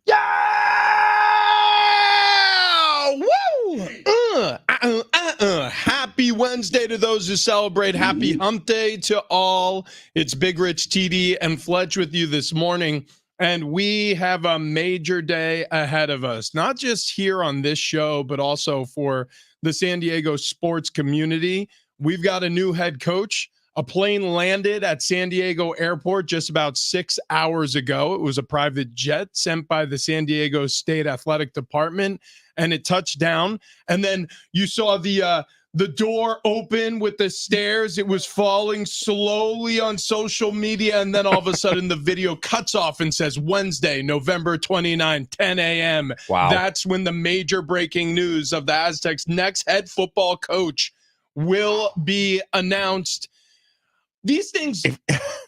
Yeah! Woo! Happy Wednesday to those who celebrate. Happy hump day to all. It's Big Rich, TD, and Fletch with you this morning. And we have a major day ahead of us, not just here on this show, but also for the San Diego sports community. We've got a new head coach. A plane landed at San Diego Airport just about 6 hours ago. It was a private jet sent by the San Diego State Athletic Department, and it touched down. And then you saw the door open with the stairs. It was falling slowly on social media, and then all of a sudden the video cuts off and says Wednesday, November 29, 10 a.m. Wow. That's when the major breaking news of the Aztecs' next head football coach will be announced. These things,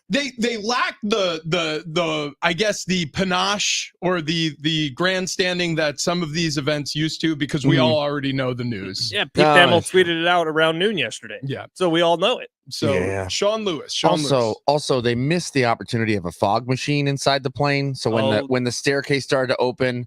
they lack the I guess the panache or the grandstanding that some of these events used to, because we all already know the news. Yeah, Pete Thamel tweeted it out around noon yesterday. Yeah, so we all know it. So yeah. Sean Lewis. Also, they missed the opportunity of a fog machine inside the plane. So when the staircase started to open.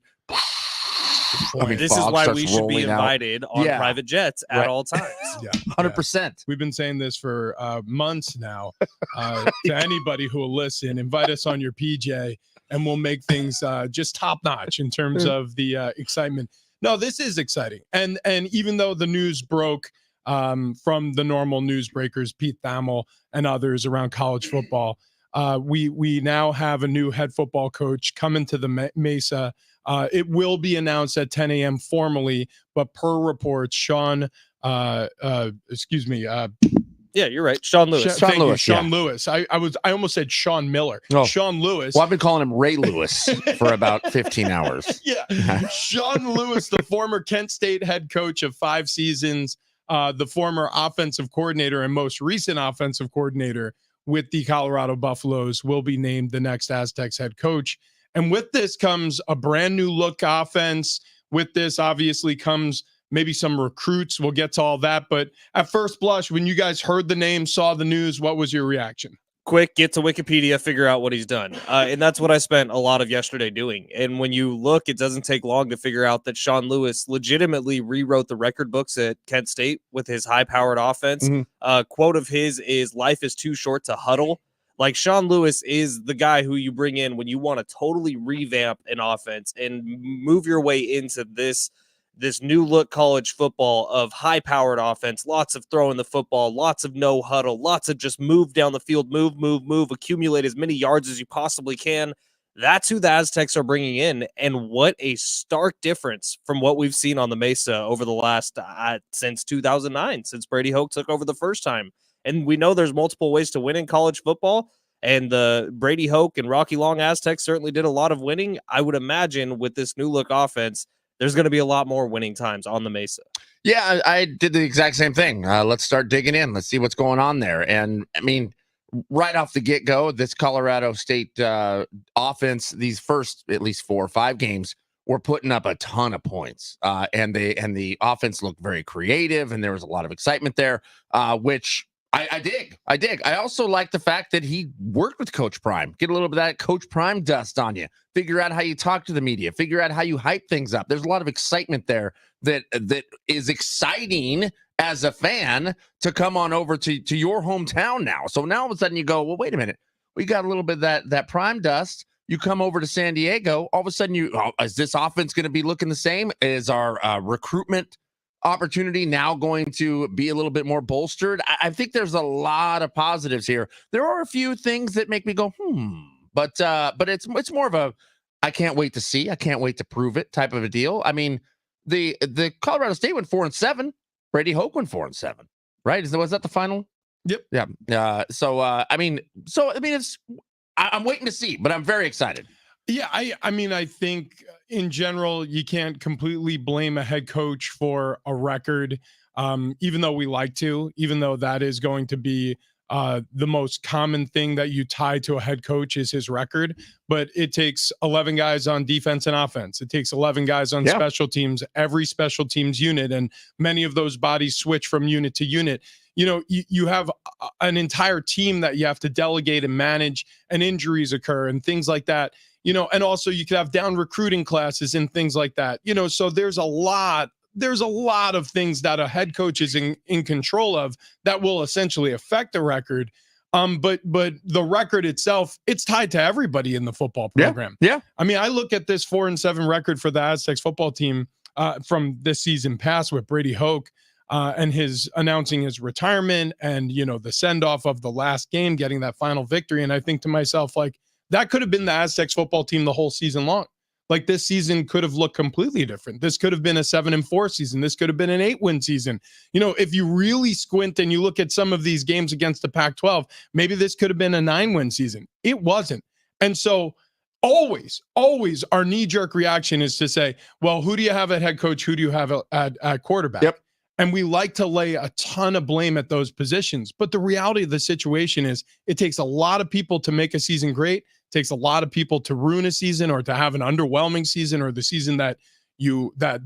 This is why we should be invited on private jets at all times. Yeah, 100%. We've been saying this for months now. To anybody who will listen, invite us on your PJ, and we'll make things just top notch in terms of the excitement. No, this is exciting, and even though the news broke from the normal newsbreakers, Pete Thamel and others around college football, we now have a new head football coach coming to the Mesa. It will be announced at 10 a.m. formally, but per reports, Sean, yeah, you're right. Sean Lewis. Sean Lewis. I almost said Sean Miller. Oh. Sean Lewis. Well, I've been calling him Ray Lewis for about 15 hours. Yeah. Sean Lewis, the former Kent State head coach of 5 seasons, the former offensive coordinator and most recent offensive coordinator with the Colorado Buffaloes, will be named the next Aztecs head coach. And with this comes a brand new look offense. With this, obviously, comes maybe some recruits. We'll get to all that. But at first blush, when you guys heard the name, saw the news, what was your reaction? Quick, get to Wikipedia, figure out what he's done. And that's what I spent a lot of yesterday doing. And when you look, it doesn't take long to figure out that Sean Lewis legitimately rewrote the record books at Kent State with his high-powered offense. Quote of his is, "Life is too short to huddle." Like, Sean Lewis is the guy who you bring in when you want to totally revamp an offense and move your way into this new look college football of high-powered offense, lots of throwing the football, lots of no huddle, lots of just move down the field, move, accumulate as many yards as you possibly can. That's who the Aztecs are bringing in, and what a stark difference from what we've seen on the Mesa over the last since 2009, since Brady Hoke took over the first time. And we know there's multiple ways to win in college football, and the Brady Hoke and Rocky Long Aztecs certainly did a lot of winning. I would imagine with this new look offense, there's going to be a lot more winning times on the Mesa. Yeah, I did the exact same thing. Let's start digging in. Let's see what's going on there. And, I mean, right off the get-go, this Colorado State offense, these first at least 4 or 5 games, were putting up a ton of points. And the offense looked very creative, and there was a lot of excitement there, which I dig. I also like the fact that he worked with Coach Prime. Get a little bit of that Coach Prime dust on you. Figure out how you talk to the media. Figure out how you hype things up. There's a lot of excitement there that is exciting as a fan to come on over to your hometown now. So now all of a sudden you go, well, wait a minute. We got a little bit of that Prime dust. You come over to San Diego. All of a sudden, is this offense going to be looking the same? Is our recruitment opportunity now going to be a little bit more bolstered? I think there's a lot of positives here. There are a few things that make me go, but it's more of a I can't wait to see, I can't wait to prove it type of a deal. I mean, the Colorado State went 4-7. Brady Hoke went 4-7, right? Was that the final? Yep. Yeah. I'm waiting to see, but I'm very excited. Yeah, I mean, I think in general, you can't completely blame a head coach for a record, even though we like to, even though that is going to be the most common thing that you tie to a head coach is his record. But it takes 11 guys on defense and offense. It takes 11 guys on special teams, every special teams unit, and many of those bodies switch from unit to unit. you have an entire team that you have to delegate and manage, and injuries occur and things like that. And also you could have down recruiting classes and things like that. So there's a lot of things that a head coach is in control of that will essentially affect the record. But the record itself, it's tied to everybody in the football program. Yeah. I mean, I look at this 4-7 record for the Aztecs football team from this season past with Brady Hoke and his announcing his retirement and, the send off of the last game, getting that final victory. And I think to myself, like, that could have been the Aztecs football team the whole season long. Like, this season could have looked completely different. This could have been a 7-4 season. This could have been an 8-win season. If you really squint and you look at some of these games against the Pac-12, maybe this could have been a 9-win season. It wasn't. And so always our knee-jerk reaction is to say, well, who do you have at head coach? Who do you have at quarterback? Yep. And we like to lay a ton of blame at those positions. But the reality of the situation is it takes a lot of people to make a season great. It takes a lot of people to ruin a season or to have an underwhelming season or the season that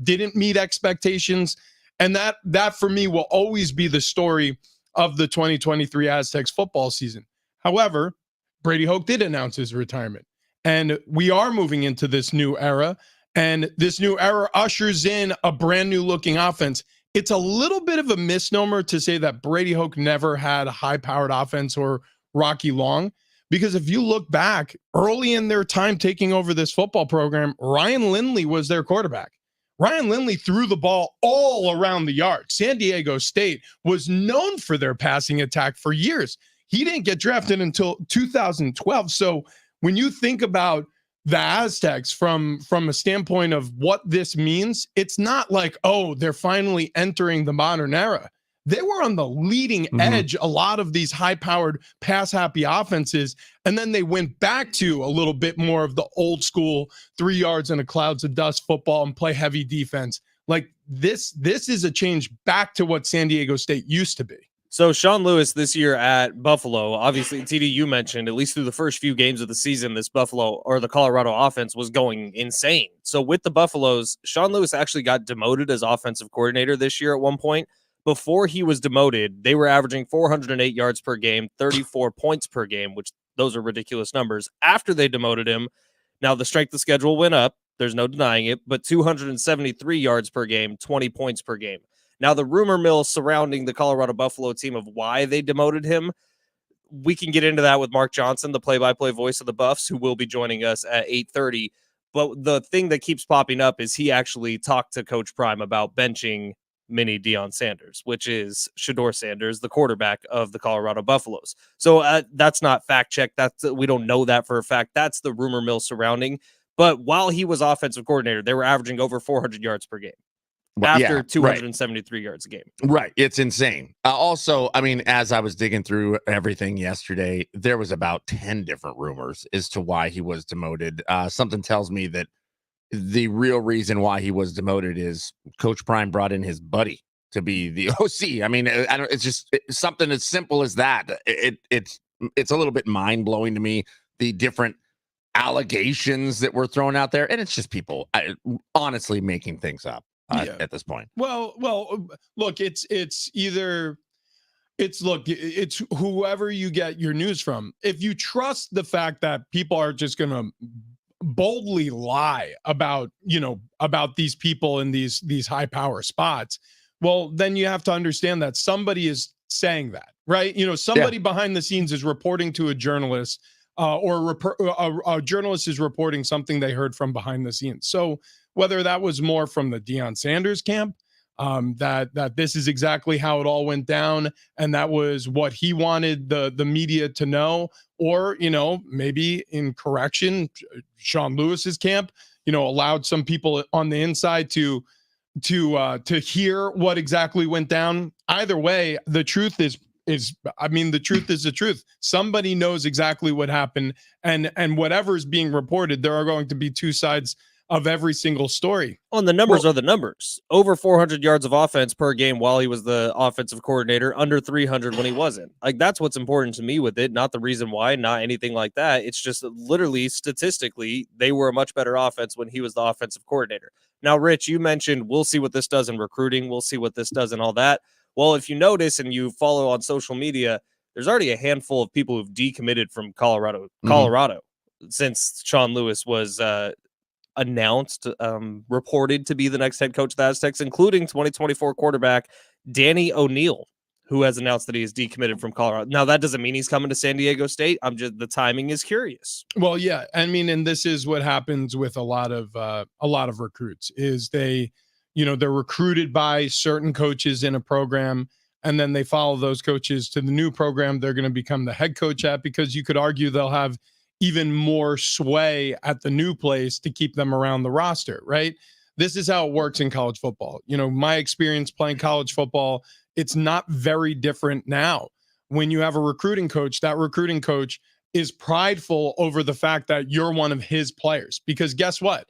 didn't meet expectations. And that for me will always be the story of the 2023 Aztecs football season. However, Brady Hoke did announce his retirement. And we are moving into this new era. And this new era ushers in a brand new looking offense. It's a little bit of a misnomer to say that Brady Hoke never had a high-powered offense or Rocky Long, because if you look back early in their time taking over this football program, Ryan Lindley was their quarterback. Ryan Lindley threw the ball all around the yard. San Diego State was known for their passing attack for years. He didn't get drafted until 2012. So when you think about the Aztecs from a standpoint of what this means, it's not like, oh, they're finally entering the modern era. They were on the leading edge, a lot of these high-powered, pass-happy offenses, and then they went back to a little bit more of the old school 3 yards in a clouds of dust football and play heavy defense. Like, this is a change back to what San Diego State used to be. So Sean Lewis this year at Buffalo, obviously, TD, you mentioned, at least through the first few games of the season, this Buffalo or the Colorado offense was going insane. So with the Buffaloes, Sean Lewis actually got demoted as offensive coordinator this year at one point. Before he was demoted, they were averaging 408 yards per game, 34 points per game, which those are ridiculous numbers. After they demoted him, now the strength of schedule went up. There's no denying it, but 273 yards per game, 20 points per game. Now, the rumor mill surrounding the Colorado Buffalo team of why they demoted him, we can get into that with Mark Johnson, the play-by-play voice of the Buffs, who will be joining us at 8:30. But the thing that keeps popping up is he actually talked to Coach Prime about benching mini Deion Sanders, which is Shedeur Sanders, the quarterback of the Colorado Buffaloes. So that's not fact-checked. We don't know that for a fact. That's the rumor mill surrounding. But while he was offensive coordinator, they were averaging over 400 yards per game. After 273 yards a game. Right. It's insane. Also, I mean, as I was digging through everything yesterday, there was about 10 different rumors as to why he was demoted. Something tells me that the real reason why he was demoted is Coach Prime brought in his buddy to be the OC. I mean, it's just something as simple as that. It's a little bit mind-blowing to me, the different allegations that were thrown out there. And it's just people honestly making things up. At this point. Well, look, it's whoever you get your news from. If you trust the fact that people are just going to boldly lie about these people in these high power spots, well, then you have to understand that somebody is saying that, right? Somebody behind the scenes is reporting to a journalist or a journalist is reporting something they heard from behind the scenes. So whether that was more from the Deion Sanders camp, that this is exactly how it all went down, and that was what he wanted the media to know, or maybe in correction, Sean Lewis's camp, allowed some people on the inside to hear what exactly went down. Either way, the truth is the truth is the truth. Somebody knows exactly what happened, and whatever is being reported, there are going to be two sides of every single story. Well, and the numbers are the numbers. Over 400 yards of offense per game while he was the offensive coordinator, under 300 when he wasn't. Like, that's what's important to me with it, not the reason why, not anything like that. It's just literally statistically, they were a much better offense when he was the offensive coordinator. Now, Rich, you mentioned we'll see what this does in recruiting. We'll see what this does and all that. Well, if you notice and you follow on social media, there's already a handful of people who've decommitted from Colorado since Sean Lewis was announced, reported to be the next head coach of the Aztecs, including 2024 quarterback Danny O'Neill, who has announced that he is decommitted from Colorado. Now, that doesn't mean he's coming to San Diego State. The timing is curious. Well, yeah, I mean, and this is what happens with a lot of recruits is they're recruited by certain coaches in a program, and then they follow those coaches to the new program they're going to become the head coach at, because you could argue they'll have even more sway at the new place to keep them around the roster, right? This is how it works in college football. My experience playing college football, it's not very different now. When you have a recruiting coach, that recruiting coach is prideful over the fact that you're one of his players, because guess what?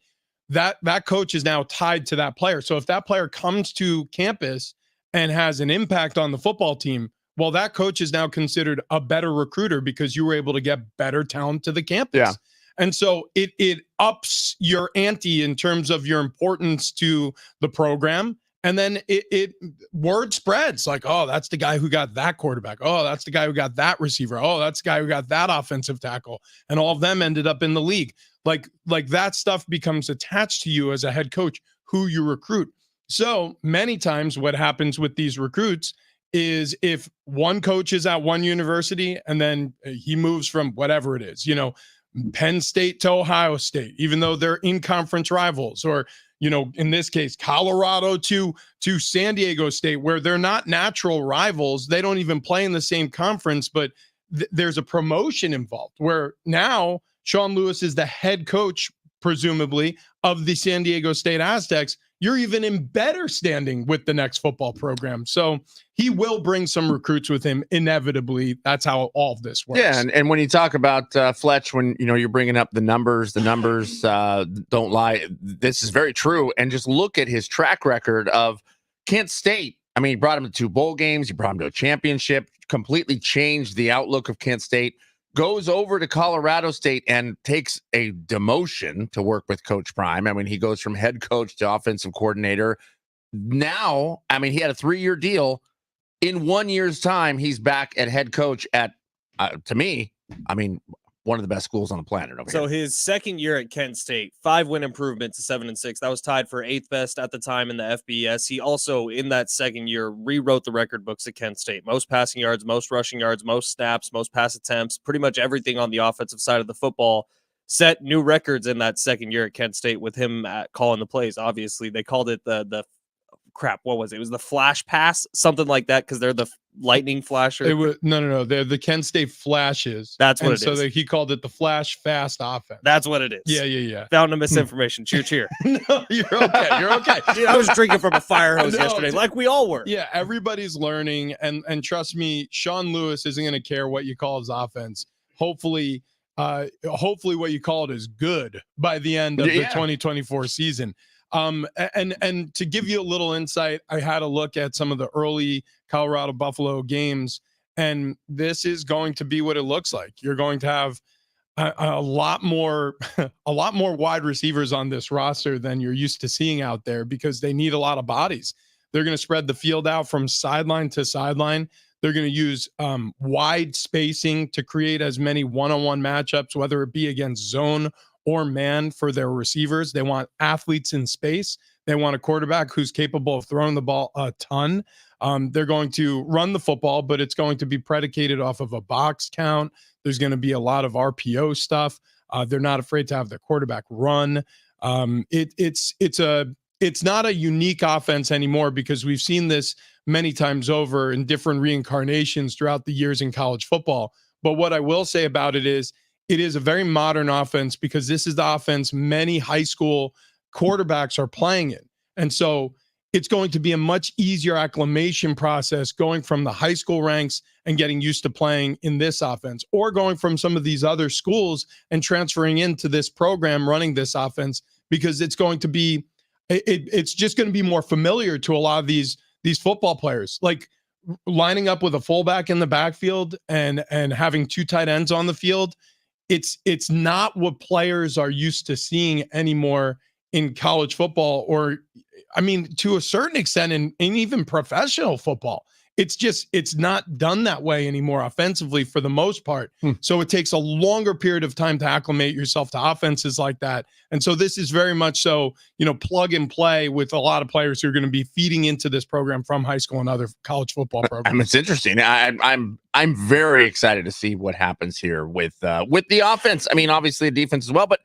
That coach is now tied to that player. So if that player comes to campus and has an impact on the football team, well, that coach is now considered a better recruiter because you were able to get better talent to the campus. Yeah. And so it ups your ante in terms of your importance to the program. And then it word spreads like, oh, that's the guy who got that quarterback. Oh, that's the guy who got that receiver. Oh, that's the guy who got that offensive tackle. And all of them ended up in the league. Like that stuff becomes attached to you as a head coach who you recruit. So many times what happens with these recruits is if one coach is at one university and then he moves from whatever it is, Penn State to Ohio State, even though they're in conference rivals, or, in this case, Colorado to San Diego State, where they're not natural rivals. They don't even play in the same conference, but there's a promotion involved where now Sean Lewis is the head coach, presumably, of the San Diego State Aztecs. You're even in better standing with the next football program. So he will bring some recruits with him inevitably. That's how all of this works. Yeah, and when you talk about Fletch, when you're bringing up the numbers don't lie. This is very true. And just look at his track record of Kent State. I mean, he brought him to 2 bowl games. He brought him to a championship, completely changed the outlook of Kent State. Goes over to Colorado State and takes a demotion to work with Coach Prime. I mean, he goes from head coach to offensive coordinator. Now, I mean, he had a 3-year deal. In 1 year's time, he's back at head coach at, to me, I mean, one of the best schools on the planet over here. So his second year at Kent State, 5-win improvement to 7-6. That was tied for 8th best at the time in the FBS. He also, in that second year, rewrote the record books at Kent State. Most passing yards, most rushing yards, most snaps, most pass attempts, pretty much everything on the offensive side of the football. Set new records in that second year at Kent State with him calling the plays. Obviously, they called it the crap. What was it? It was the flash pass, something like that, because they're the lightning flasher. It was no. They're the Kent State Flashes. That's what it is. So he called it the Flash Fast Offense. That's what it is. Yeah. Found a misinformation. Cheer. No, you're okay. You're okay. Dude, I was drinking from a fire hose yesterday, like we all were. Yeah, everybody's learning, and trust me, Sean Lewis isn't going to care what you call his offense. Hopefully what you call it is good by the end of the 2024 season. And to give you a little insight, I had a look at some of the early Colorado Buffalo games, and this is going to be what it looks like. You're going to have a lot more wide receivers on this roster than you're used to seeing out there, because they need a lot of bodies. They're going to spread the field out from sideline to sideline. They're going to use wide spacing to create as many one-on-one matchups, whether it be against zone or man, for their receivers. They want athletes in space. They want a quarterback who's capable of throwing the ball a ton. They're going to run the football, but it's going to be predicated off of a box count. There's going to be a lot of RPO stuff. They're not afraid to have their quarterback run. It's not a unique offense anymore, because we've seen this many times over in different reincarnations throughout the years in college football. But what I will say about it is a very modern offense, because this is the offense many high school quarterbacks are playing in. And so it's going to be a much easier acclimation process going from the high school ranks and getting used to playing in this offense, or going from some of these other schools and transferring into this program running this offense, because it's going to be, it's just going to be more familiar to a lot of these football players, like lining up with a fullback in the backfield and having 2 tight ends on the field. It's not what players are used to seeing anymore in college football, or I mean, to a certain extent, in even professional football, it's not done that way anymore offensively for the most part. So it takes a longer period of time to acclimate yourself to offenses like that. And so this is very much so, plug and play with a lot of players who are going to be feeding into this program from high school and other college football programs. It's interesting. I'm very excited to see what happens here with the offense. I mean, obviously the defense as well, but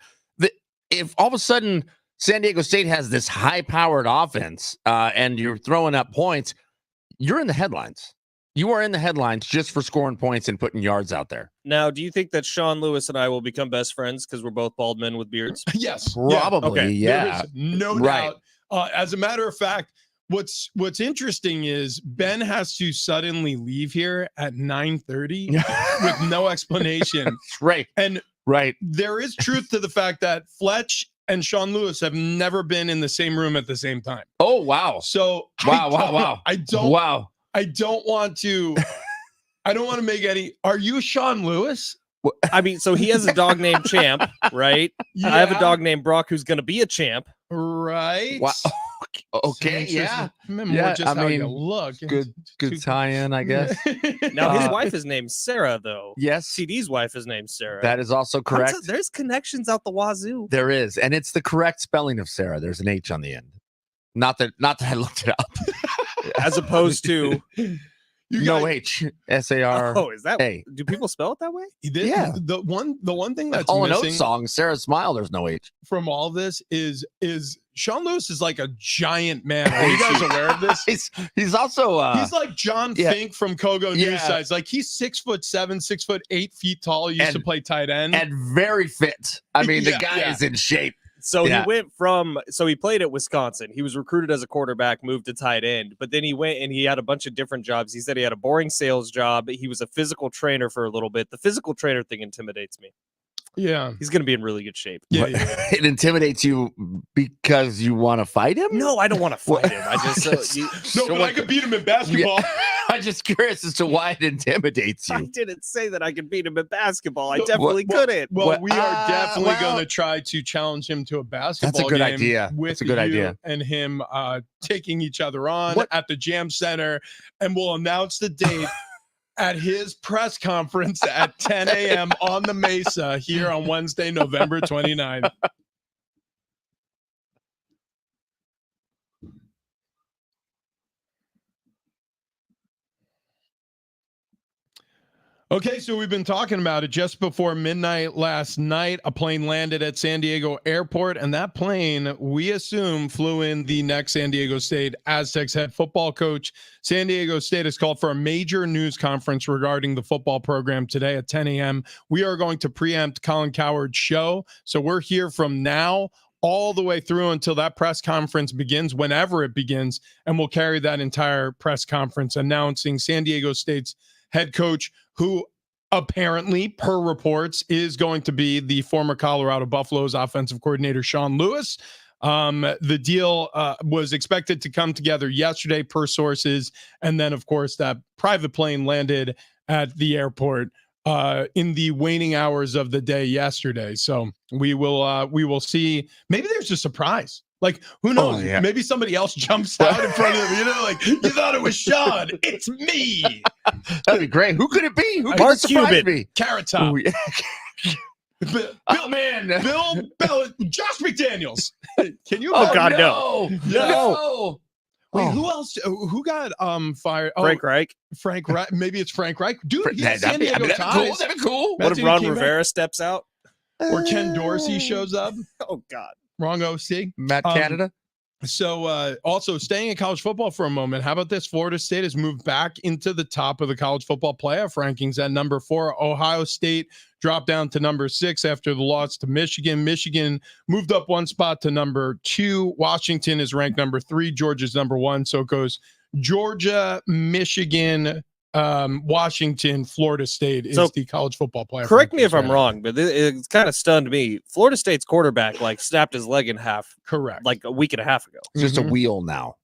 if all of a sudden San Diego State has this high-powered offense and you're throwing up points, you're in the headlines. You are in the headlines just for scoring points and putting yards out there. Now, do you think that Sean Lewis and I will become best friends because we're both bald men with beards? Yes. Probably, yeah. There is no doubt. As a matter of fact, what's interesting is Ben has to suddenly leave here at 9:30 with no explanation. Right. And there is truth to the fact that Fletch and Sean Lewis have never been in the same room at the same time. Oh, wow. So wow. I don't want to make any. Are you Sean Lewis? I mean, so he has a dog named Champ, right? Yeah. I have a dog named Brock who's going to be a champ. Right. Wow. Okay. Yeah. Just how you look. Good tie-in, I guess. Now his wife is named Sarah, though. Yes. CD's wife is named Sarah. That is also correct. There's connections out the wazoo. There is, and it's the correct spelling of Sarah. There's an H on the end. Not that I looked it up. As opposed to no H. SAR. Oh, is that? A. Do people spell it that way? Yeah. The one thing that's All missing Oates song, Sarah Smile. There's no H from all this is Sean Lewis is like a giant man. Are you guys aware of this? He's also he's like John Fink from Kogo News Sites. Like he's 6'7", 6'8" tall. He used to play tight end and very fit. I mean, the guy is in shape. So he went he played at Wisconsin. He was recruited as a quarterback, moved to tight end, but then he went and he had a bunch of different jobs. He said he had a boring sales job. He was a physical trainer for a little bit. The physical trainer thing intimidates me. Yeah. He's going to be in really good shape. Yeah. It intimidates you because you want to fight him? No, I don't want to fight him. I just I could beat him in basketball. Yeah. I'm just curious as to why it intimidates you. I didn't say that I could beat him in basketball. I definitely couldn't. Well, we are definitely going to try to challenge him to a basketball game. That's a good idea. With That's a good idea. And him taking each other on at the Jam Center, and we'll announce the date at his press conference at 10 a.m. on the Mesa here on Wednesday, November 29th. Okay, so we've been talking about it. Just before midnight last night, a plane landed at San Diego Airport, and that plane, we assume, flew in the next San Diego State Aztecs head football coach. San Diego State has called for a major news conference regarding the football program today at 10 a.m. We are going to preempt Colin Cowherd's show, so we're here from now all the way through until that press conference begins, whenever it begins, and we'll carry that entire press conference announcing San Diego State's head coach, who apparently, per reports, is going to be the former Colorado Buffaloes offensive coordinator, Sean Lewis. The deal was expected to come together yesterday, per sources. And then, of course, that private plane landed at the airport in the waning hours of the day yesterday. So we will see. Maybe there's a surprise. Like, who knows? Oh, yeah. Maybe somebody else jumps out in front of them. Like, you thought it was Sean. It's me. That'd be great. Who could it be? Who Mark could surprise Cuban. me? Carrot Top. Ooh, yeah. Bill Bell, Josh McDaniels. Can you? Oh, God, no. Wait, who else? Who got fired? Frank Reich. Frank Reich. Maybe it's Frank Reich. Dude, he has San That'd Diego be cool. ties. That'd be cool. What if Ron Rivera steps out? Or Ken Dorsey shows up? Oh, God. Wrong OC. Matt Canada. So also staying in college football for a moment, how about this? Florida State has moved back into the top of the college football playoff rankings at number 4. Ohio State dropped down to number 6 after the loss to Michigan. Michigan moved up one spot to number 2. Washington is ranked number 3. Georgia's number 1. So it goes Georgia, Michigan, Washington, Florida State is the college football playoff. Correct me if I'm wrong, but it's kind of stunned me. Florida State's quarterback snapped his leg in half. Correct. Like a week and a half ago. It's just a wheel now.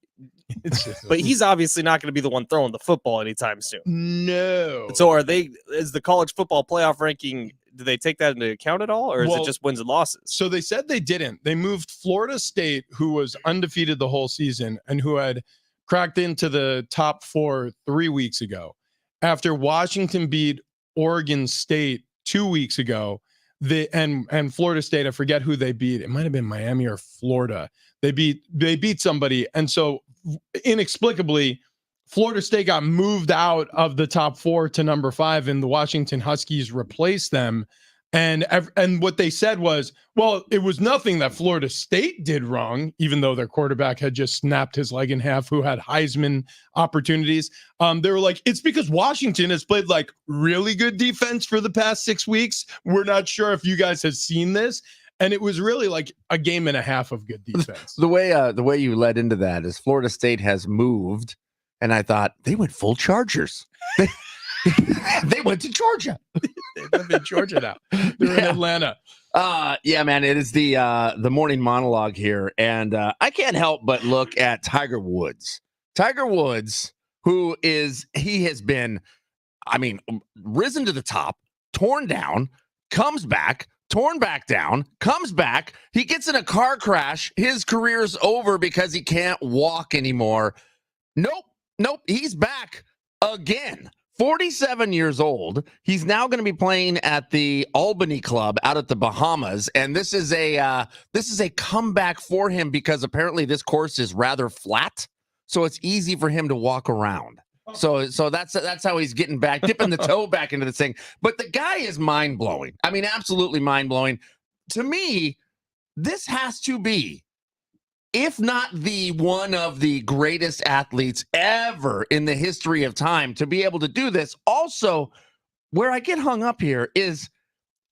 But he's obviously not going to be the one throwing the football anytime soon. No. So is the college football playoff ranking do they take that into account at all, or is it just wins and losses? So they said they didn't. They moved Florida State, who was undefeated the whole season and who had cracked into the top 4 3 weeks ago. After Washington beat Oregon State 2 weeks ago, and Florida State, I forget who they beat. It might have been Miami or Florida. They beat somebody, and so inexplicably, Florida State got moved out of the top 4 to number 5, and the Washington Huskies replaced them. And what they said was, well, it was nothing that Florida State did wrong, even though their quarterback had just snapped his leg in half, who had Heisman opportunities. They were like, it's because Washington has played like really good defense for the past 6 weeks. We're not sure if you guys have seen this. And it was really like a game and a half of good defense. The way you led into that is Florida State has moved, and I thought they went full Chargers. They went to Georgia. They live in Georgia now. They're in Atlanta. Yeah, man. It is the morning monologue here, and I can't help but look at Tiger Woods. Tiger Woods, he has been, risen to the top, torn down, comes back, torn back down, comes back. He gets in a car crash. His career's over because he can't walk anymore. Nope. He's back again. 47 years old. He's now going to be playing at the Albany Club out at the Bahamas, and this is a comeback for him because apparently this course is rather flat, so it's easy for him to walk around. So that's how he's getting back, dipping the toe back into this thing. But the guy is mind blowing. I mean, absolutely mind blowing. To me, this has to be, if not the one of the greatest athletes ever in the history of time, to be able to do this. Also, where I get hung up here is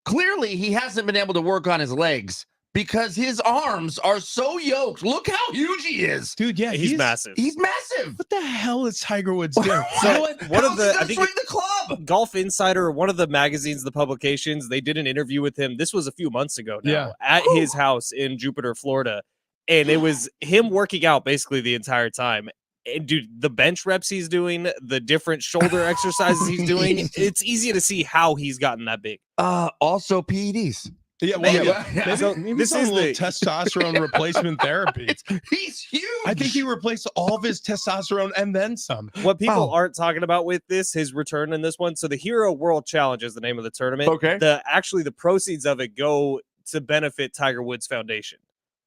clearly he hasn't been able to work on his legs because his arms are so yoked. Look how huge he is. Dude, yeah, he's massive. He's massive. What the hell is Tiger Woods doing? So one of the, I think, the club. Golf Insider, one of the magazines, the publications, they did an interview with him. This was a few months ago now, at his house in Jupiter, Florida. And it was him working out basically the entire time. And dude, the bench reps he's doing, the different shoulder exercises he's doing, it's easy to see how he's gotten that big. Also PEDs. Yeah, well, Maybe. So maybe this this is is the testosterone replacement therapy. He's huge. I think he replaced all of his testosterone and then some. what people aren't talking about with his return in this one. So the Hero World Challenge is the name of the tournament. Okay. The proceeds of it go to benefit Tiger Woods Foundation.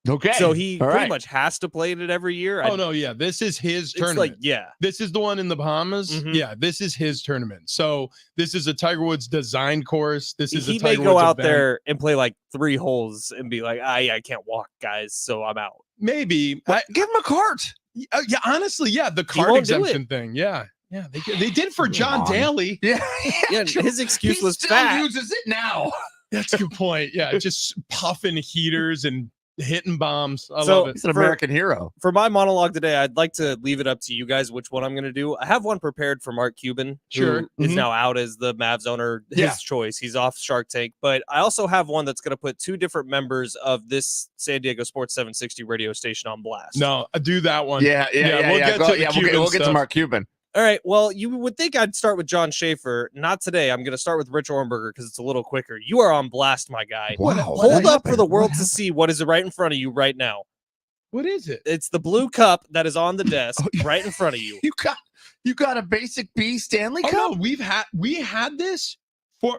Okay. So he All pretty right. much has to play in it every year. Oh, no, yeah. This is his It's tournament. like, yeah. This is the one in the Bahamas. Mhm. Yeah, this is his tournament. So this is a Tiger Woods design course. This is He a may Tiger go Woods out event. there and play like 3 holes and be like, I can't walk, guys, so I'm out. Maybe. Give him a cart. Yeah, honestly, yeah, the card won't do exemption thing. Yeah. Yeah, they did for John on. Daly. Yeah. Yeah, his excuse He was still fat. uses it now. That's a good point. Yeah, just puffing heaters and hitting bombs. I So- love it. He's an American hero. For my monologue today, I'd like to leave it up to you guys which one I'm going to do. I have one prepared for Mark Cuban, Sure. who is Mhm. now out as the Mavs owner. His Yeah. choice. He's off Shark Tank. But I also have one that's going to put 2 different members of this San Diego Sports 760 radio station on blast. No, do that one. We'll we'll get Go- to the yeah, Cuban we'll get to stuff. Mark Cuban. All right. Well, you would think I'd start with John Schaefer. Not today. I'm going to start with Rich Ornberger because it's a little quicker. You are on blast, my guy. Wow. Hold up for the world to see what is right in front of you right now. What is it? It's the blue cup that is on the desk right in front of you. You got a basic B Stanley Oh, Cup? no, we had this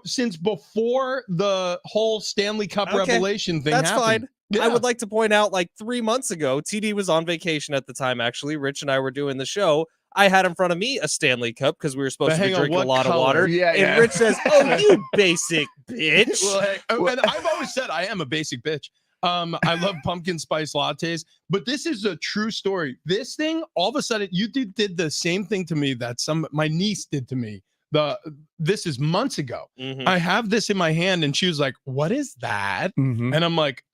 since before the whole Stanley Cup Okay, revelation thing That's happened. fine. Yeah. I would like to point out, like 3 months ago, TD was on vacation at the time. Actually, Rich and I were doing the show. I had in front of me a Stanley Cup because we were supposed But to be hang on, drinking a what lot of color? water. Yeah, and yeah. Rich says, "Oh, you basic bitch." Well, hey, and I've always said I am a basic bitch. I love pumpkin spice lattes, but this is a true story. This thing, all of a sudden, you did the same thing to me that my niece did to me. This is months ago. Mhm. I have this in my hand, and she was like, "What is that?" Mhm. And I'm like,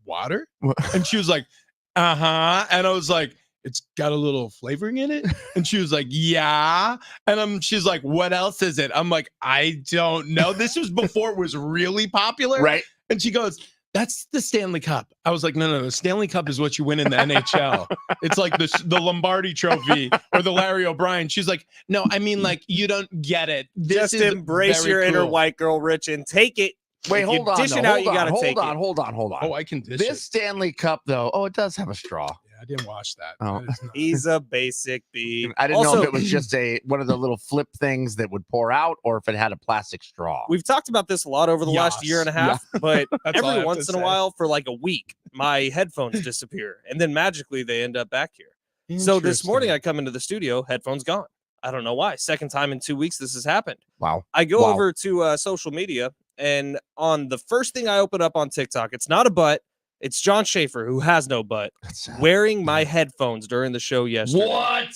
water? What? And she was like, uh-huh. And I was like, it's got a little flavoring in it. And she was like, yeah. And she's like, what else is it? I'm like, I don't know. This was before it was really popular. Right. And she goes, That's the Stanley Cup. I was like, no. The Stanley Cup is what you win in the NHL. It's like the Lombardi Trophy or the Larry O'Brien. She's like, no, I mean, like, you don't get it. This Just is embrace very your inner cool. white girl, Rich, and take it. Wait, If hold you on. dish though. it out, Hold you on. gotta Hold take on. it. Hold on. Hold on. Oh, I can dish This it. Stanley Cup, though. Oh, it does have a straw. Yeah, I didn't watch that. Oh. That is not- He's a basic bee. I didn't know Also, if it was just one of the little flip things that would pour out, or if it had a plastic straw. we've talked about this a lot over the last year and a half, but That's all I every have once to in a say. while, for like a week, my headphones disappear, and then magically they end up back here. So this morning I come into the studio, headphones gone. I don't know why. Second time in 2 weeks this has happened. Wow. I go Wow. over to social media, and on the first thing I open up on TikTok, it's not a butt. It's John Schaefer, who has no butt, wearing my headphones during the show yesterday. What?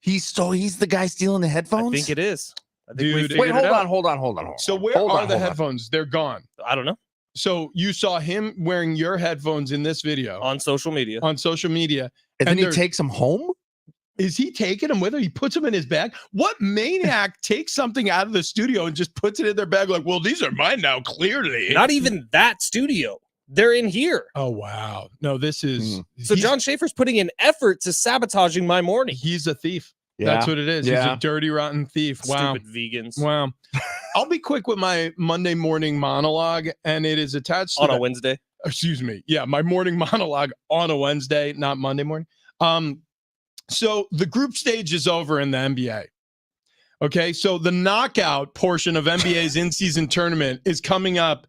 He's the guy stealing the headphones? I think it is. I think Dude, we wait, figured Wait, it out. hold on. So where Hold are on, the hold on. headphones? They're gone. I don't know. So you saw him wearing your headphones in this video On social media. on social media. And then he they're- takes them home? Is he taking them with him? He puts them in his bag. What maniac takes something out of the studio and just puts it in their bag? Like, well, these are mine now. Clearly, Not even that studio. They're in here. Oh wow, no, this is So John Schaefer's putting in effort to sabotaging my morning. He's a thief. Yeah. That's what it is. He's Yeah. a dirty, rotten thief. Wow. Stupid vegans. Wow. I'll be quick with my Monday morning monologue, and it is attached to On a the- Wednesday. excuse me. Yeah, my morning monologue on a Wednesday, not Monday morning. So the group stage is over in the NBA. Okay, so the knockout portion of NBA's in-season tournament is coming up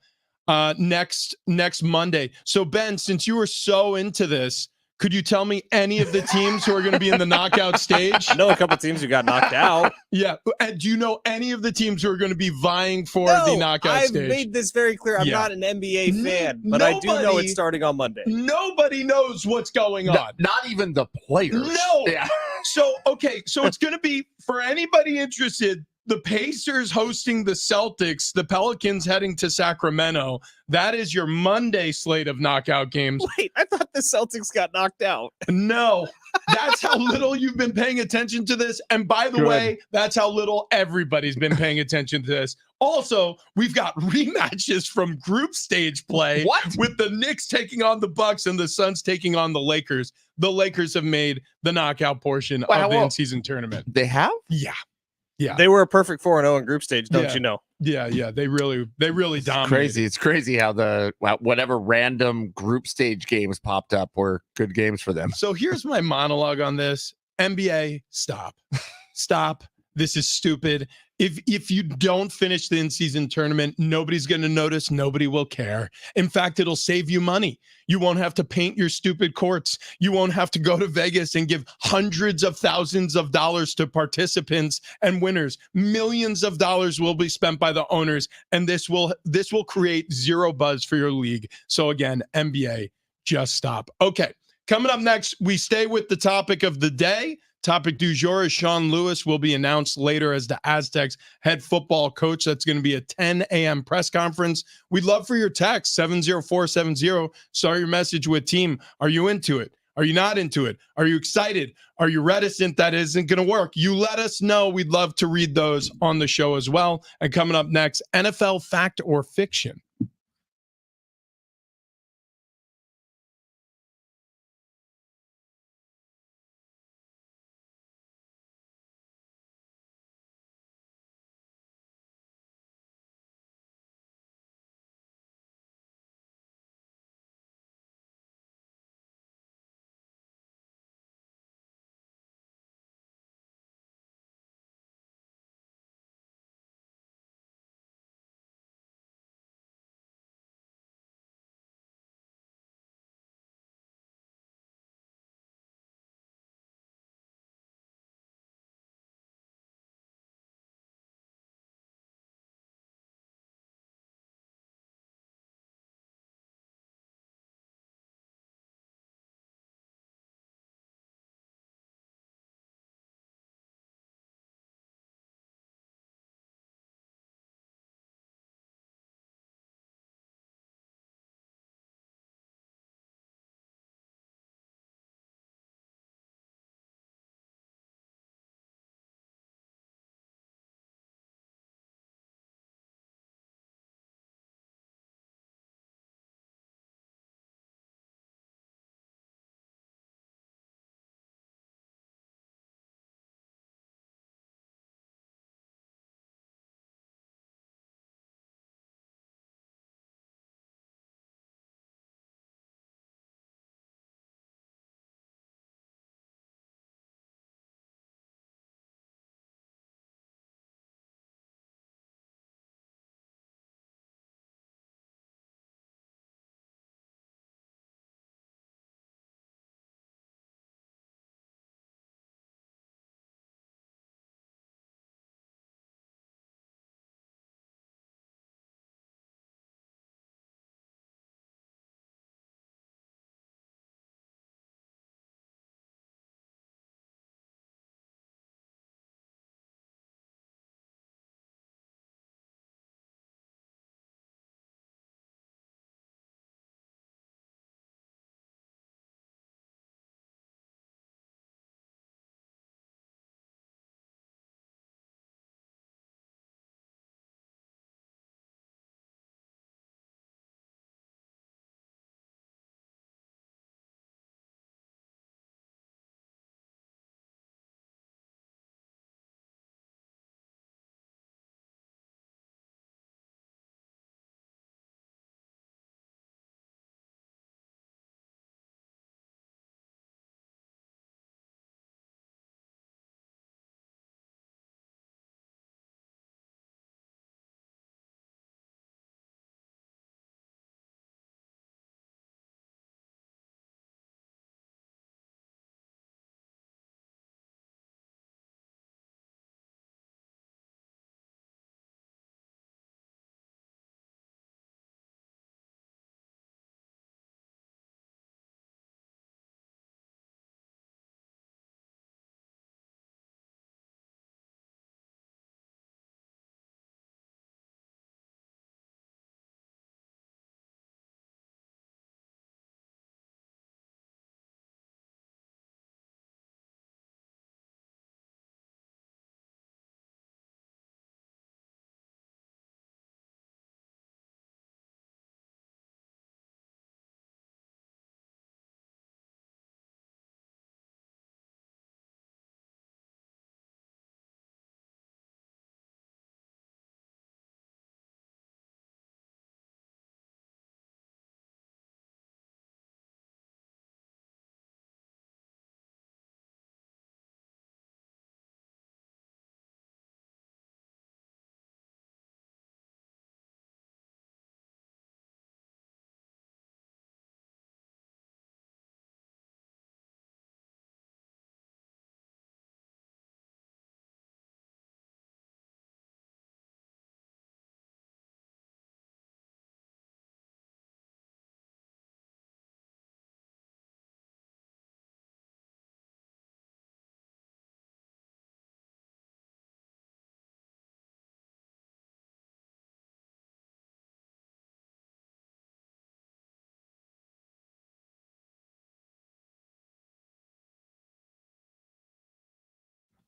next Monday. So Ben, since you were so into this, could you tell me any of the teams who are going to be in the knockout stage? I know a couple teams who got knocked out. Yeah, and do you know any of the teams who are going to be vying for the knockout I've stage? made this very clear. I'm Yeah. not an NBA fan, but I do know Nobody- it's starting on Monday. Nobody knows what's going on. Not even the players. No. Yeah. So it's going to be, for anybody interested, the Pacers hosting the Celtics, the Pelicans heading to Sacramento. That is your Monday slate of knockout games. Wait, I thought the Celtics got knocked out. No, that's how little you've been paying attention to this. And by the Good. way, that's how little everybody's been paying attention to this. Also, we've got rematches from group stage play. What? With the Knicks taking on the Bucks and the Suns taking on the Lakers. The Lakers have made the knockout portion of the in-season tournament. They have? Yeah. Yeah. They were a perfect 4-0 in group stage, don't Yeah. you know? Yeah. They really dominated. Crazy. It's crazy how whatever random group stage games popped up were good games for them. So here's my monologue on this. NBA, stop. Stop. This is stupid. If you don't finish the in-season tournament, nobody's going to notice. Nobody will care. In fact, it'll save you money. You won't have to paint your stupid courts. You won't have to go to Vegas and give hundreds of thousands of dollars to participants and winners. Millions of dollars will be spent by the owners, and this will create zero buzz for your league. So again, NBA, just stop. Okay, coming up next, we stay with the topic of the day. Topic du jour is Sean Lewis will be announced later as the Aztecs head football coach. That's going to be a 10 a.m. press conference. We'd love for your text, 70470. Start your message with team. Are you into it? Are you not into it? Are you excited? Are you reticent that isn't going to work? You let us know. We'd love to read those on the show as well. And coming up next, NFL fact or fiction.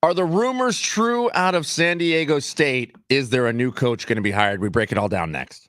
Are the rumors true out of San Diego State? Is there a new coach going to be hired? We break it all down next.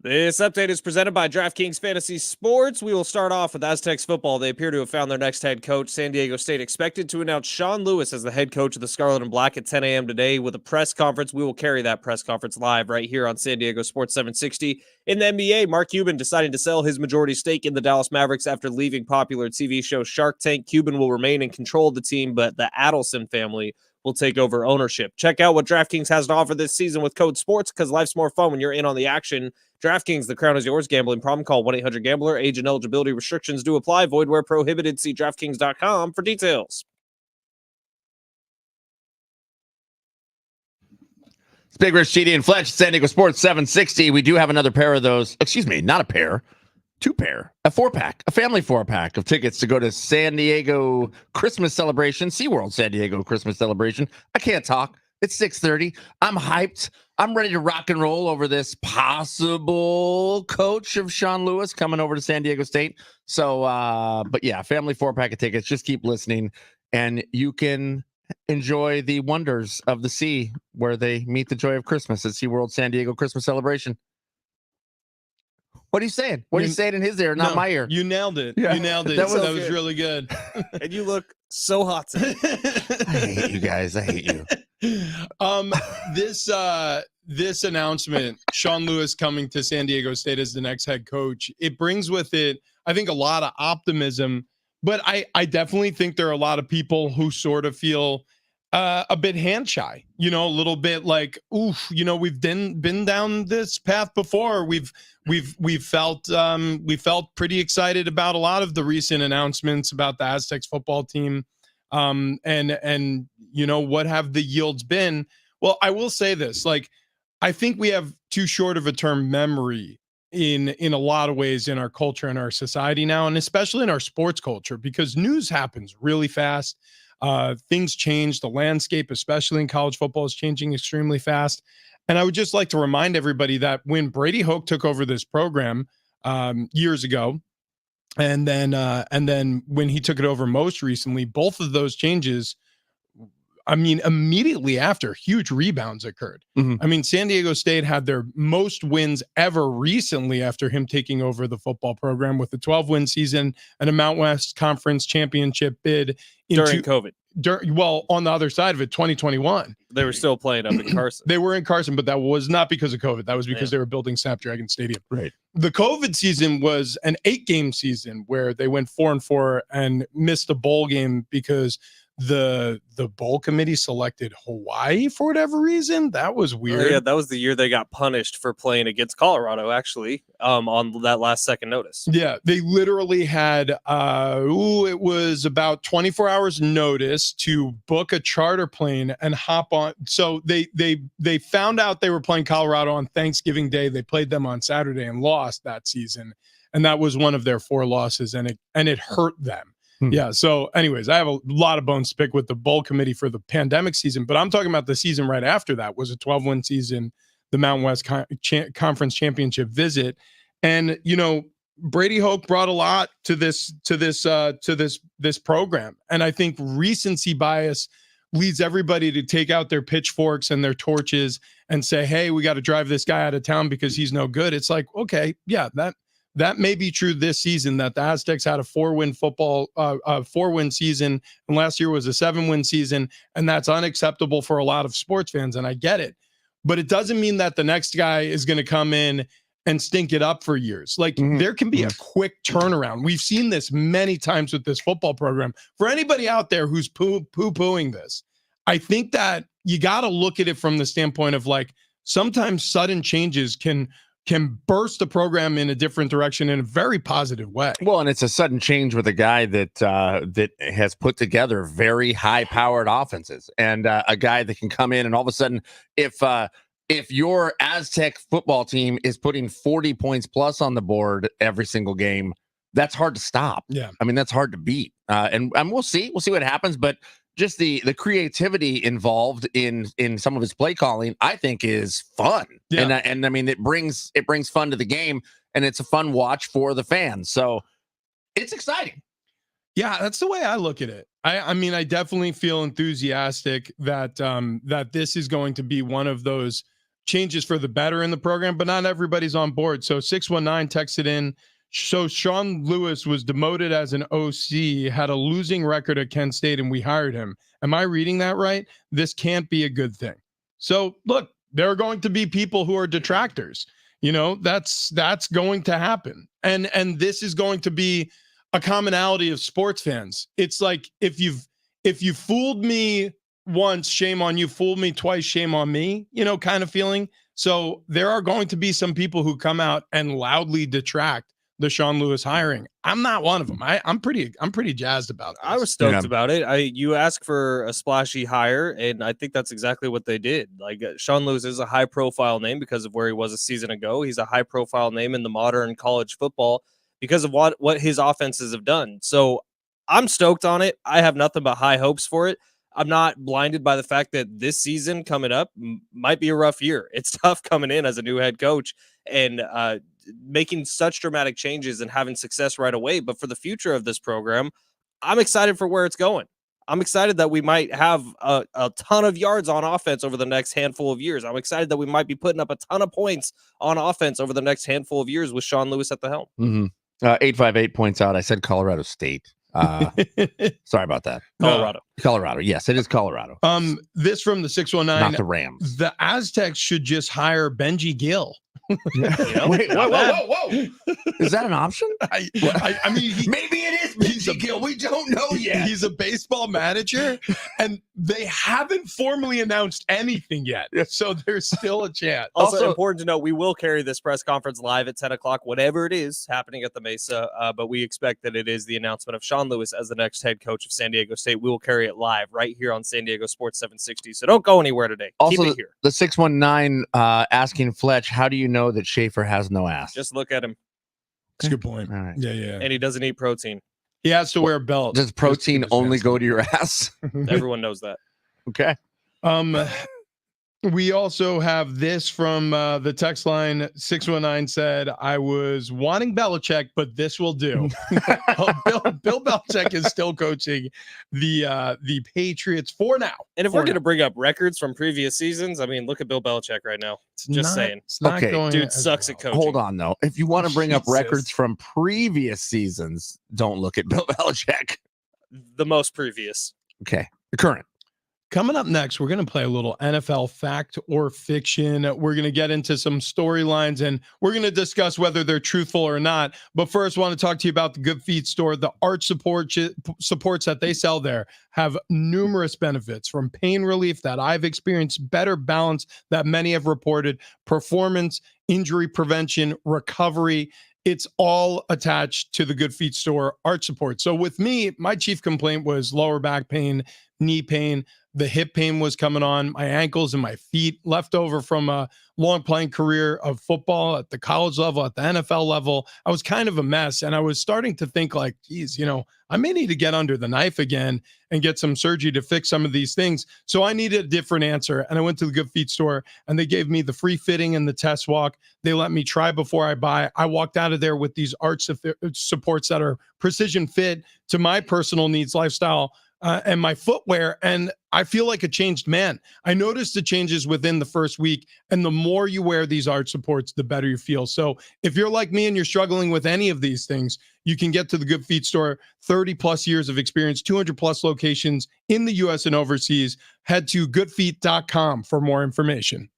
This update is presented by DraftKings Fantasy Sports. We will start off with Aztecs football. They appear to have found their next head coach. San Diego State expected to announce Sean Lewis as the head coach of the Scarlet and Black at 10 a.m. today with a press conference. We will carry that press conference live right here on San Diego Sports 760. In the NBA, Mark Cuban deciding to sell his majority stake in the Dallas Mavericks after leaving popular TV show Shark Tank. Cuban will remain in control of the team, but the Adelson family will take over ownership. Check out what DraftKings has to offer this season with code SPORTS because life's more fun when you're in on the action. DraftKings, the crown is yours. Gambling problem? Call 1-800-GAMBLER. Age and eligibility restrictions do apply. Void where prohibited. See DraftKings.com for details. It's Big Rich, TD, and Fletch, San Diego Sports 760. We do have another pair of those. Excuse me, not a pair. Two pair. A 4-pack. A family 4-pack of tickets to go to San Diego Christmas celebration. Seaworld San Diego Christmas celebration. I can't talk. It's 6:30. I'm hyped. I'm ready to rock and roll over this possible coach of Sean Lewis coming over to San Diego State. So, but yeah, family 4-pack of tickets. Just keep listening and you can enjoy the wonders of the sea where they meet the joy of Christmas at SeaWorld San Diego Christmas celebration. What are you saying? What are you saying in his ear, not my ear? You nailed it. Yeah. You nailed it. That was really good. And you look so hot today. I hate you guys. I hate you. This announcement, Sean Lewis coming to San Diego State as the next head coach, it brings with it, I think, a lot of optimism. But I definitely think there are a lot of people who sort of feel a bit hand shy, a little bit like, oof, we've been down this path before. We've felt pretty excited about a lot of the recent announcements about the Aztecs football team. And what have the yields been? Well, I will say this, I think we have too short of a term memory in a lot of ways in our culture and our society now, and especially in our sports culture, because news happens really fast. Things change. The landscape, especially in college football, is changing extremely fast. And I would just like to remind everybody that when Brady Hoke took over this program years ago, and then when he took it over most recently, both of those changes, immediately after, huge rebounds occurred. Mm-hmm. San Diego State had their most wins ever recently after him taking over the football program with a 12-win season and a Mountain West Conference championship bid during COVID. on the other side of it, 2021. They were still playing up in Carson. They were in Carson, but that was not because of COVID. That was because they were building Snapdragon Stadium. Right. The COVID season was an 8-game season where they went 4-4 and missed a bowl game because the bowl committee selected Hawaii for whatever reason. That was weird. Yeah, that was the year they got punished for playing against Colorado, actually, on that last second notice. Yeah, they literally had it was about 24 hours notice to book a charter plane and hop on. So they found out they were playing Colorado on Thanksgiving Day. They played them on Saturday and lost that season, and that was one of their 4 losses, and it hurt them. Yeah. So anyways, I have a lot of bones to pick with the bowl committee for the pandemic season, but I'm talking about the season right after that was a 12-win season, the Mountain West Conference Championship visit. And, Brady Hoke brought a lot to this program. And I think recency bias leads everybody to take out their pitchforks and their torches and say, hey, we got to drive this guy out of town because he's no good. It's like, okay, yeah, that may be true this season, that the Aztecs had a 4-win season, and last year was a 7-win season, and that's unacceptable for a lot of sports fans, and I get it. But it doesn't mean that the next guy is going to come in and stink it up for years. Like, there can be a quick turnaround. We've seen this many times with this football program. For anybody out there who's poo-pooing this, I think that you got to look at it from the standpoint of, like, sometimes sudden changes can burst the program in a different direction in a very positive way. Well, and it's a sudden change with a guy that has put together very high-powered offenses, and a guy that can come in and all of a sudden, if your Aztec football team is putting 40 points plus on the board every single game, that's hard to stop. Yeah, I mean, that's hard to beat. And we'll see what happens, but just the creativity involved in some of his play calling, I think, is fun. Yeah. And I mean, it brings fun to the game, and it's a fun watch for the fans. So it's exciting. Yeah, that's the way I look at it. I mean, I definitely feel enthusiastic that that this is going to be one of those changes for the better in the program, but not everybody's on board. So 619 texted in. So Sean Lewis was demoted as an OC, had a losing record at Kent State, and we hired him. Am I reading that right? This can't be a good thing. So look, there are going to be people who are detractors. That's going to happen. And this is going to be a commonality of sports fans. It's like, if you fooled me once, shame on you. Fooled me twice, shame on me, kind of feeling. So there are going to be some people who come out and loudly detract the Sean Lewis hiring. I'm not one of them. I'm pretty jazzed about this. I was stoked about it. You ask for a splashy hire, and I think that's exactly what they did. Like, Sean Lewis is a high profile name because of where he was a season ago. He's a high profile name in the modern college football because of what his offenses have done. So I'm stoked on it. I have nothing but high hopes for it. I'm not blinded by the fact that this season coming up might be a rough year. It's tough coming in as a new head coach and making such dramatic changes and having success right away. But for the future of this program, I'm excited for where it's going. I'm excited that we might have a ton of yards on offense over the next handful of years. I'm excited that we might be putting up a ton of points on offense over the next handful of years with Sean Lewis at the helm. 858 points out. I said Colorado State. Sorry about that. Colorado. Yes, it is Colorado. This from the 619. Not the Rams. The Aztecs should just hire Benji Gill. Wait, whoa. Is that an option? I mean, maybe it is Benji Gill. We don't know yet. He's a baseball manager, and they haven't formally announced anything yet. So there's still a chance. Also important to note, we will carry this press conference live at 10 o'clock, whatever it is happening at the Mesa. But we expect that it is the announcement of Sean Lewis as the next head coach of San Diego State. We will carry it live right here on San Diego Sports 760. So don't go anywhere today. Also, keep it here. The 619 asking Fletch, how do you know that Schaefer has no ass? Just look at him. That's a good point. All right. Yeah. And he doesn't eat protein. He has to wear a belt. Does protein only go to your ass? Everyone knows that. Okay. We also have this from the text line. 619 said, I was wanting Belichick, but this will do. Bill Belichick is still coaching the Patriots for now. And if we're going to bring up records from previous seasons, I mean, look at Bill Belichick right now. Saying. It's not going dude sucks at coaching. Hold on, though. If you want to bring up records from previous seasons, don't look at Bill Belichick. The most previous. Okay. Current. Coming up next, we're going to play a little NFL fact or fiction. We're going to get into some storylines and we're going to discuss whether they're truthful or not. But first, I want to talk to you about the Good Feet store. The arch supports that they sell there have numerous benefits, from pain relief that I've experienced, better balance that many have reported, performance, injury prevention, recovery. It's all attached to the Good Feet store arch support. So with me, my chief complaint was lower back pain, knee pain. The hip pain was coming on, my ankles and my feet, left over from a long playing career of football at the college level, at the NFL level. I was kind of a mess. And I was starting to think like, geez, I may need to get under the knife again and get some surgery to fix some of these things. So I needed a different answer. And I went to the Good Feet store and they gave me the free fitting and the test walk. They let me try before I buy. I walked out of there with these arch supports that are precision fit to my personal needs, lifestyle, and my footwear, and I feel like a changed man. I noticed the changes within the first week, and the more you wear these arch supports, the better you feel. So if you're like me and you're struggling with any of these things, you can get to the Good Feet store. 30 plus years of experience, 200 plus locations in the US and overseas. Head to goodfeet.com for more information.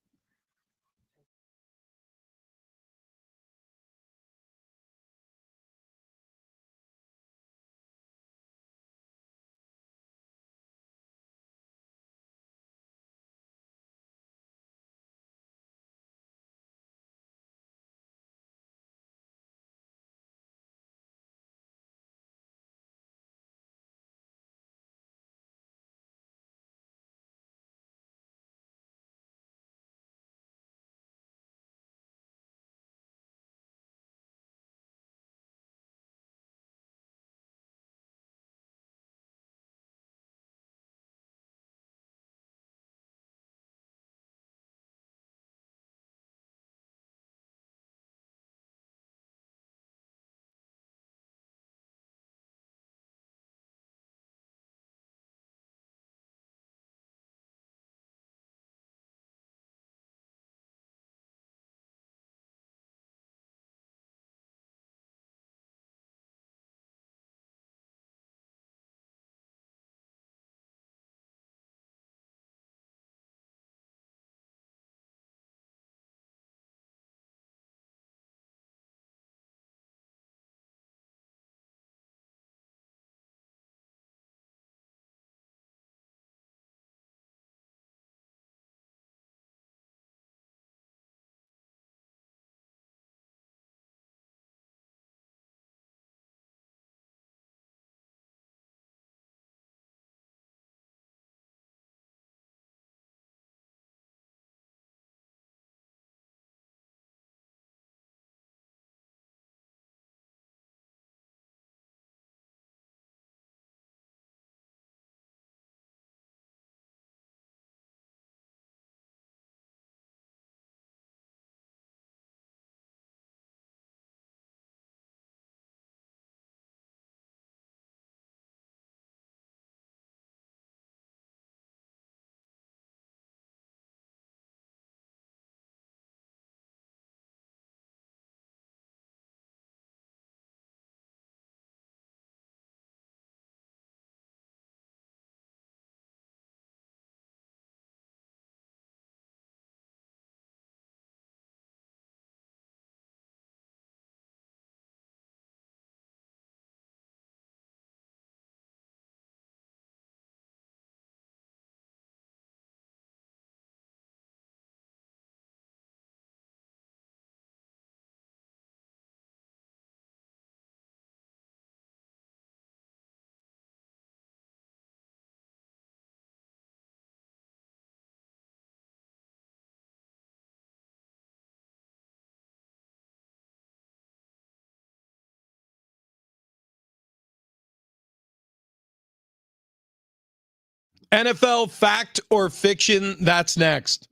NFL fact or fiction, that's next.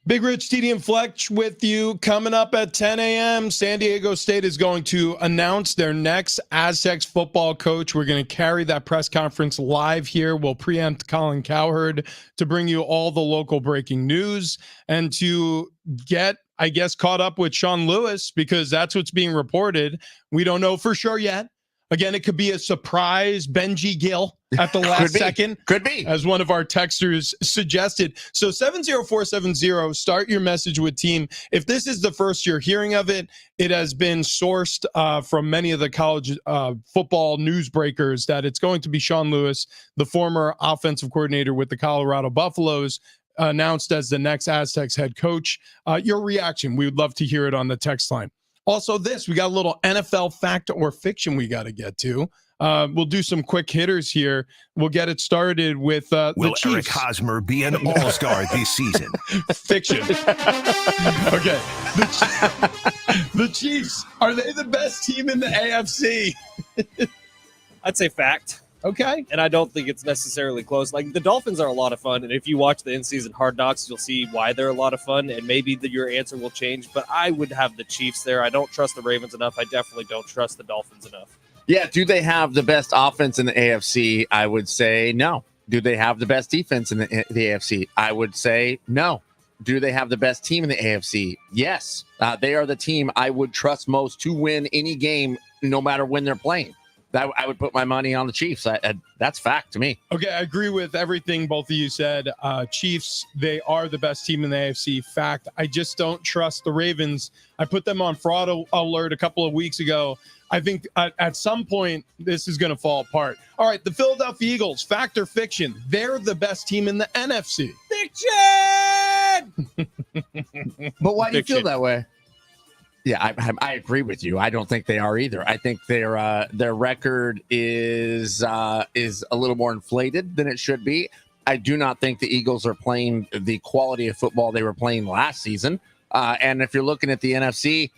Big Rich, TD, and Fletch with you. Coming up at 10 a.m., San Diego State is going to announce their next Aztecs football coach. We're going to carry that press conference live here. We'll preempt Colin Cowherd to bring you all the local breaking news and to get, I guess, caught up with Sean Lewis, because that's what's being reported. We don't know for sure yet. Again, it could be a surprise Benji Gill at the last second. Could be. As one of our texters suggested. So 70470, start your message with team. If this is the first you're hearing of it, it has been sourced from many of the college football newsbreakers that it's going to be Sean Lewis, the former offensive coordinator with the Colorado Buffaloes, announced as the next Aztecs head coach. Your reaction, we would love to hear it on the text line. Also, we got a little NFL fact or fiction we got to get to. We'll do some quick hitters here. We'll get it started with the Chiefs. Will Eric Hosmer be an all-star this season? Fiction. Okay. The Chiefs, are they the best team in the AFC? I'd say fact. Okay. And I don't think it's necessarily close. Like, the Dolphins are a lot of fun, and if you watch the in-season Hard Knocks, you'll see why they're a lot of fun, and maybe your answer will change. But I would have the Chiefs there. I don't trust the Ravens enough. I definitely don't trust the Dolphins enough. Yeah, do they have the best offense in the AFC? I would say no. Do they have the best defense in the AFC? I would say no. Do they have the best team in the AFC? Yes. They are the team I would trust most to win any game, no matter when they're playing. I would put my money on the Chiefs. That's fact to me. Okay, I agree with everything both of you said. Chiefs, they are the best team in the AFC. Fact, I just don't trust the Ravens. I put them on fraud alert a couple of weeks ago. I think at some point this is going to fall apart. All right, the Philadelphia Eagles, fact or fiction? They're the best team in the NFC. Fiction! But why do you Fiction. feel that way? Yeah, I agree with you. I don't think they are either. I think their record is a little more inflated than it should be. I do not think the Eagles are playing the quality of football they were playing last season. And if you're looking at the NFC,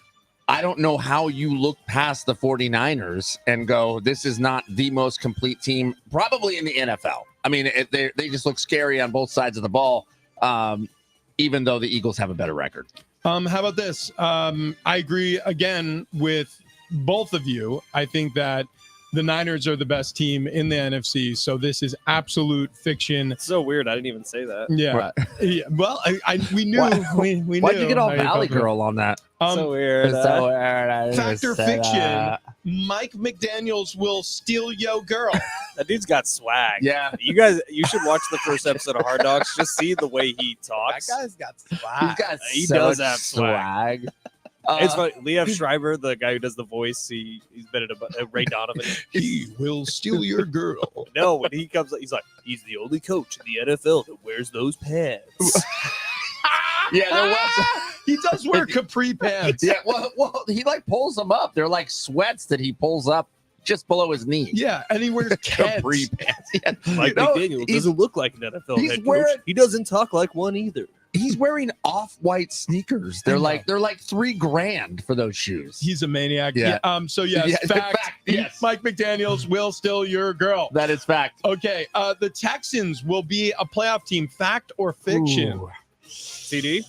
I don't know how you look past the 49ers and go, this is not the most complete team probably in the NFL. I mean, they just look scary on both sides of the ball, even though the Eagles have a better record. How about this? I agree again with both of you. I think that the Niners are the best team in the NFC. So this is absolute fiction. It's so weird. I didn't even say that. Yeah. Yeah. Well, we knew. We knew. Why'd you get all how Valley felt. Girl on that? So weird. It's so weird. Fact or fiction? Mike McDaniels will steal yo girl. That dude's got swag. Yeah. You should watch the first episode of Hard Knocks. Just see the way he talks. That guy's got swag. He so does much have swag. It's funny. Liev Schreiber, the guy who does the voice, he's been at a Ray Donovan. He will steal your girl. No, when he comes, he's like, he's the only coach in the NFL that wears those pants. Yeah, there was. He does wear capri pants. Yeah, well, he like pulls them up. They're like sweats that he pulls up just below his knee. Yeah, and he wears Capri Keds. pants. Yeah. Mike McDaniel doesn't look like an NFL he's head coach. wearing- He doesn't talk like one either. He's wearing off-white sneakers. They're like $3,000 for those shoes. He's a maniac. Yeah. So yes, Yeah, fact. yes. Mike McDaniels will steal your girl. That is fact. Okay. The Texans will be a playoff team. Fact or fiction? Ooh. CD?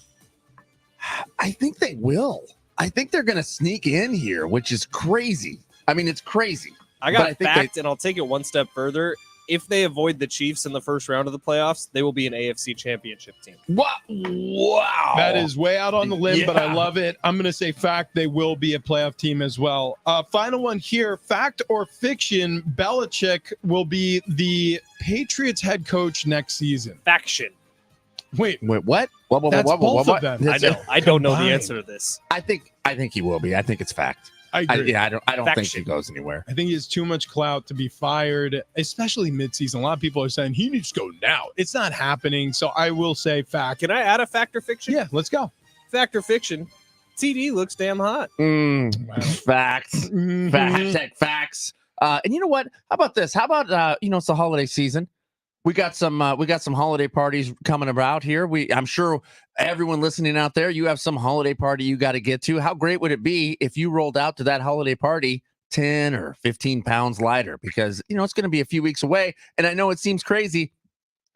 I think they will. I think they're going to sneak in here, which is crazy. I mean, it's crazy. I But got I think fact, and I'll take it one step further. If they avoid the Chiefs in the first round of the playoffs, they will be an AFC championship team. Wow. That is way out on the limb, but I Yeah. love it. I'm going to say fact. They will be a playoff team as well. Final one here. Fact or fiction? Belichick will be the Patriots head coach next season. Faction. Wait, What? What? That's both of them. I know. I don't know the Combined. answer to this. I think he will be. I think it's fact. I agree. I don't think Faction. he goes anywhere. I think he has too much clout to be fired, especially midseason. A lot of people are saying he needs to go now. It's not happening. So I will say fact. Can I add a fact or fiction? Yeah, let's go. Fact or fiction? TD looks damn hot. Wow. Facts. Mhm. Hashtag facts. And you know what? How about this? How about it's the holiday season. We got some holiday parties coming about here. I'm sure everyone listening out there, you have some holiday party you got to get to. How great would it be if you rolled out to that holiday party 10 or 15 pounds lighter? Because it's going to be a few weeks away, and I know it seems crazy,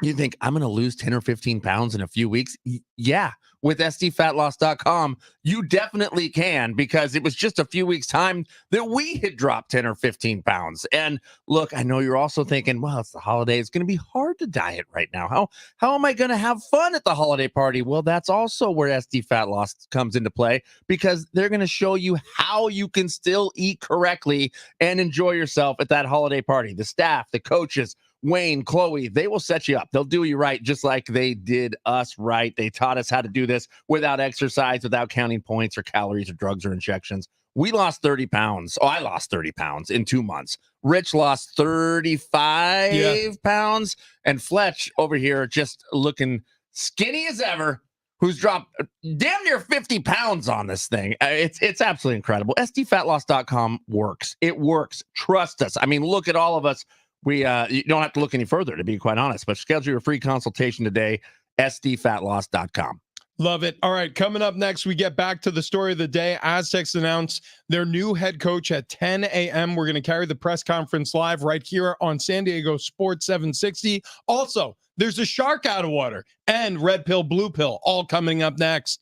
You think I'm going to lose 10 or 15 pounds in a few weeks? Yeah. With sdfatloss.com, you definitely can, because it was just a few weeks' time that we had dropped 10 or 15 pounds. And look, I know you're also thinking, well, it's the holiday. It's going to be hard to diet right now. How am I going to have fun at the holiday party? Well, that's also where SD Fat Loss comes into play, because they're going to show you how you can still eat correctly and enjoy yourself at that holiday party. The staff, the coaches, Wayne, Chloe, they will set you up. They'll do you right, just like they did us right. They taught us how to do this without exercise, without counting points or calories or drugs or injections. We lost 30 pounds. Oh, I lost 30 pounds in 2 months. Rich lost 35 pounds. And Fletch over here just looking skinny as ever, who's dropped damn near 50 pounds on this thing. It's absolutely incredible. SDFatLoss.com works. It works. Trust us. I mean, look at all of us. You don't have to look any further, to be quite honest, but schedule your free consultation today, sdfatloss.com. Love it. All right, coming up next, we get back to the story of the day. Aztecs announced their new head coach at 10 a.m. We're going to carry the press conference live right here on San Diego Sports 760. Also, there's a shark out of water and red pill, blue pill, all coming up next.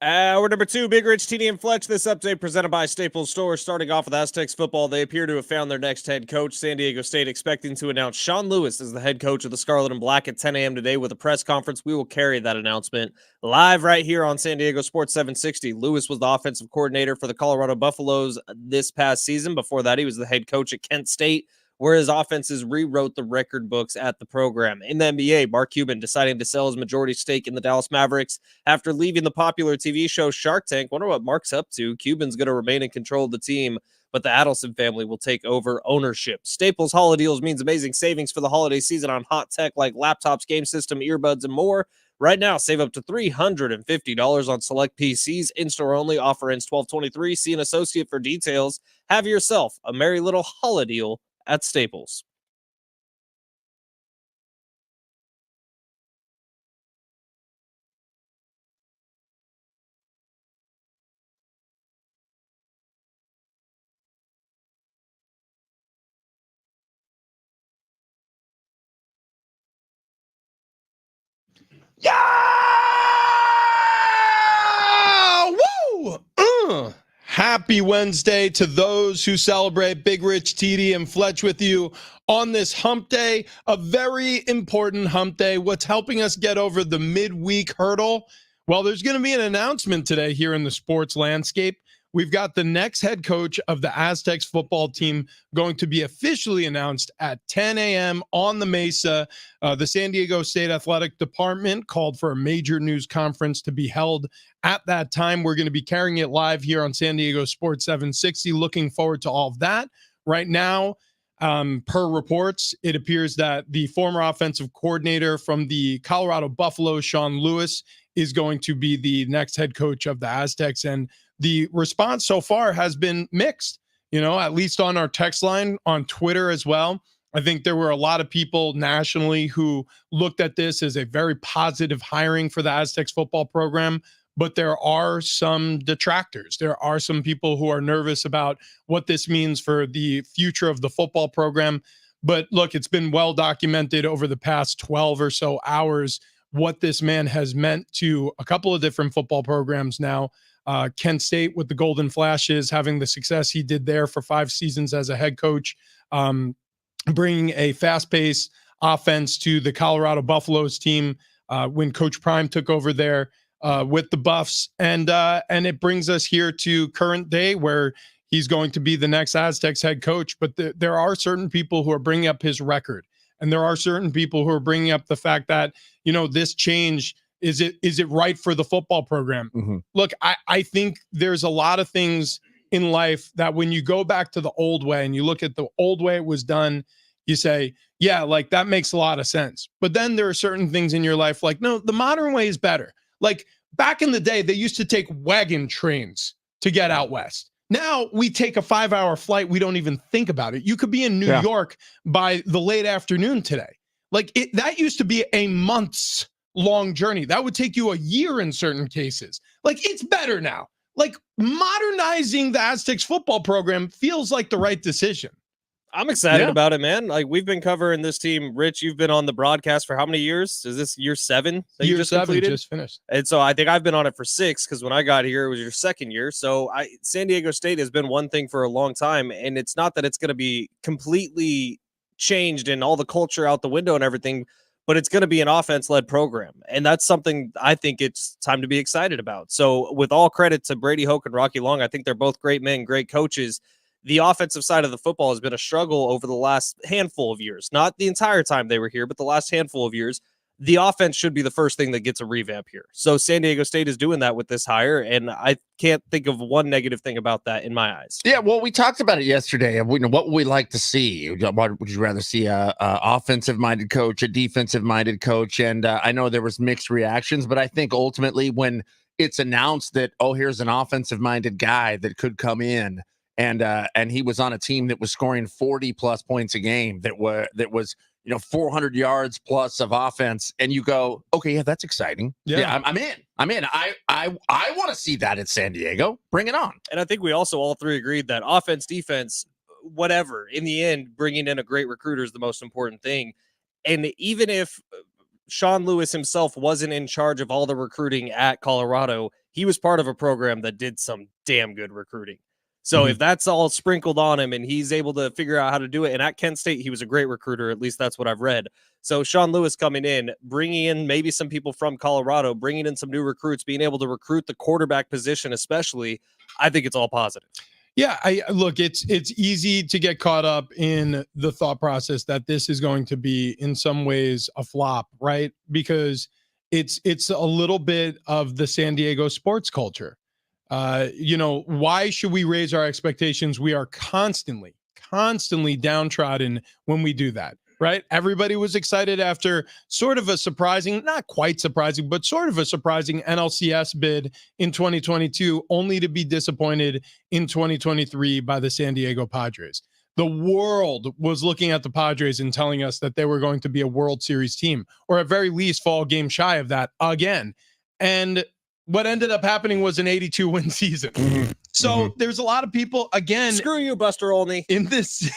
Hour number 2, Big Rich, TD, and Fletch. This update presented by Staples Store. Starting off with Aztecs football, they appear to have found their next head coach. San Diego State expecting to announce Sean Lewis as the head coach of the Scarlet and Black at 10 a.m. today with a press conference. We will carry that announcement live right here on San Diego Sports 760. Lewis was the offensive coordinator for the Colorado Buffaloes this past season. Before that, he was the head coach at Kent State, where his offenses rewrote the record books at the program. In the NBA, Mark Cuban deciding to sell his majority stake in the Dallas Mavericks after leaving the popular TV show Shark Tank. Wonder what Mark's up to. Cuban's going to remain in control of the team, but the Adelson family will take over ownership. Staples Holiday Deals means amazing savings for the holiday season on hot tech like laptops, game system, earbuds, and more. Right now, save up to $350 on select PCs. In-store only. Offer ends 12/23. See an associate for details. Have yourself a merry little holiday deal at Staples. Yeah! Woo! Happy Wednesday to those who celebrate. Big Rich, TD, and Fletch with you on this hump day, a very important hump day. What's helping us get over the midweek hurdle? Well, there's going to be an announcement today here in the sports landscape. We've got the next head coach of the Aztecs football team going to be officially announced at 10 a.m. on the Mesa. The San Diego State Athletic Department called for a major news conference to be held at that time. We're going to be carrying it live here on San Diego Sports 760. Looking forward to all of that. Right now, per reports, it appears that the former offensive coordinator from the Colorado Buffaloes, Sean Lewis, is going to be the next head coach of the Aztecs. And the response so far has been mixed, at least on our text line, on Twitter as well. I think there were a lot of people nationally who looked at this as a very positive hiring for the Aztecs football program, but there are some detractors. There are some people who are nervous about what this means for the future of the football program. But look, it's been well documented over the past 12 or so hours what this man has meant to a couple of different football programs now. Kent State with the Golden Flashes, having the success he did there for 5 seasons as a head coach, bringing a fast-paced offense to the Colorado Buffaloes team when Coach Prime took over there with the Buffs. And it brings us here to current day where he's going to be the next Aztecs head coach. But there are certain people who are bringing up his record. And there are certain people who are bringing up the fact that, this change, is it right for the football program? Mm-hmm. Look, I think there's a lot of things in life that when you go back to the old way and you look at the old way it was done, you say, yeah, like that makes a lot of sense. But then there are certain things in your life like, no, the modern way is better. Like back in the day, they used to take wagon trains to get out west. Now we take a 5-hour flight. We don't even think about it. You could be in New York by the late afternoon today. Like that used to be a month's long journey. That would take you a year in certain cases. Like it's better now. Like modernizing the Aztecs football program feels like the right decision. I'm excited about it, man. Like we've been covering this team. Rich, you've been on the broadcast for how many years? Is this year 7 that you just completed? Just finished. And so I think I've been on it for 6 because when I got here, it was your second year. So San Diego State has been one thing for a long time. And it's not that it's going to be completely changed and all the culture out the window and everything, but it's going to be an offense-led program. And that's something I think it's time to be excited about. So with all credit to Brady Hoke and Rocky Long, I think they're both great men, great coaches. The offensive side of the football has been a struggle over the last handful of years. Not the entire time they were here, but the last handful of years. The offense should be the first thing that gets a revamp here. So San Diego State is doing that with this hire, and I can't think of one negative thing about that in my eyes. Yeah, well, we talked about it yesterday. What would we like to see? Would you rather see a offensive-minded coach, a defensive-minded coach? And I know there was mixed reactions, but I think ultimately when it's announced that, here's an offensive-minded guy that could come in, and he was on a team that was scoring 40+ points a game, that was 400 yards plus of offense, and you go, okay, yeah, that's exciting. Yeah, I'm in. I want to see that at San Diego. Bring it on. And I think we also all three agreed that offense, defense, whatever, in the end, bringing in a great recruiter is the most important thing. And even if Sean Lewis himself wasn't in charge of all the recruiting at Colorado, he was part of a program that did some damn good recruiting. So if that's all sprinkled on him and he's able to figure out how to do it, and at Kent State, he was a great recruiter, at least that's what I've read. So Sean Lewis coming in, bringing in maybe some people from Colorado, bringing in some new recruits, being able to recruit the quarterback position especially, I think it's all positive. Yeah, I look, it's easy to get caught up in the thought process that this is going to be in some ways a flop, right? Because it's a little bit of the San Diego sports culture. Why should we raise our expectations? We are constantly downtrodden when we do that, right? Everybody was excited after sort of a surprising, not quite surprising, but sort of a surprising NLCS bid in 2022, only to be disappointed in 2023 by the San Diego Padres. The world was looking at the Padres and telling us that they were going to be a World Series team, or at very least fall game shy of that again. And what ended up happening was an 82-win season. So there's a lot of people, again, Screw you, Buster Olney, in this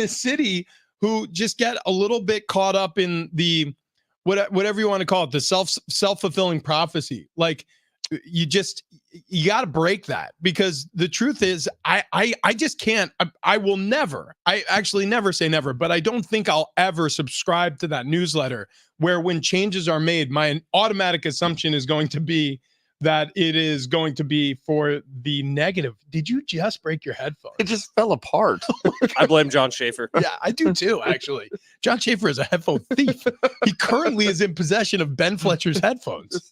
city who just get a little bit caught up in the whatever you want to call it, the self-fulfilling prophecy. Like you got to break that, because the truth is I just can't. I will never. I actually never say never, but I don't think I'll ever subscribe to that newsletter where when changes are made, my automatic assumption is going to be that it is going to be for the negative. Did you just break your headphone? It just fell apart. I blame John Schaefer. Yeah, I do too, actually. John Schaefer is a headphone thief. He currently is in possession of Ben Fletcher's headphones.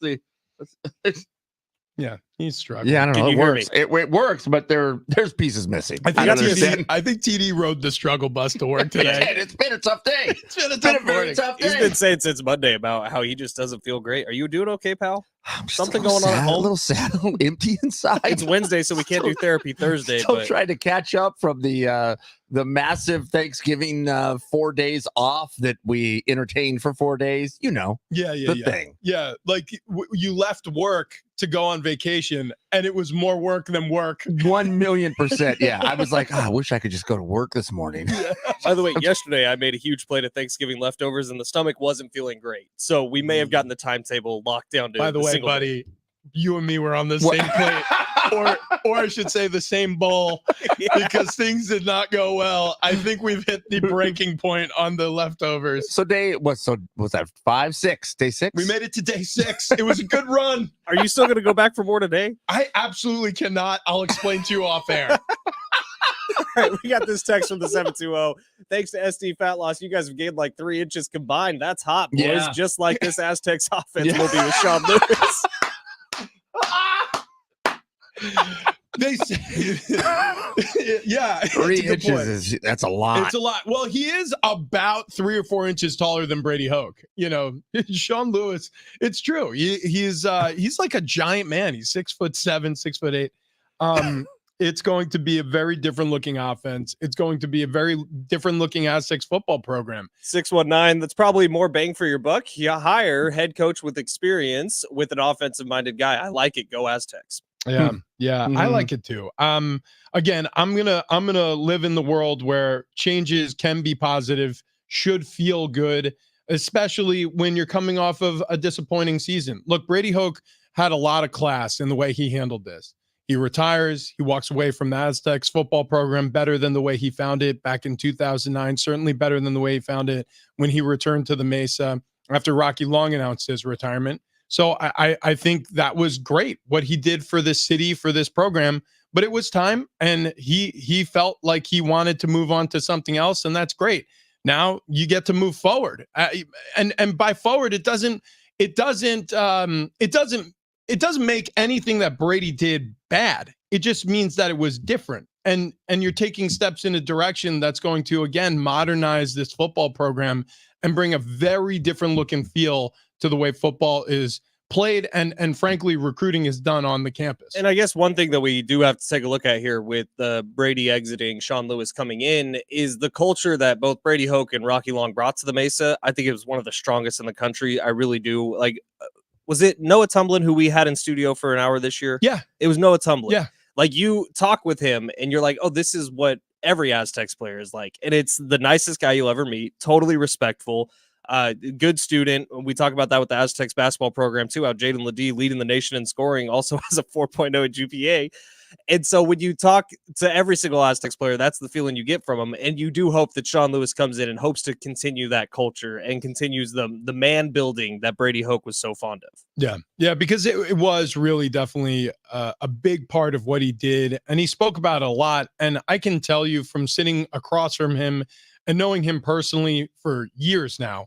Yeah, he's struggling. Yeah, I don't know. Can It you hear works. It works, but there's pieces missing. I don't think understand. TD rode the struggle bus to work today. It's been a tough day. It's been a Very morning. tough He's day. been saying since Monday about how he just doesn't feel great. Are you doing okay, pal? I'm just Something a little going on at sad, home? A little sad, a little empty inside. It's Wednesday, so we can't do therapy Thursday. Still But trying to catch up from the massive Thanksgiving 4 days off that we entertained for 4 days. Yeah. The thing. Yeah, like you left work to go on vacation, and it was more work than work. 1,000,000%. Yeah, I was like, I wish I could just go to work this morning. by the way, yesterday I made a huge plate of Thanksgiving leftovers, and the stomach wasn't feeling great. So we may have gotten the timetable locked down to. By the way, single buddy, you and me were on the same plate, or I should say the same bowl, because things did not go well. I think we've hit the breaking point on the leftovers. So was that 5, 6, day 6? We made it to day 6. It was a good run. Are you still going to go back for more today? I absolutely cannot. I'll explain to you off air. All right, we got this text from the 720. Thanks to SD Fat Loss, you guys have gained like 3 inches combined. That's hot, boys. Yeah. Just like this Aztecs offense will be with Sean Lewis. They say, yeah, 3 inches that's a lot. It's a lot. Well, he is about 3 or 4 inches taller than Brady Hoke. Sean Lewis. It's true. He's like a giant man. He's 6'7", 6'8". It's going to be a very different looking offense. It's going to be a very different looking Aztecs football program. 619. That's probably more bang for your buck. You hire head coach with experience with an offensive minded guy. I like it. Go Aztecs. Yeah. I like it too. Again, I'm gonna live in the world where changes can be positive, should feel good, especially when you're coming off of a disappointing season. Look, Brady Hoke had a lot of class in the way he handled this. He retires. He walks away from the Aztecs football program better than the way he found it back in 2009. Certainly better than the way he found it when he returned to the Mesa after Rocky Long announced his retirement. So I think that was great what he did for this city, for this program. But it was time, and he felt like he wanted to move on to something else, and that's great. Now you get to move forward, and by forward it doesn't make anything that Brady did bad. It just means that it was different, and you're taking steps in a direction that's going to again modernize this football program and bring a very different look and feel to the way football is played and frankly recruiting is done on the campus. And I guess one thing that we do have to take a look at here with Brady exiting, Sean Lewis coming in, is the culture that both Brady Hoke and Rocky Long brought to the Mesa. I think it was one of the strongest in the country. I really do. Like, was it Noah Tumblin who we had in studio for an hour this year? Yeah. It was Noah Tumblin. Yeah. Like, you talk with him and you're like, oh, this is what every Aztecs player is like. And it's the nicest guy you'll ever meet. Totally respectful. Good student. We talk about that with the Aztecs basketball program too. How Jaden Ledee leading the nation in scoring, also has a 4.0 GPA. And so when you talk to every single Aztecs player, that's the feeling you get from them. And you do hope that Sean Lewis comes in and hopes to continue that culture and continues the man building that Brady Hoke was so fond of. Yeah, because it was really definitely a big part of what he did. And he spoke about it a lot. And I can tell you from sitting across from him and knowing him personally for years now,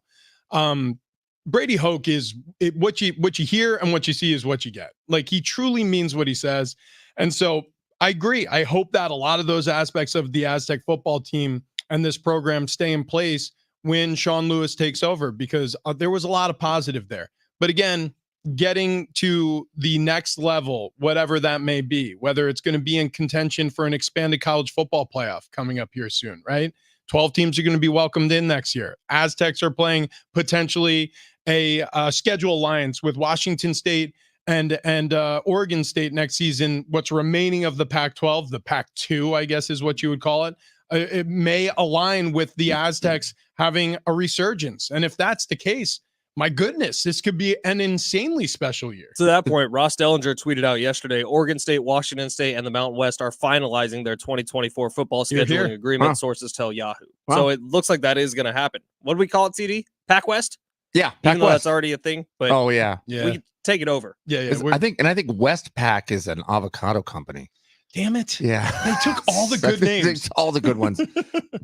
Brady Hoke is what you hear and what you see is what you get. Like, he truly means what he says. And so I agree. I hope that a lot of those aspects of the Aztec football team and this program stay in place when Sean Lewis takes over, because there was a lot of positive there. But again, getting to the next level, whatever that may be, whether it's going to be in contention for an expanded college football playoff coming up here soon, right? 12 teams are going to be welcomed in next year. Aztecs are playing potentially a schedule alliance with Washington State and Oregon State next season. What's remaining of the Pac-12, the Pac-2, I guess is what you would call it. It may align with the Aztecs having a resurgence. And if that's the case, my goodness, this could be an insanely special year. To that point, Ross Dellinger tweeted out yesterday, Oregon State, Washington State, and the Mountain West are finalizing their 2024 football scheduling agreement, sources tell Yahoo. Wow. So it looks like that is going to happen. What do we call it, CD? Pac West? Yeah, Pac West. That's already a thing. But oh, yeah. We can take it over. Yeah. I think Westpac is an avocado company. Damn it. Yeah. They took all the good names. All the good ones.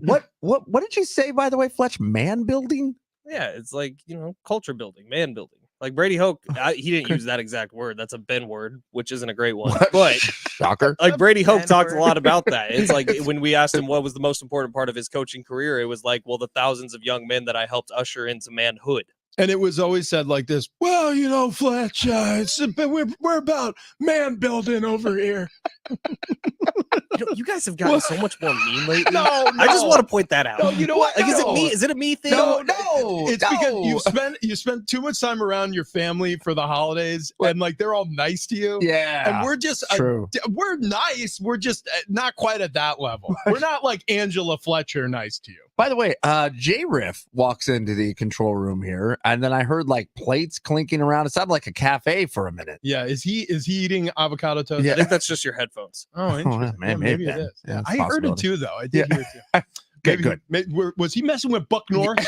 What did you say, by the way, Fletch? Man building? Yeah, it's like, culture building, man building. Like Brady Hoke, he didn't use that exact word. That's a Ben word, which isn't a great one. What? But shocker. Like Brady Hoke talked a lot about that. It's like when we asked him what was the most important part of his coaching career, it was like, well, the thousands of young men that I helped usher into manhood. And it was always said like this, well, Fletch, we're about man building over here. You guys have gotten so much more mean lately. No, I just want to point that out. No, you know what? Like, is it me? Is it a me thing? No. It's because you spend too much time around your family for the holidays, and like they're all nice to you. Yeah, and we're just true. We're nice. We're just not quite at that level. We're not like Angela Fletcher nice to you. By the way, J-Riff walks into the control room here, and then I heard like plates clinking around. It sounded like a cafe for a minute. Yeah, is he eating avocado toast? Yeah. I think that's just your headphones. Oh, interesting. Man, maybe it is. Yeah, I heard it too, though. I did hear it too. Good. Was he messing with Buck Norris?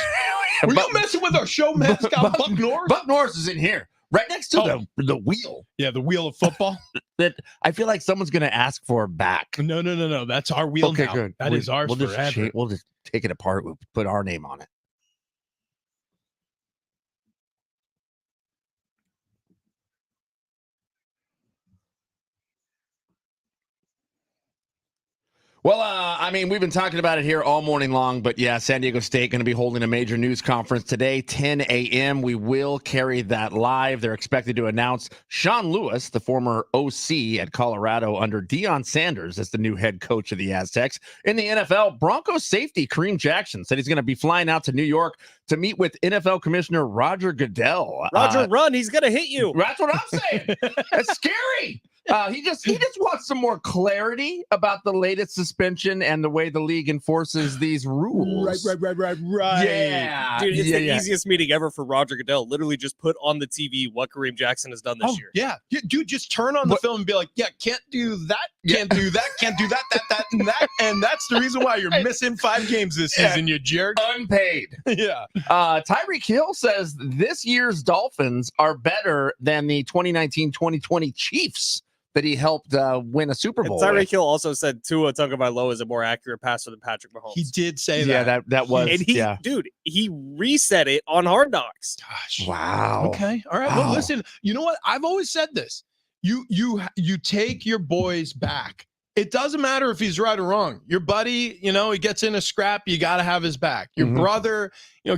Were you messing with our show mascot, Buck Norris? Buck Norris is in here, right next to the wheel. Yeah, the wheel of football. That I feel like someone's going to ask for back. No. That's our wheel now. Good. That is ours forever. We'll just take it apart. We'll put our name on it. Well, we've been talking about it here all morning long, but yeah, San Diego State going to be holding a major news conference today, 10 a.m. We will carry that live. They're expected to announce Sean Lewis, the former OC at Colorado under Deion Sanders, as the new head coach of the Aztecs. In the NFL, Broncos safety Kareem Jackson said he's going to be flying out to New York to meet with NFL Commissioner Roger Goodell. Roger, run. He's going to hit you. That's what I'm saying. That's scary. He just wants some more clarity about the latest suspension and the way the league enforces these rules. Right. Yeah. Dude, it's the easiest meeting ever for Roger Goodell. Literally just put on the TV what Kareem Jackson has done this year. Yeah. Dude, just turn on the film and be like, can't do that, can't do that, can't do that, and that. And that's the reason why you're missing 5 games this season, you jerk. Unpaid. Yeah. Tyreek Hill says this year's Dolphins are better than the 2019-2020 Chiefs that he helped win a Super Bowl. And Tyreek Hill also said Tua Tagovailoa is a more accurate passer than Patrick Mahomes. He did say that. Yeah, that was. And he reset it on Hard Knocks. Gosh. Wow. Okay. All right. Well, listen, you know what? I've always said this. You take your boys back. It doesn't matter if he's right or wrong. Your buddy, he gets in a scrap, you got to have his back. Your brother,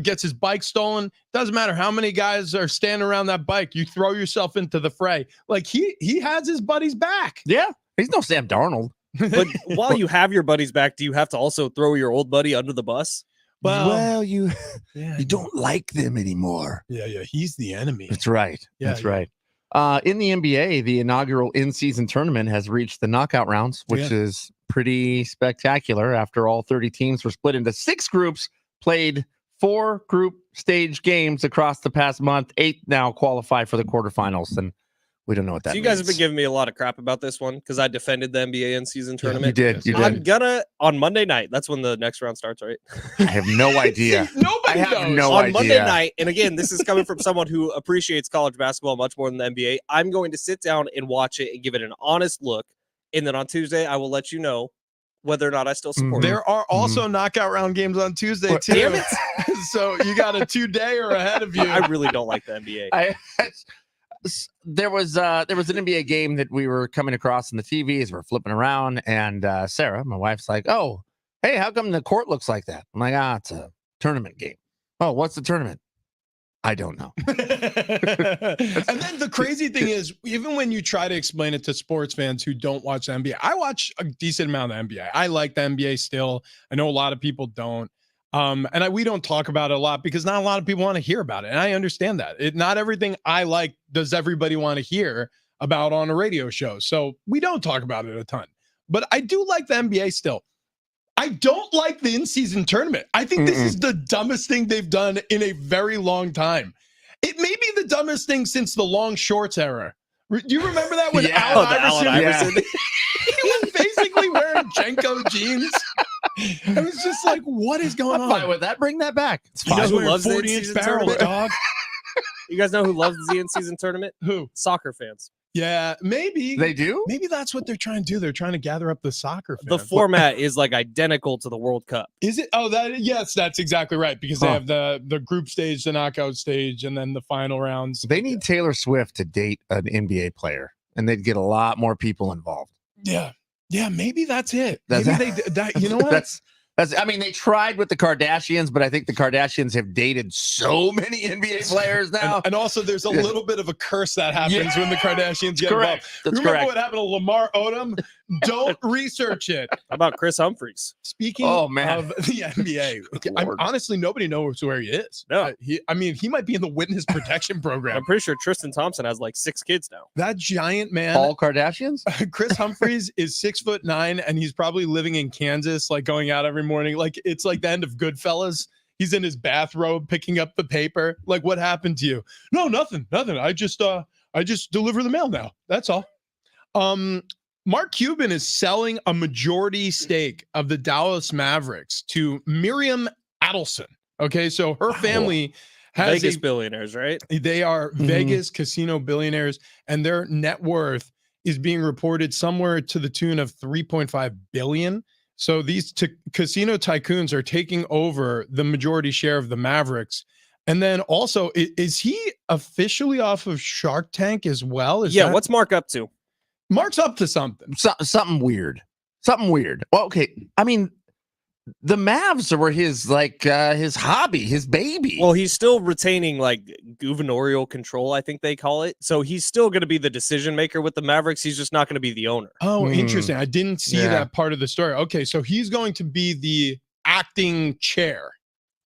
gets his bike stolen. Doesn't matter how many guys are standing around that bike. You throw yourself into the fray. Like he has his buddy's back. Yeah. He's no Sam Darnold. But while you have your buddy's back, do you have to also throw your old buddy under the bus? Well, you don't like them anymore. Yeah. He's the enemy. That's right. Yeah, That's right. In the NBA, the inaugural in-season tournament has reached the knockout rounds, which is pretty spectacular. After all 30 teams were split into 6 groups, played 4 group stage games across the past month. 8 now qualify for the quarterfinals, and we don't know what that So you means. guys have been giving me a lot of crap about this one because I defended the NBA in-season tournament. You did. I'm gonna on Monday night. That's when the next round starts, right? I have no idea. See, nobody I have knows. no On idea. Monday night, and again, this is coming from someone who appreciates college basketball much more than the NBA. I'm going to sit down and watch it and give it an honest look, and then on Tuesday, I will let you know whether or not I still support it. There are also knockout round games on Tuesday too. Damn it. So you got a 2-dayer ahead of you. I really don't like the NBA. There was an NBA game that we were coming across in the TVs. We're flipping around, and Sarah, my wife's like, "Oh, hey, how come the court looks like that?" I'm like, "It's a tournament game." "Oh, what's the tournament?" "I don't know." And then the crazy thing is, even when you try to explain it to sports fans who don't watch the NBA, I watch a decent amount of NBA. I like the NBA still. I know a lot of people don't. We don't talk about it a lot because not a lot of people want to hear about it. And I understand that. Not everything I like does everybody want to hear about on a radio show. So we don't talk about it a ton. But I do like the NBA still. I don't like the in-season tournament. I think this is the dumbest thing they've done in a very long time. It may be the dumbest thing since the long shorts era. Do you remember that when Allen Iverson? He was basically wearing Jenko jeans. I was just like, what is going on? Fine with that. Bring that back. It's You know fine. who Wearing loves the 40-inch in-season barrels, tournament? dog. You guys know who loves the in-season tournament? Who? Soccer fans. Yeah, maybe. They do? Maybe that's what they're trying to do. They're trying to gather up the soccer fans. The format is like identical to the World Cup. Is it? Oh, yes, that's exactly right. Because they have the group stage, the knockout stage, and then the final rounds. They need Taylor Swift to date an NBA player, and they'd get a lot more people involved. Yeah. Yeah, maybe that's it. That's- Maybe you know what? That's. I mean, they tried with the Kardashians, but I think the Kardashians have dated so many NBA players now. And also, there's a little bit of a curse that happens when the Kardashians get Correct. involved. That's Remember correct. what happened to Lamar Odom? Don't research it. How about Chris Humphries? Speaking Oh, man. of the NBA, Lord. honestly, nobody knows where he is. No. He might be in the witness protection program. I'm pretty sure Tristan Thompson has like 6 kids now. That giant man, All Kardashians? Chris Humphries, is 6'9", and he's probably living in Kansas, like going out every morning. Like it's like the end of Goodfellas. He's in his bathrobe picking up the paper. Like, what happened to you? No, nothing. I just deliver the mail now. That's all. Mark Cuban is selling a majority stake of the Dallas Mavericks to Miriam Adelson. Okay, so her family has Vegas billionaires, right? They are Vegas casino billionaires, and their net worth is being reported somewhere to the tune of $3.5 billion. So these casino tycoons are taking over the majority share of the Mavericks. And then also, is he officially off of Shark Tank as well? What's Mark up to? Mark's up to something. Something weird. Well, okay. I mean, the Mavs were his hobby, his baby. Well, he's still retaining like gubernatorial control, I think they call it. So he's still going to be the decision maker with the Mavericks. He's just not going to be the owner. Oh, interesting. I didn't see that part of the story. Okay, so he's going to be the acting chair,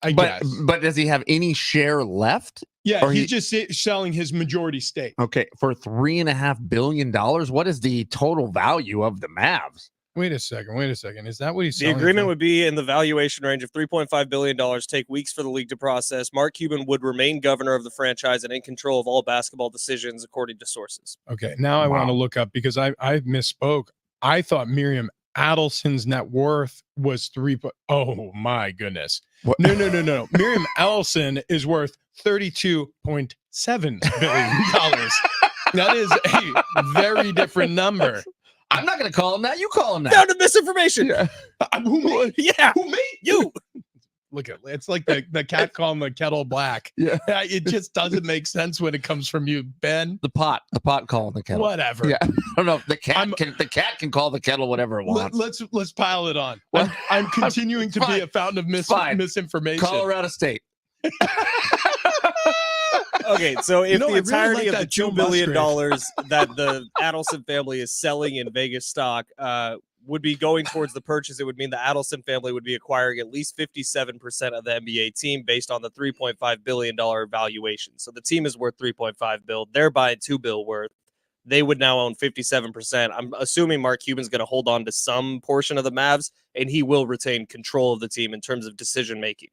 I guess. But does he have any share left? Yeah, Or he's just selling his majority stake. Okay, for $3.5 billion. What is the total value of the Mavs? Wait a second. Is that what he's The selling? agreement would be in the valuation range of $3.5 billion, take weeks for the league to process. Mark Cuban would remain governor of the franchise and in control of all basketball decisions, according to sources. Okay, now I want to look up because I misspoke. I thought Miriam Adelson's net worth was oh my goodness. What? No. Miriam Adelson is worth $32.7 billion. That is a very different number. I'm not going to call him that. You call him that. Found a misinformation. Yeah. Who, Yeah. who me? You. Look at it's like the cat calling the kettle black. Yeah. It just doesn't make sense when it comes from you, Ben. The pot calling the kettle. Whatever. Yeah. I don't know. The cat can call the kettle whatever it wants. Let's pile it on. What? I'm continuing to be Fine. a fountain of Fine. misinformation. Colorado State. Okay, so if I the really entirety like of the that Joe $2 billion Musgrave. that the Adelson family is selling in Vegas stock would be going towards the purchase, it would mean the Adelson family would be acquiring at least 57% of the NBA team based on the $3.5 billion valuation. So the team is worth $3.5 billion. They're buying $2 billion worth. They would now own 57%. I'm assuming Mark Cuban's going to hold on to some portion of the Mavs, and he will retain control of the team in terms of decision making.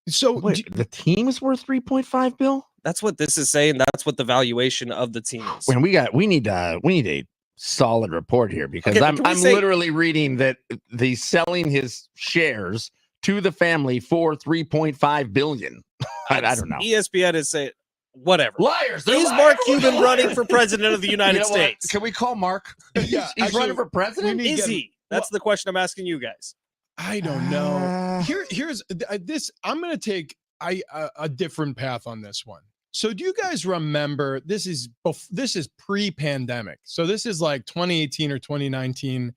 So Wait, the team is worth 3.5 bill? That's what this is saying. That's what the valuation of the team is. When we need a solid report here, because Okay, I'm can we say- literally reading that he's selling his shares to the family for 3.5 billion. I don't know. ESPN is saying whatever. Liars. They're Is liars. Mark Cuban running for president of the You United know what? States? Can we call Mark? Yeah, he's actually, running for president. we need- Is he? That's the question I'm asking you guys. I don't know. Here's this. I'm going to take a different path on this one. So do you guys remember, this is pre-pandemic. So this is like 2018 or 2019.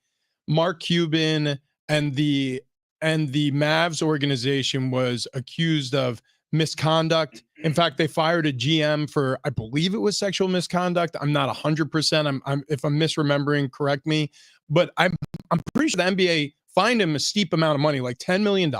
Mark Cuban and the Mavs organization was accused of misconduct. In fact, they fired a GM for, I believe it was sexual misconduct. I'm not 100%. I'm if I'm misremembering, correct me. But I'm pretty sure the NBA fined him a steep amount of money, like $10 million.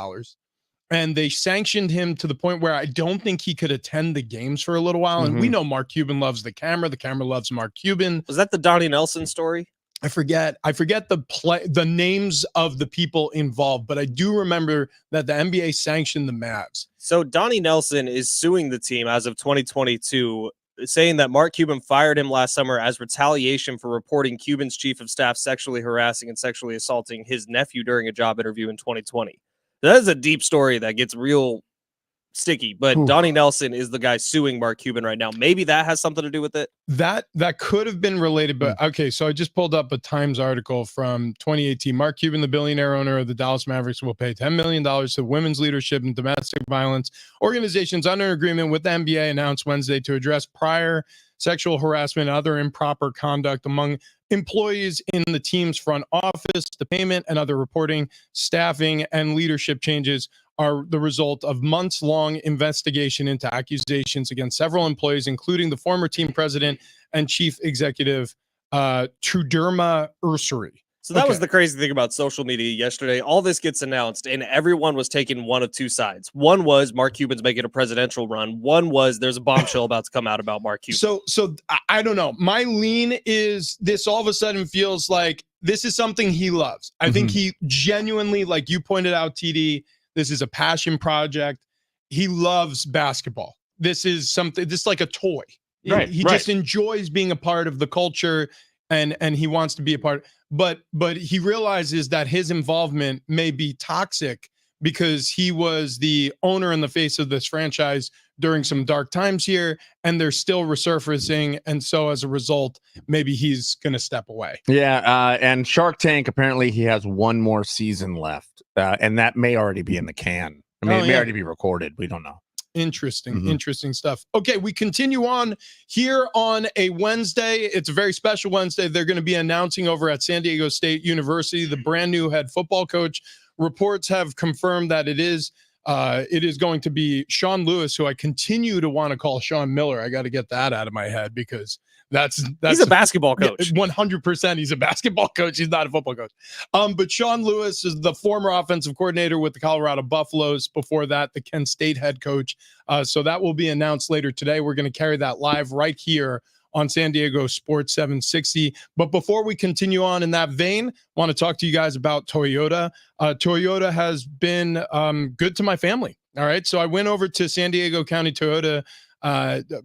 And they sanctioned him to the point where I don't think he could attend the games for a little while. And we know Mark Cuban loves the camera. The camera loves Mark Cuban. Was that the Donnie Nelson story? I forget the names of the people involved, but I do remember that the NBA sanctioned the Mavs. So Donnie Nelson is suing the team as of 2022, saying that Mark Cuban fired him last summer as retaliation for reporting Cuban's chief of staff sexually harassing and sexually assaulting his nephew during a job interview in 2020. That is a deep story that gets real sticky, but Donnie Nelson is the guy suing Mark Cuban right now. Maybe that has something to do with it. That could have been related, but okay. So I just pulled up a Times article from 2018. Mark Cuban, the billionaire owner of the Dallas Mavericks, will pay $10 million to women's leadership and domestic violence organizations under agreement with the NBA, announced Wednesday to address prior sexual harassment and other improper conduct among employees in the team's front office. The payment and other reporting, staffing, and leadership changes are the result of months-long investigation into accusations against several employees, including the former team president and chief executive, Truderma Ursary. So that was the crazy thing about social media yesterday. All this gets announced, and everyone was taking one of two sides. One was Mark Cuban's making a presidential run. One was there's a bombshell about to come out about Mark Cuban. So I don't know. My lean is this all of a sudden feels like this is something he loves. I think he genuinely, like you pointed out, TD, this is a passion project. He loves basketball. This is something, this is like a toy. Right, He just enjoys being a part of the culture, and he wants to be a part. But he realizes that his involvement may be toxic because he was the owner and the face of this franchise during some dark times here, and they're still resurfacing. And so as a result, maybe he's going to step away. Yeah. And Shark Tank, apparently he has one more season left, and that may already be in the can. I mean, it may already be recorded. We don't know. Interesting stuff. Okay, we continue on here on a Wednesday. It's a very special Wednesday. They're going to be announcing over at San Diego State University the brand new head football coach. Reports have confirmed that it is going to be Sean Lewis, who I continue to want to call Sean Miller. I got to get that out of my head because that's he's a basketball coach. 100%. He's a basketball coach. He's not a football coach. But Sean Lewis is the former offensive coordinator with the Colorado Buffaloes. Before that, the Kent State head coach. So that will be announced later today. We're going to carry that live right here on San Diego Sports 760. But before we continue on in that vein, I want to talk to you guys about Toyota. Toyota has been good to my family. All right. So I went over to San Diego County Toyota,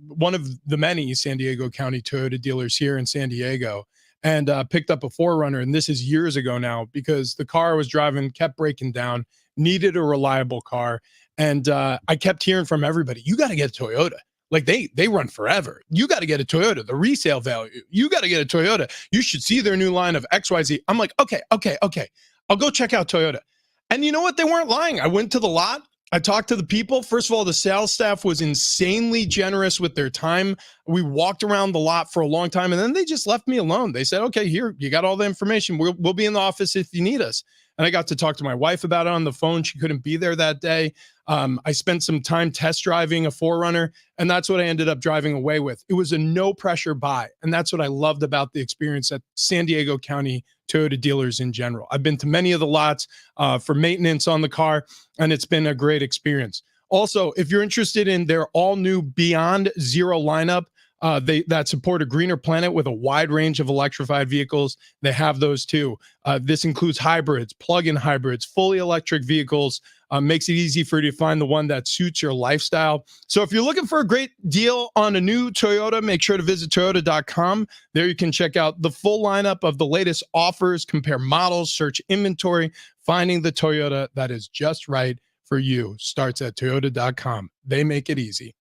one of the many San Diego County Toyota dealers here in San Diego, and picked up a 4Runner. And this is years ago now because the car I was driving kept breaking down, needed a reliable car. And I kept hearing from everybody, you got to get a Toyota. Like they run forever. You got to get a Toyota, the resale value. You got to get a Toyota. You should see their new line of XYZ. I'm like, okay. I'll go check out Toyota. And you know what? They weren't lying. I went to the lot. I talked to the people. First of all, the sales staff was insanely generous with their time. We walked around the lot for a long time, and then they just left me alone. They said, okay, here, you got all the information. We'll be in the office if you need us. And I got to talk to my wife about it on the phone. She couldn't be there that day. I spent some time test driving a 4Runner, and that's what I ended up driving away with. It was a no-pressure buy, and that's what I loved about the experience at San Diego County Toyota dealers in general. I've been to many of the lots for maintenance on the car, and it's been a great experience. Also, if you're interested in their all-new Beyond Zero lineup, that support a greener planet with a wide range of electrified vehicles, they have those too. This includes hybrids, plug-in hybrids, fully electric vehicles, makes it easy for you to find the one that suits your lifestyle. So if you're looking for a great deal on a new Toyota, make sure to visit Toyota.com. There you can check out the full lineup of the latest offers, compare models, search inventory. Finding the Toyota that is just right for you starts at Toyota.com. They make it easy.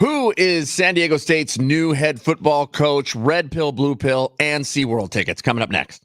Who is San Diego State's new head football coach? Red pill, blue pill, and SeaWorld tickets coming up next.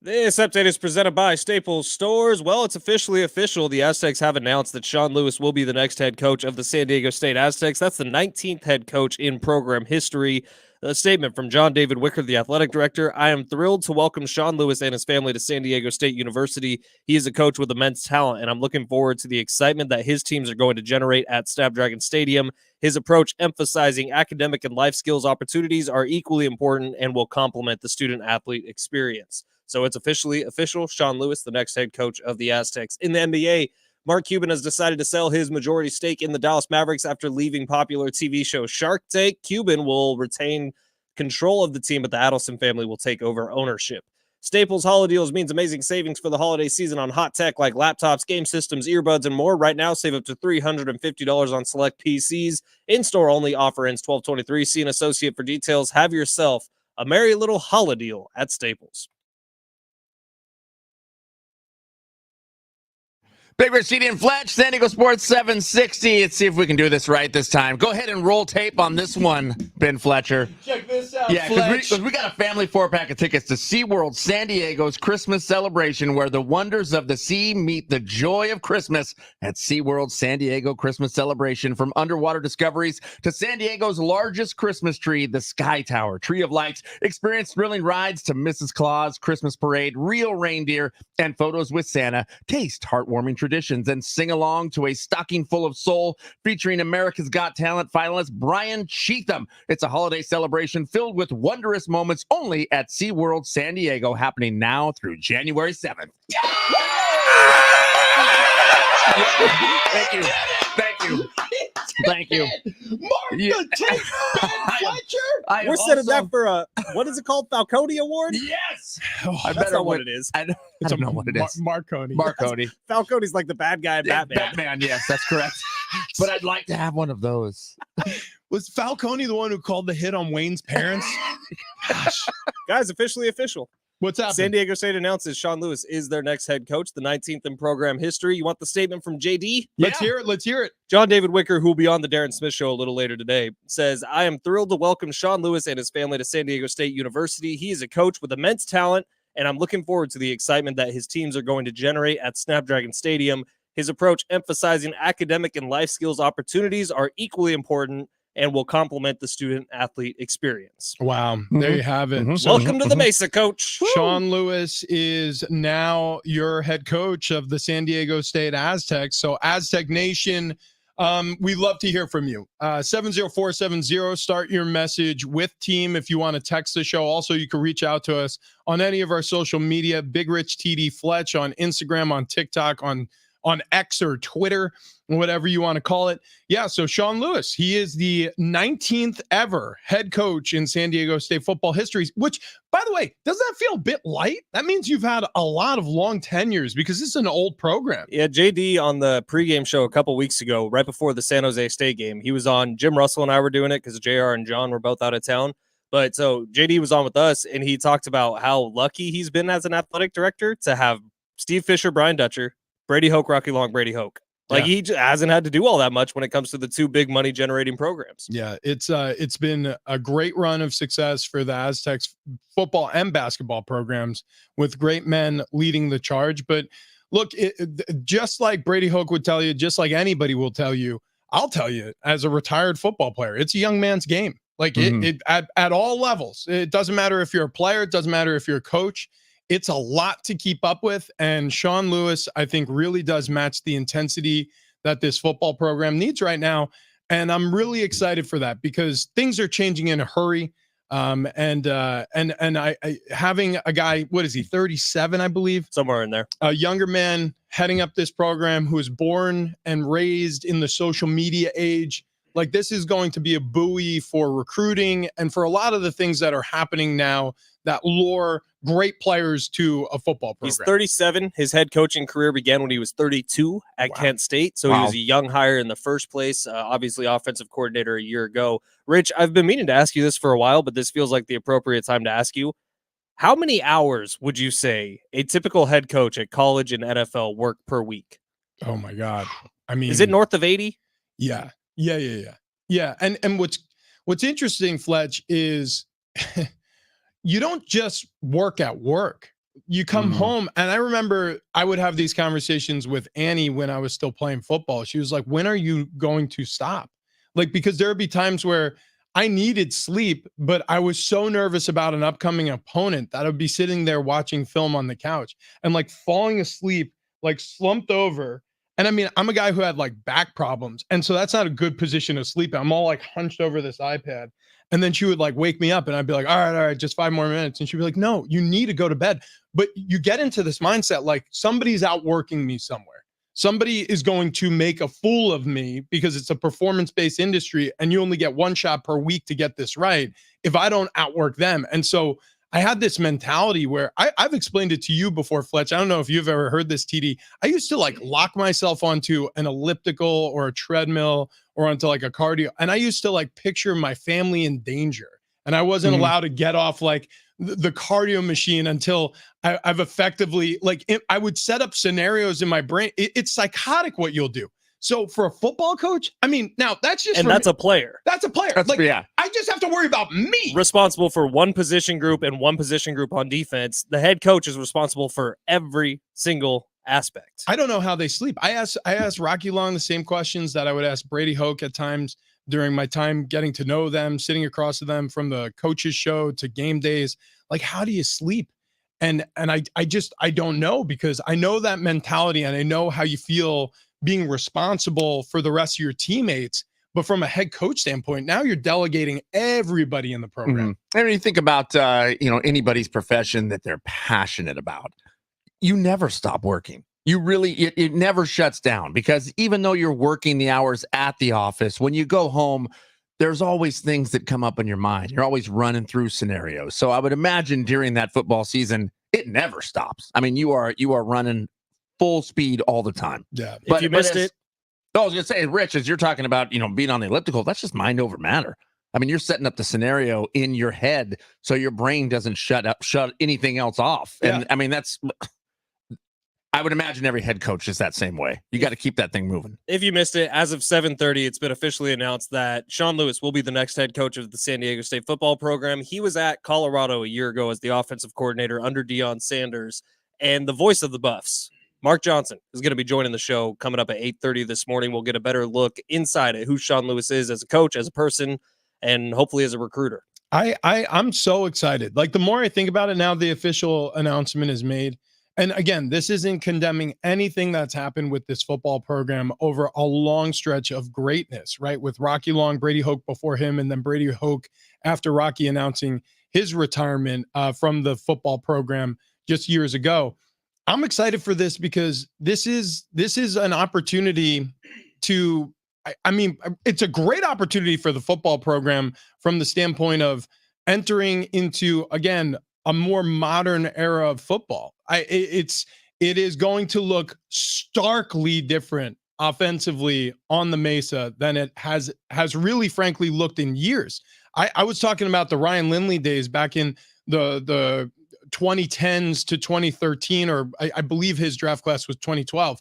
This update is presented by Staples Stores. Well, it's officially official. The Aztecs have announced that Sean Lewis will be the next head coach of the San Diego State Aztecs. That's the 19th head coach in program history. A statement from John David Wicker, the athletic director. I am thrilled to welcome Sean Lewis and his family to San Diego State University. He is a coach with immense talent, and I'm looking forward to the excitement that his teams are going to generate at Snapdragon Stadium. His approach emphasizing academic and life skills opportunities are equally important and will complement the student-athlete experience. So it's officially official. Sean Lewis, the next head coach of the Aztecs. In the NBA, Mark Cuban has decided to sell his majority stake in the Dallas Mavericks after leaving popular TV show Shark Tank. Cuban will retain control of the team, but the Adelson family will take over ownership. Staples Holiday Deals means amazing savings for the holiday season on hot tech like laptops, game systems, earbuds, and more. Right now, save up to $350 on select PCs. In-store only offer ends 12/23. See an associate for details. Have yourself a merry little holiday deal at Staples. Big Rich, TD, and Fletch, San Diego Sports 760. Let's see if we can do this right this time. Go ahead and roll tape on this one, Ben Fletcher. Check this out, Yeah, Fletch. because we got a family 4-pack of tickets to Seaworld San Diego's Christmas celebration, where the wonders of the sea meet the joy of Christmas at Seaworld San Diego Christmas celebration. From underwater discoveries to San Diego's largest Christmas tree, the Sky Tower, Tree of Lights. Experience thrilling rides to Mrs. Claus, Christmas parade, real reindeer, and photos with Santa. Taste heartwarming traditions and sing along to a stocking full of soul featuring America's Got Talent finalist Brian Cheatham. It's a holiday celebration filled with wondrous moments only at SeaWorld San Diego, happening now through January 7th. Thank you. Thank you. Thank you. Mark the tape, Fletcher. We're setting that for a, what is it called? Falcone Award? Yes. Oh, I That's better not what win. it is. I don't know what it is. Marconi. Marconi. Falcone's like the bad guy in Batman. Batman, yes, that's correct. But I'd like to have one of those. Was Falcone the one who called the hit on Wayne's parents? Gosh. Guys, officially official. What's happening? San Diego State announces Sean Lewis is their next head coach, the 19th in program history. You want the statement from JD? Let's hear it. Let's hear it. John David Wicker, who will be on the Darren Smith show a little later today, says, I am thrilled to welcome Sean Lewis and his family to San Diego State University. He is a coach with immense talent, and I'm looking forward to the excitement that his teams are going to generate at Snapdragon Stadium. His approach emphasizing academic and life skills opportunities are equally important and will complement the student-athlete experience. Wow. There you have it. So Welcome to the Mesa, Coach. Sean Lewis is now your head coach of the San Diego State Aztecs. So Aztec Nation, we'd love to hear from you. 70470, start your message with team if you want to text the show. Also, you can reach out to us on any of our social media, Big Rich TD Fletch on Instagram, on TikTok, on X or Twitter, whatever you want to call it. Yeah, so Sean Lewis, he is the 19th ever head coach in San Diego State football history, which, by the way, doesn't that feel a bit light? That means you've had a lot of long tenures because this is an old program. Yeah, JD on the pregame show a couple weeks ago, right before the San Jose State game, he was on. Jim Russell and I were doing it because JR and John were both out of town. But so JD was on with us, and he talked about how lucky he's been as an athletic director to have Steve Fisher, Brian Dutcher, Brady Hoke, Rocky Long, Brady Hoke. Like he hasn't had to do all that much when it comes to the two big money generating programs. Yeah, it's been a great run of success for the Aztecs football and basketball programs with great men leading the charge. But look, just like Brady Hoke would tell you, just like anybody will tell you, I'll tell you as a retired football player, it's a young man's game. Like it at all levels. It doesn't matter if you're a player. It doesn't matter if you're a coach. It's a lot to keep up with, and Sean Lewis, I think, really does match the intensity that this football program needs right now, and I'm really excited for that because things are changing in a hurry. And I having a guy, what is he, 37, I believe, somewhere in there, a younger man heading up this program who was born and raised in the social media age. Like, this is going to be a buoy for recruiting and for a lot of the things that are happening now that lure great players to a football program. He's 37. His head coaching career began when he was 32 at Kent State. So he was a young hire in the first place, obviously offensive coordinator a year ago. Rich, I've been meaning to ask you this for a while, but this feels like the appropriate time to ask you. How many hours would you say a typical head coach at college and NFL work per week? Oh my God. I mean, is it north of 80? Yeah. And what's interesting, Fletch, is you don't just work at work. you come home, and I remember I would have these conversations with Annie when I was still playing football. She was like, when are you going to stop? Like, because there would be times where I needed sleep, but I was so nervous about an upcoming opponent that I would be sitting there watching film on the couch and like falling asleep, like slumped over. And I mean, I'm a guy who had like back problems. And so that's not a good position to sleep in. I'm all like hunched over this iPad. And then she would like wake me up and I'd be like, all right, just 5 more minutes. And she'd be like, no, you need to go to bed. But you get into this mindset like somebody's outworking me somewhere. Somebody is going to make a fool of me because it's a performance-based industry and you only get 1 shot per week to get this right if I don't outwork them. And so I had this mentality where I've explained it to you before, Fletch. I don't know if you've ever heard this, TD. I used to like lock myself onto an elliptical or a treadmill or onto like a cardio. And I used to like picture my family in danger. And I wasn't allowed to get off like the cardio machine until I've effectively I would set up scenarios in my brain. It's psychotic what you'll do. So for a football coach, I mean, now that's just a player. That's a player. I just have to worry about me. Responsible for one position group and one position group on defense. The head coach is responsible for every single aspect. I don't know how they sleep. I asked Rocky Long the same questions that I would ask Brady Hoke at times during my time getting to know them, sitting across to them from the coaches show to game days. Like, how do you sleep? And I don't know, because I know that mentality and I know how you feel being responsible for the rest of your teammates. But from a head coach standpoint, now you're delegating everybody in the program. And when you think about, anybody's profession that they're passionate about, you never stop working. You really, it never shuts down, because even though you're working the hours at the office, when you go home, there's always things that come up in your mind. You're always running through scenarios. So I would imagine during that football season, it never stops. I mean, you are running full speed all the time. Yeah. If you missed it. I was going to say, Rich, as you're talking about, being on the elliptical, that's just mind over matter. I mean, you're setting up the scenario in your head so your brain doesn't shut anything else off. And I mean, I would imagine every head coach is that same way. You got to keep that thing moving. If you missed it, as of 7:30, it's been officially announced that Sean Lewis will be the next head coach of the San Diego State football program. He was at Colorado a year ago as the offensive coordinator under Deion Sanders, and the voice of the Buffs, Mark Johnson, is going to be joining the show coming up at 8:30 this morning. We'll get a better look inside at who Sean Lewis is as a coach, as a person, and hopefully as a recruiter. I'm so excited. Like, the more I think about it now, the official announcement is made. And again, this isn't condemning anything that's happened with this football program over a long stretch of greatness, right? With Rocky Long, Brady Hoke before him, and then Brady Hoke after Rocky announcing his retirement from the football program just years ago. I'm excited for this because this is an opportunity to, I mean, it's a great opportunity for the football program from the standpoint of entering into, again, a more modern era of football. It is going to look starkly different offensively on the Mesa than it has really, frankly, looked in years. I was talking about the Ryan Lindley days back in the 2010s to 2013, or I believe his draft class was 2012.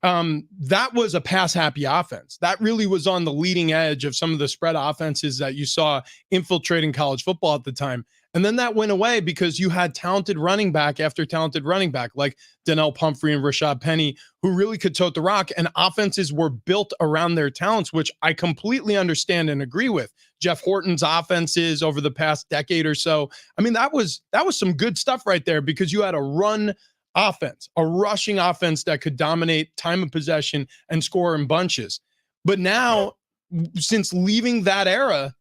That was a pass-happy offense. That really was on the leading edge of some of the spread offenses that you saw infiltrating college football at the time. And then that went away because you had talented running back after talented running back like Donnell Pumphrey and Rashad Penny, who really could tote the rock, and offenses were built around their talents, which I completely understand and agree with. Jeff Horton's offenses over the past decade or so. I mean, that was some good stuff right there, because you had a run offense, a rushing offense that could dominate time of possession and score in bunches. But now, since leaving that era,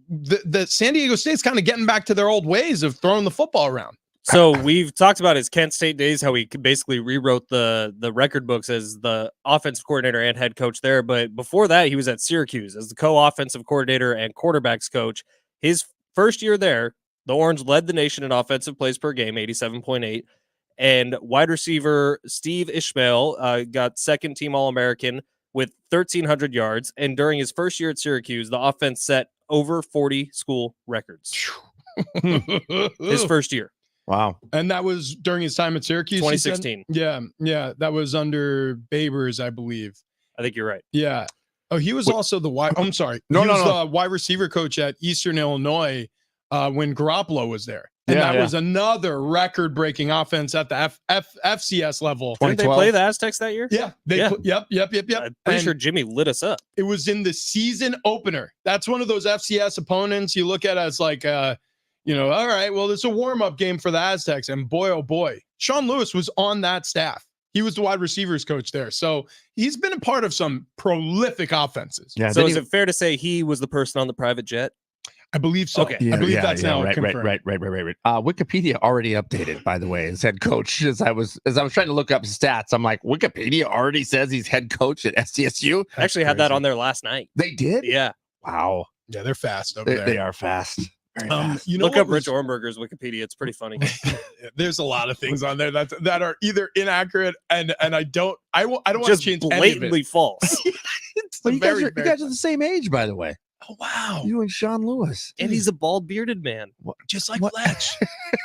the San Diego State's kind of getting back to their old ways of throwing the football around. So we've talked about his Kent State days, how he basically rewrote the record books as the offensive coordinator and head coach there. But before that, he was at Syracuse as the co-offensive coordinator and quarterbacks coach. His first year there, the Orange led the nation in offensive plays per game, 87.8. And wide receiver Steve Ishmael got second team All-American with 1,300 yards. And during his first year at Syracuse, the offense set over 40 school records. His first year. Wow. And that was during his time at Syracuse? 2016. Yeah. That was under Babers, I believe. I think you're right. Yeah. Oh, he was also the wide. I'm sorry. He was the wide receiver coach at Eastern Illinois when Garoppolo was there. And Yeah, that yeah. was another record-breaking offense at the FCS level. Didn't they 2012? play the Aztecs that year? Yeah, Yeah. Yep. I'm pretty And sure Jimmy lit us up. it was in the season opener. That's one of those FCS opponents you look at as like, all right, well, it's a warm-up game for the Aztecs. And boy, oh boy, Sean Lewis was on that staff. He was the wide receivers coach there. So he's been a part of some prolific offenses. Yeah. So is it fair to say he was the person on the private jet? I believe so. Okay. I believe that's now right. confirmed. Wikipedia already updated, by the way, as head coach. As I was trying to look up stats, I'm like, Wikipedia already says he's head coach at SDSU. I actually had that on there last night. They did? Yeah. Wow. Yeah, they're fast over there. They are fast. Very fast. Look up Rich Ornberger's Wikipedia. It's pretty funny. There's a lot of things on there that are either inaccurate and I don't want to Just change blatantly any of it. false. It's Well, you guys very, are the same age, by the way. oh wow, You and Sean Lewis. And he's a bald bearded man. just like What? Fletch,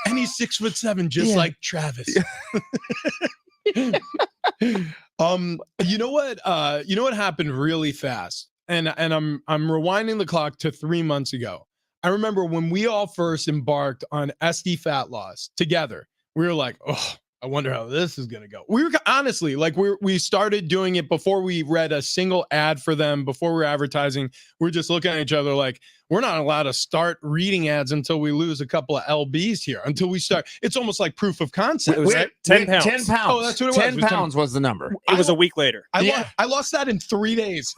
and he's 6'7", just Yeah. like Travis. You know what happened really fast, and I'm rewinding the clock to 3 months ago. I remember when we all first embarked on SD Fat Loss together. We were like, oh, I wonder how this is going to go. We were honestly like, we started doing it before we read a single ad for them, before we were advertising. We're just looking at each other like, we're not allowed to start reading ads until we lose a couple of LBs here, until we start. It's almost like proof of concept. It was right? 10 pounds. 10 pounds. Oh, that's what it was. 10 It was 10 pounds was the number. It was a week later. I lost that in 3 days.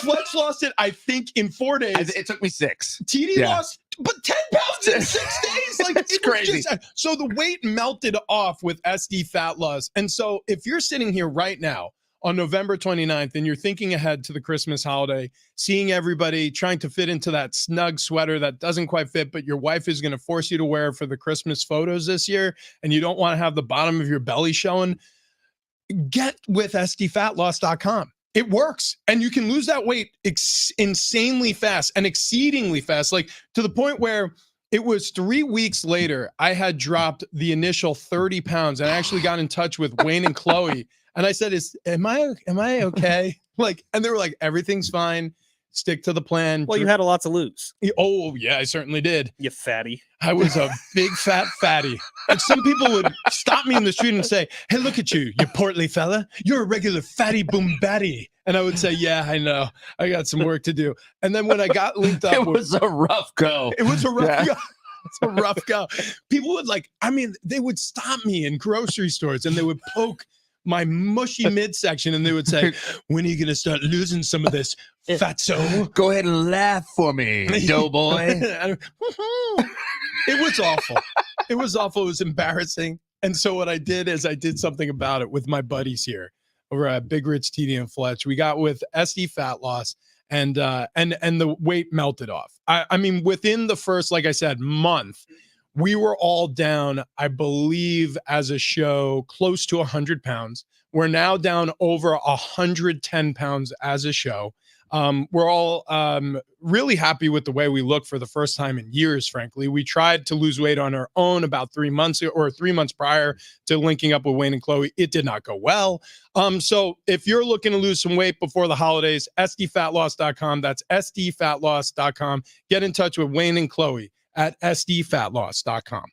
Fletch lost it, I think, in 4 days. It took me 6. TD Yeah. lost, but 10 pounds in 6 days. Like It's it was crazy. So the weight melted off with SD Fat Loss. And so if you're sitting here right now on November 29th and you're thinking ahead to the Christmas holiday, seeing everybody trying to fit into that snug sweater that doesn't quite fit, but your wife is going to force you to wear for the Christmas photos this year, and you don't want to have the bottom of your belly showing, get with sdfatloss.com. It works, and you can lose that weight insanely fast and exceedingly fast, like to the point where it was 3 weeks later, I had dropped the initial 30 pounds, and I actually got in touch with Wayne and Chloe, and I said, am I okay? Like, and they were like, everything's fine. Stick to the plan. Well, you had a lot to lose. Oh, yeah, I certainly did. You fatty. I was a big fat fatty. And some people would stop me in the street and say, hey, look at you, you portly fella. You're a regular fatty boom batty. And I would say, yeah, I know. I got some work to do. And then when I got linked up, It was a rough go. it was a rough Yeah. go. It's a rough go. People would they would stop me in grocery stores and they would poke my mushy midsection and they would say, when are you going to start losing some of this fatso? Go ahead and laugh for me, doughboy. It was awful. It was awful. It was embarrassing. And so what I did is I did something about it with my buddies here over at Big Rich TD and Fletch. We got with SD Fat Loss and the weight melted off. I mean, within the first, like I said, month, we were all down, I believe, as a show, close to 100 pounds. We're now down over 110 pounds as a show. We're all really happy with the way we look for the first time in years, frankly. We tried to lose weight on our own about 3 months or 3 months prior to linking up with Wayne and Chloe. It did not go well. So if you're looking to lose some weight before the holidays, sdfatloss.com. That's sdfatloss.com. Get in touch with Wayne and Chloe at sdfatloss.com.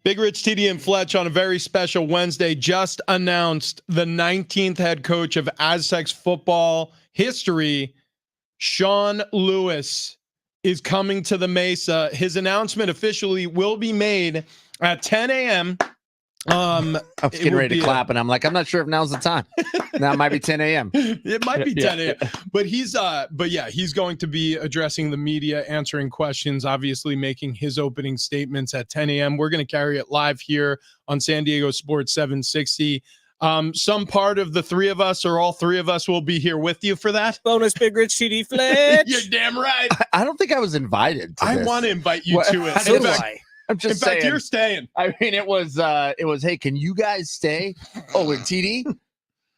Big Rich, TD, and Fletch on a very special Wednesday just announced the 19th head coach of Aztecs football history, Sean Lewis, is coming to the Mesa. His announcement officially will be made at 10 a.m. I was getting ready to clap, and I'm like, I'm not sure if now's the time. Now it might be 10 a.m. It might be 10 a.m. But he's he's going to be addressing the media, answering questions, obviously making his opening statements at 10 a.m. We're going to carry it live here on San Diego Sports 760. Some part of the three of us or all three of us will be here with you for that. Bonus Big Rich, TD, Fletch. You're damn right. I don't think I was invited to I this. want to invite you to it. So In do fact, I. I'm just in fact, saying. you're staying. I mean, it was, hey, can you guys stay? Oh, and TD?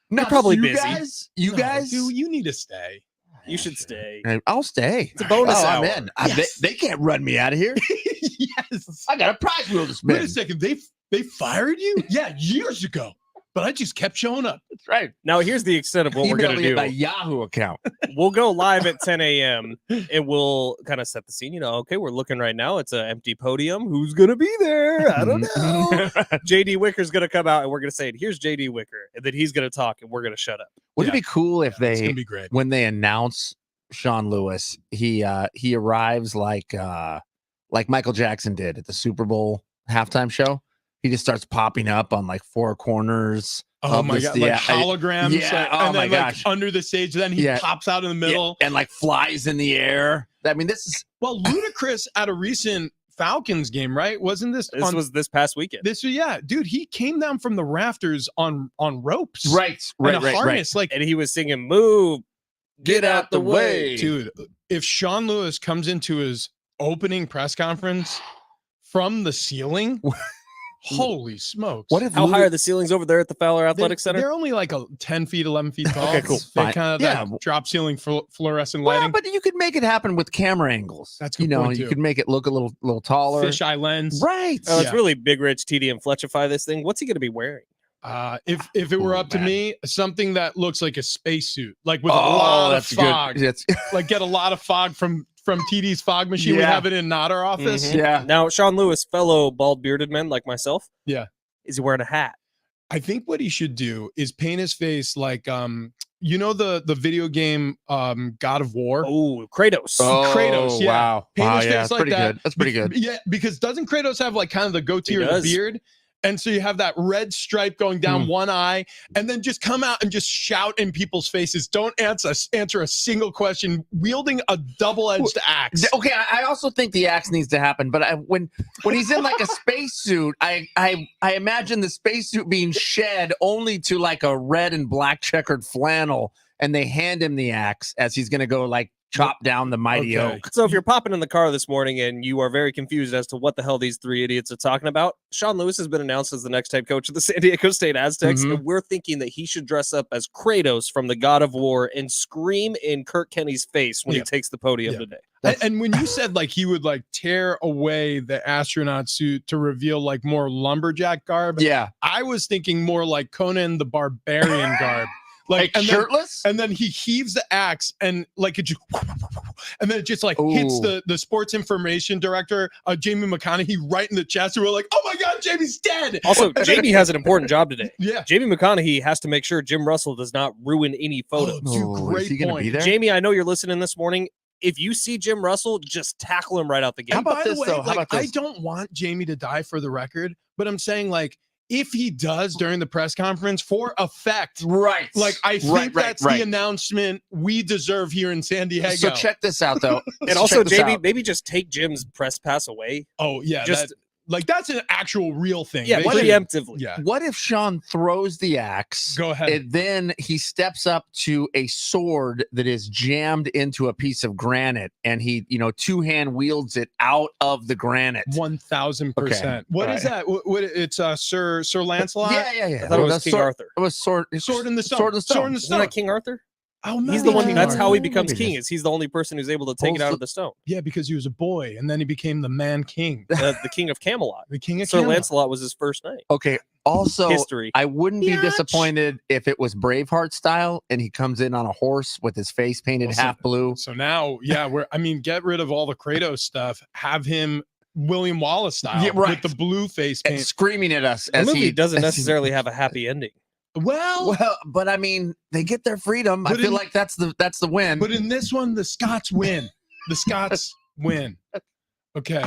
You're probably you busy. Guys? You No, guys? dude, you need to stay. You should stay. I'll stay. It's a bonus I'm hour. in. Yes. They can't run me out of here. Yes. I got a prize wheel to spin. Wait a second. They fired you? Yeah, years ago. But I just kept showing up. That's right. Now, here's the extent of what we're Email going to me do. my Yahoo account. We'll go live at 10 a.m. and we'll kind of set the scene. Okay, we're looking right now. It's an empty podium. Who's going to be there? I don't know. JD Wicker's going to come out and we're going to say, here's JD Wicker. And then he's going to talk and we're going to shut up. Wouldn't it be cool if It's they, gonna be great. when they announce Sean Lewis, he arrives like Michael Jackson did at the Super Bowl halftime show. He just starts popping up on like four corners. Oh my god, like holograms. Yeah, like, oh and my then, gosh. Like, under the stage, then he pops out in the middle. and like flies in the air. I mean, this is Well, Ludacris at a recent Falcons game, right? Wasn't this? This was this past weekend. Dude, he came down from the rafters on ropes, right, and a harness, like, And he was singing, "Move, get out the way. dude. If Sean Lewis comes into his opening press conference from the ceiling, holy smokes! What if How high are the ceilings over there at the Fowler Athletic Center? They're only like 10 feet, 11 feet tall. Okay, cool. They Fine. kind of that drop ceiling fluorescent Well, lighting. but you could make it happen with camera angles. That's a good you know, point, you too. could make it look a little taller. Fisheye lens. Right. Oh, it's Yeah. really Big Rich, TD, and Fletchify this thing. What's he going to be wearing? If it were Oh, up to man. me, something that looks like a spacesuit, like with a lot of fog. Good. It's, Like get a lot of fog from TD's fog machine. We Yeah. have it in not our office. Mhm. yeah. Now, Sean Lewis, fellow bald bearded men like myself. Yeah. Is he wearing a hat? I think what he should do is paint his face like you know the video game God of War. Oh, Kratos. Kratos, yeah. Wow. Paint Wow, his yeah, face that's like pretty that. good. That's pretty good. Yeah, because doesn't Kratos have like kind of the goatee He or the does. beard? And so you have that red stripe going down one eye, and then just come out and just shout in people's faces. Don't answer a single question, wielding a double-edged axe. Okay, I also think the axe needs to happen, but when he's in like a spacesuit, I imagine the spacesuit being shed only to like a red and black checkered flannel, and they hand him the axe as he's gonna go like chop down the mighty Okay. oak. So if you're popping in the car this morning and you are very confused as to what the hell these three idiots are talking about, Sean Lewis has been announced as the next head coach of the San Diego State Aztecs, Mhm. and we're thinking that he should dress up as Kratos from the God of War and scream in Kirk Kenny's face when he takes the podium today. And when you said like he would like tear away the astronaut suit to reveal like more lumberjack garb, Yeah, I was thinking more like Conan the Barbarian garb. like and shirtless. then he heaves the axe and like it just, and then it just like hits the sports information director, Jamie McConaughey, right in the chest. And we're like, oh my God, Jamie's dead. Also, Jamie has an important job today. Yeah. Jamie McConaughey has to make sure Jim Russell does not ruin any photos. Oh, dude, Oh, great is he gonna point. be there? Jamie, I know you're listening this morning. If you see Jim Russell, just tackle him right out the gate. How And about by the this, way, though? How like, about I this? don't want Jamie to die for the record, but I'm saying like if he does during the press conference for effect, Right. like I think Right, that's right. the announcement we deserve here in San Diego. So check this out, though. And also, Check this Jamie, out. maybe just take Jim's press pass away. Oh yeah, Just like that's an actual real thing. yeah, They should- preemptively. Yeah, What if Sean throws the axe? go ahead. And then he steps up to a sword that is jammed into a piece of granite, and he, two-hand wields it out of the granite. 1000%. What All is right. that? What it's Sir Lancelot? Yeah. I thought it was That's King sword- Arthur. It was sword in the Sword in the stone. Sword in the stone. Sword in the Isn't stone. that King Arthur? Oh, no, He's the one. King That's how he Arthur. becomes Maybe king. just- Is he's the only person who's able to take it out of the stone. Yeah, because he was a boy, and then he became the man king, The king of Camelot. the king of Sir Camelot. Lancelot was his first name. Okay. Also, History. I wouldn't be Biatch. disappointed if it was Braveheart style, and he comes in on a horse with his face painted Well, so- half blue. So now, yeah, get rid of all the Kratos stuff. Have him William Wallace style, Yeah, right. with the blue face And paint. screaming at us The as movie he doesn't as he- necessarily have a happy ending. Well, Well, but I mean, they get their freedom. I But feel in- like that's the win. but in this one, the Scots win. The Scots win. Okay.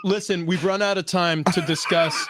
Listen, we've run out of time to discuss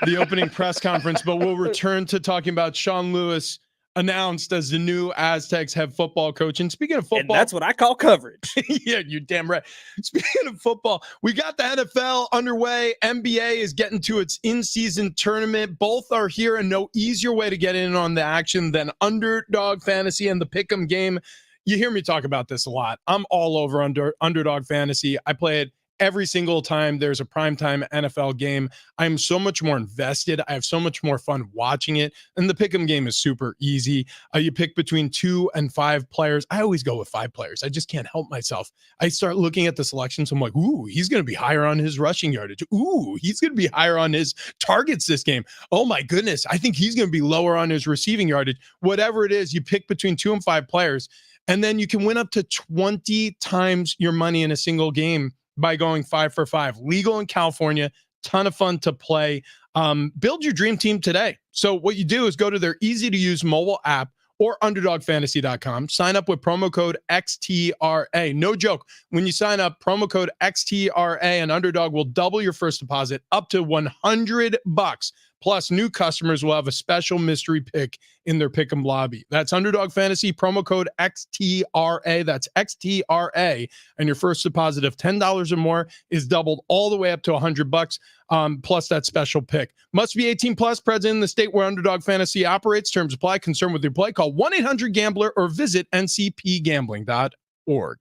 the opening press conference, but we'll return to talking about Sean Lewis announced as the new Aztecs head football coach. And speaking of And football, that's what I call coverage. yeah, you're damn right. Speaking of football, we got the NFL underway. NBA is getting to its in-season tournament. Both are here, and no easier way to get in on the action than Underdog Fantasy and the Pick'em game. You hear me talk about this a lot. I'm all over Underdog Fantasy. I play it every single time there's a primetime NFL game. I'm so much more invested. I have so much more fun watching it. And the Pick'em game is super easy. You pick between 2 and 5 players. I always go with 5 players. I just can't help myself. I start looking at the selections. I'm like, ooh, he's going to be higher on his rushing yardage. Ooh, he's going to be higher on his targets this game. Oh my goodness. I think he's going to be lower on his receiving yardage. Whatever it is, you pick between 2 and 5 players. And then you can win up to 20 times your money in a single game by going 5 for 5. Legal in California, ton of fun to play. Build your dream team today. So what you do is go to their easy to use mobile app or underdogfantasy.com. Sign up with promo code XTRA. No joke. When you sign up, promo code XTRA and Underdog will double your first deposit up to $100. Plus, new customers will have a special mystery pick in their Pick'em lobby. That's Underdog Fantasy, promo code XTRA. That's XTRA. And your first deposit of $10 or more is doubled all the way up to $100. Plus that special pick. Must be 18 plus, present in the state where Underdog Fantasy operates. Terms apply. Concerned with your play, call 1-800-GAMBLER or visit ncpgambling.org.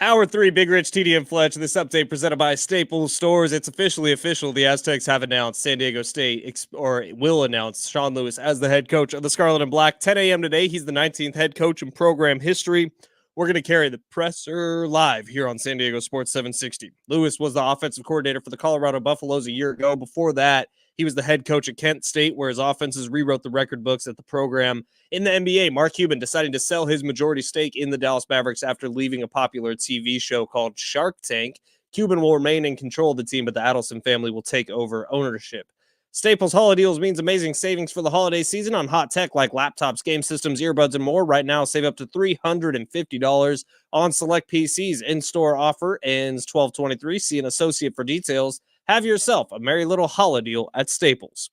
Hour 3, Big Rich, TD, and Fletch. This update presented by Staples Stores. It's officially official. The Aztecs have announced San Diego State, or will announce Sean Lewis as the head coach of the Scarlet and Black. 10 a.m. today. He's the 19th head coach in program history. We're going to carry the presser live here on San Diego Sports 760. Lewis was the offensive coordinator for the Colorado Buffaloes a year ago. Before that, he was the head coach at Kent State, where his offenses rewrote the record books at the program. In the NBA, Mark Cuban deciding to sell his majority stake in the Dallas Mavericks after leaving a popular TV show called Shark Tank. Cuban will remain in control of the team, but the Adelson family will take over ownership. Staples Holiday Deals means amazing savings for the holiday season on hot tech like laptops, game systems, earbuds, and more. Right now, save up to $350 on select PCs. In-store offer ends 12/23. See an associate for details. Have yourself a merry little holiday deal at Staples.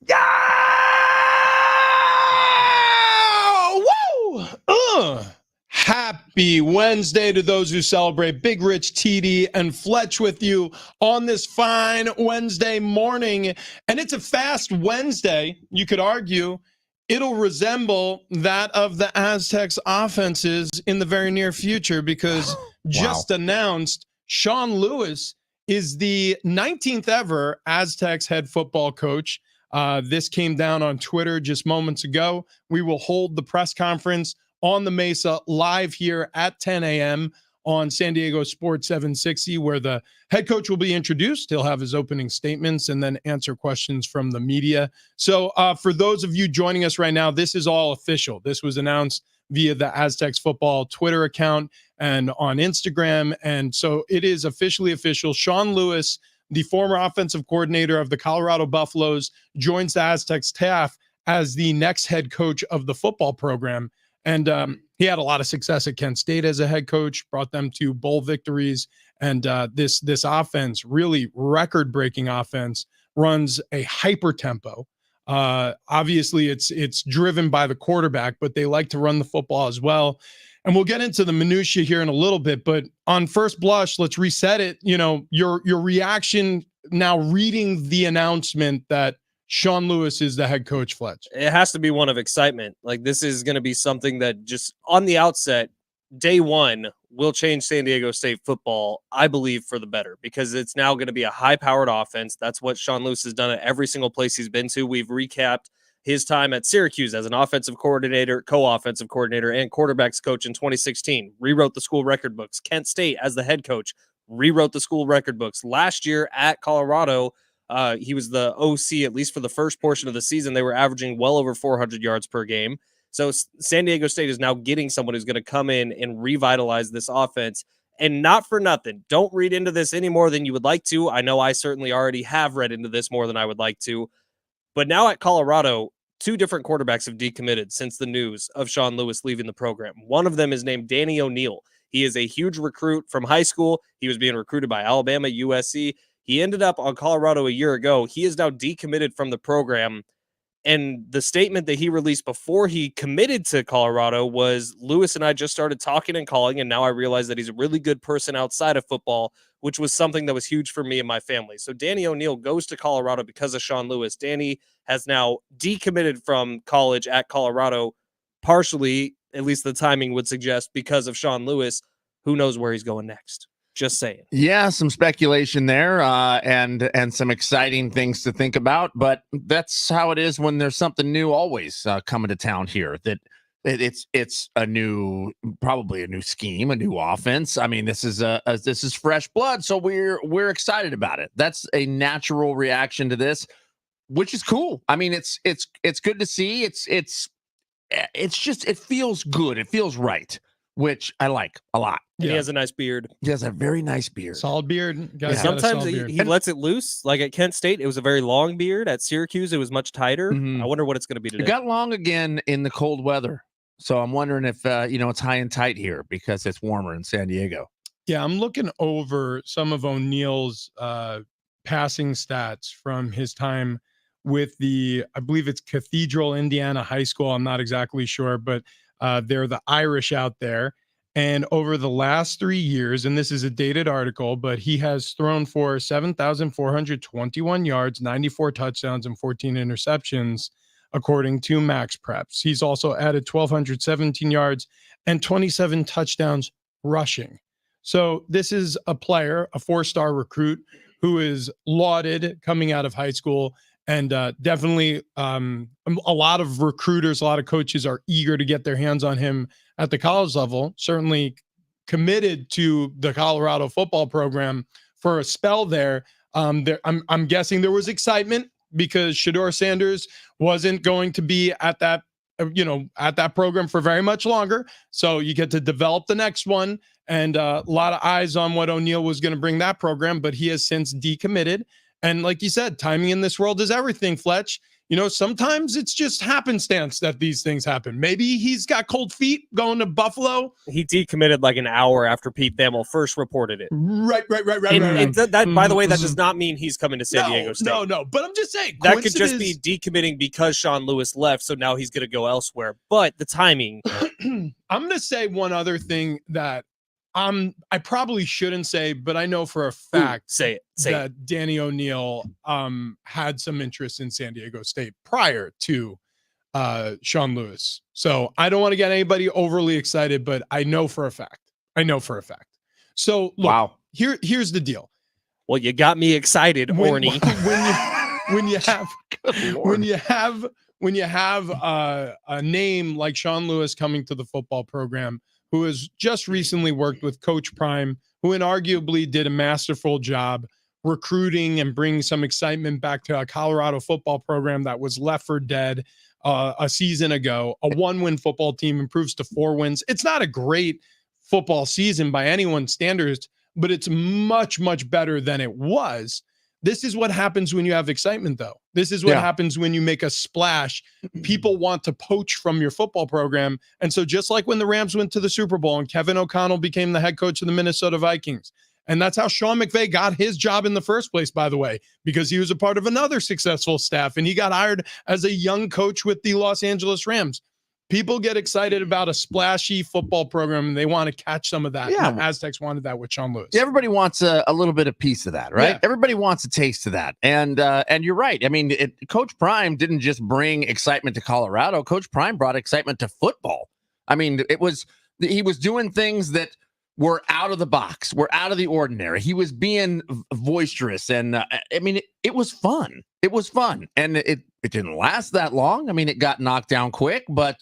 Yeah! Woo! Happy Wednesday to those who celebrate. Big Rich, TD, and Fletch with you on this fine Wednesday morning. And it's a fast Wednesday. You could argue it'll resemble that of the Aztecs offenses in the very near future because just announced Sean Lewis is the 19th ever Aztecs head football coach. This came down on Twitter just moments ago. We will hold the press conference on the Mesa live here at 10 a.m. on San Diego Sports 760, where the head coach will be introduced. He'll have his opening statements and then answer questions from the media. So for those of you joining us right now, this is all official. This was announced via the Aztecs football Twitter account and on Instagram. And so it is officially official. Sean Lewis, the former offensive coordinator of the Colorado Buffaloes, joins the Aztec staff as the next head coach of the football program. And he had a lot of success at Kent State as a head coach, brought them to bowl victories. And this offense, really record-breaking offense, runs a hyper tempo. Obviously, it's driven by the quarterback, but they like to run the football as well. And we'll get into the minutia here in a little bit, but on first blush, let's reset it. You know, your reaction now reading the announcement that Sean Lewis is the head coach, Fletch. It has to be one of excitement. Like, this is going to be something that just on the outset, day one, will change San Diego State football, I believe, for the better, because it's now going to be a high-powered offense. That's what Sean Lewis has done at every single place he's been to. We've recapped his time at Syracuse as an offensive coordinator, co-offensive coordinator, and quarterbacks coach in 2016. Rewrote the school record books. Kent State as the head coach, rewrote the school record books. Last year at Colorado, he was the OC, at least for the first portion of the season. They were averaging well over 400 yards per game. So San Diego State is now getting someone who's going to come in and revitalize this offense. And not for nothing, don't read into this any more than you would like to. I know I certainly already have read into this more than I would like to. But now at Colorado, two different quarterbacks have decommitted since the news of Sean Lewis leaving the program. One of them is named Danny O'Neal. He is a huge recruit from high school. He was being recruited by Alabama, USC. He ended up on Colorado a year ago. He is now decommitted from the program. And the statement that he released before he committed to Colorado was, Lewis and I just started talking and calling, and now I realize that he's a really good person outside of football, which was something that was huge for me and my family. So Danny O'Neal goes to Colorado because of Sean Lewis. Danny has now decommitted from college at Colorado, partially, at least the timing would suggest, because of Sean Lewis. Who knows where he's going next? Just saying. Yeah, some speculation there, and some exciting things to think about. But that's how it is when there's something new always coming to town here. That it's a new, probably a new scheme, a new offense. I mean, this is fresh blood, so we're excited about it. That's a natural reaction to this, which is cool. I mean, it's good to see. It's just, it feels good. It feels right, which I like a lot. Yeah. He has a nice beard. He has a very nice beard. Solid beard. Sometimes he lets it loose. Like at Kent State, it was a very long beard. At Syracuse, it was much tighter. I wonder what it's going to be today. It got long again in the cold weather. So I'm wondering if, it's high and tight here because it's warmer in San Diego. Yeah, I'm looking over some of O'Neal's passing stats from his time with I believe it's Cathedral Indiana High School. I'm not exactly sure, but they're the Irish out there. And over the last 3 years, and this is a dated article, but he has thrown for 7,421 yards, 94 touchdowns, and 14 interceptions, according to Max Preps. He's also added 1,217 yards and 27 touchdowns rushing. So this is a player, a 4-star recruit, who is lauded coming out of high school. And definitely a lot of recruiters, a lot of coaches are eager to get their hands on him at the college level, certainly committed to the Colorado football program for a spell there. I'm guessing there was excitement because Shedeur Sanders wasn't going to be at that program for very much longer. So you get to develop the next one, and a lot of eyes on what O'Neill was going to bring that program, but he has since decommitted. And like you said, timing in this world is everything, Fletch. Sometimes it's just happenstance that these things happen. Maybe he's got cold feet going to Buffalo. He decommitted like an hour after Pete Thamel first reported it. Right. That, by the way, that does not mean he's coming to San Diego State. No. But I'm just saying. That could just be decommitting because Sean Lewis left, so now he's going to go elsewhere. But the timing. I'm going to say one other thing that I probably shouldn't say, but I know for a fact that Danny O'Neill had some interest in San Diego State prior to Sean Lewis. So I don't want to get anybody overly excited, but I know for a fact. So look, here's the deal. Well, you got me excited, Orny. When you have a name like Sean Lewis coming to the football program, who has just recently worked with Coach Prime, who inarguably did a masterful job recruiting and bringing some excitement back to a Colorado football program that was left for dead a season ago. A 1-win football team improves to 4 wins. It's not a great football season by anyone's standards, but it's much, much better than it was. This is what happens when you have excitement, though. This is what happens when you make a splash. People want to poach from your football program. And so just like when the Rams went to the Super Bowl and Kevin O'Connell became the head coach of the Minnesota Vikings, and that's how Sean McVay got his job in the first place, by the way, because he was a part of another successful staff, and he got hired as a young coach with the Los Angeles Rams. People get excited about a splashy football program, and they want to catch some of that. Yeah. The Aztecs wanted that with Sean Lewis. Everybody wants a little bit of piece of that, right? Yeah. Everybody wants a taste of that. And you're right. I mean, Coach Prime didn't just bring excitement to Colorado. Coach Prime brought excitement to football. I mean, he was doing things that were out of the box, were out of the ordinary. He was being boisterous. And I mean, it was fun. It was fun. And it didn't last that long. I mean, it got knocked down quick, but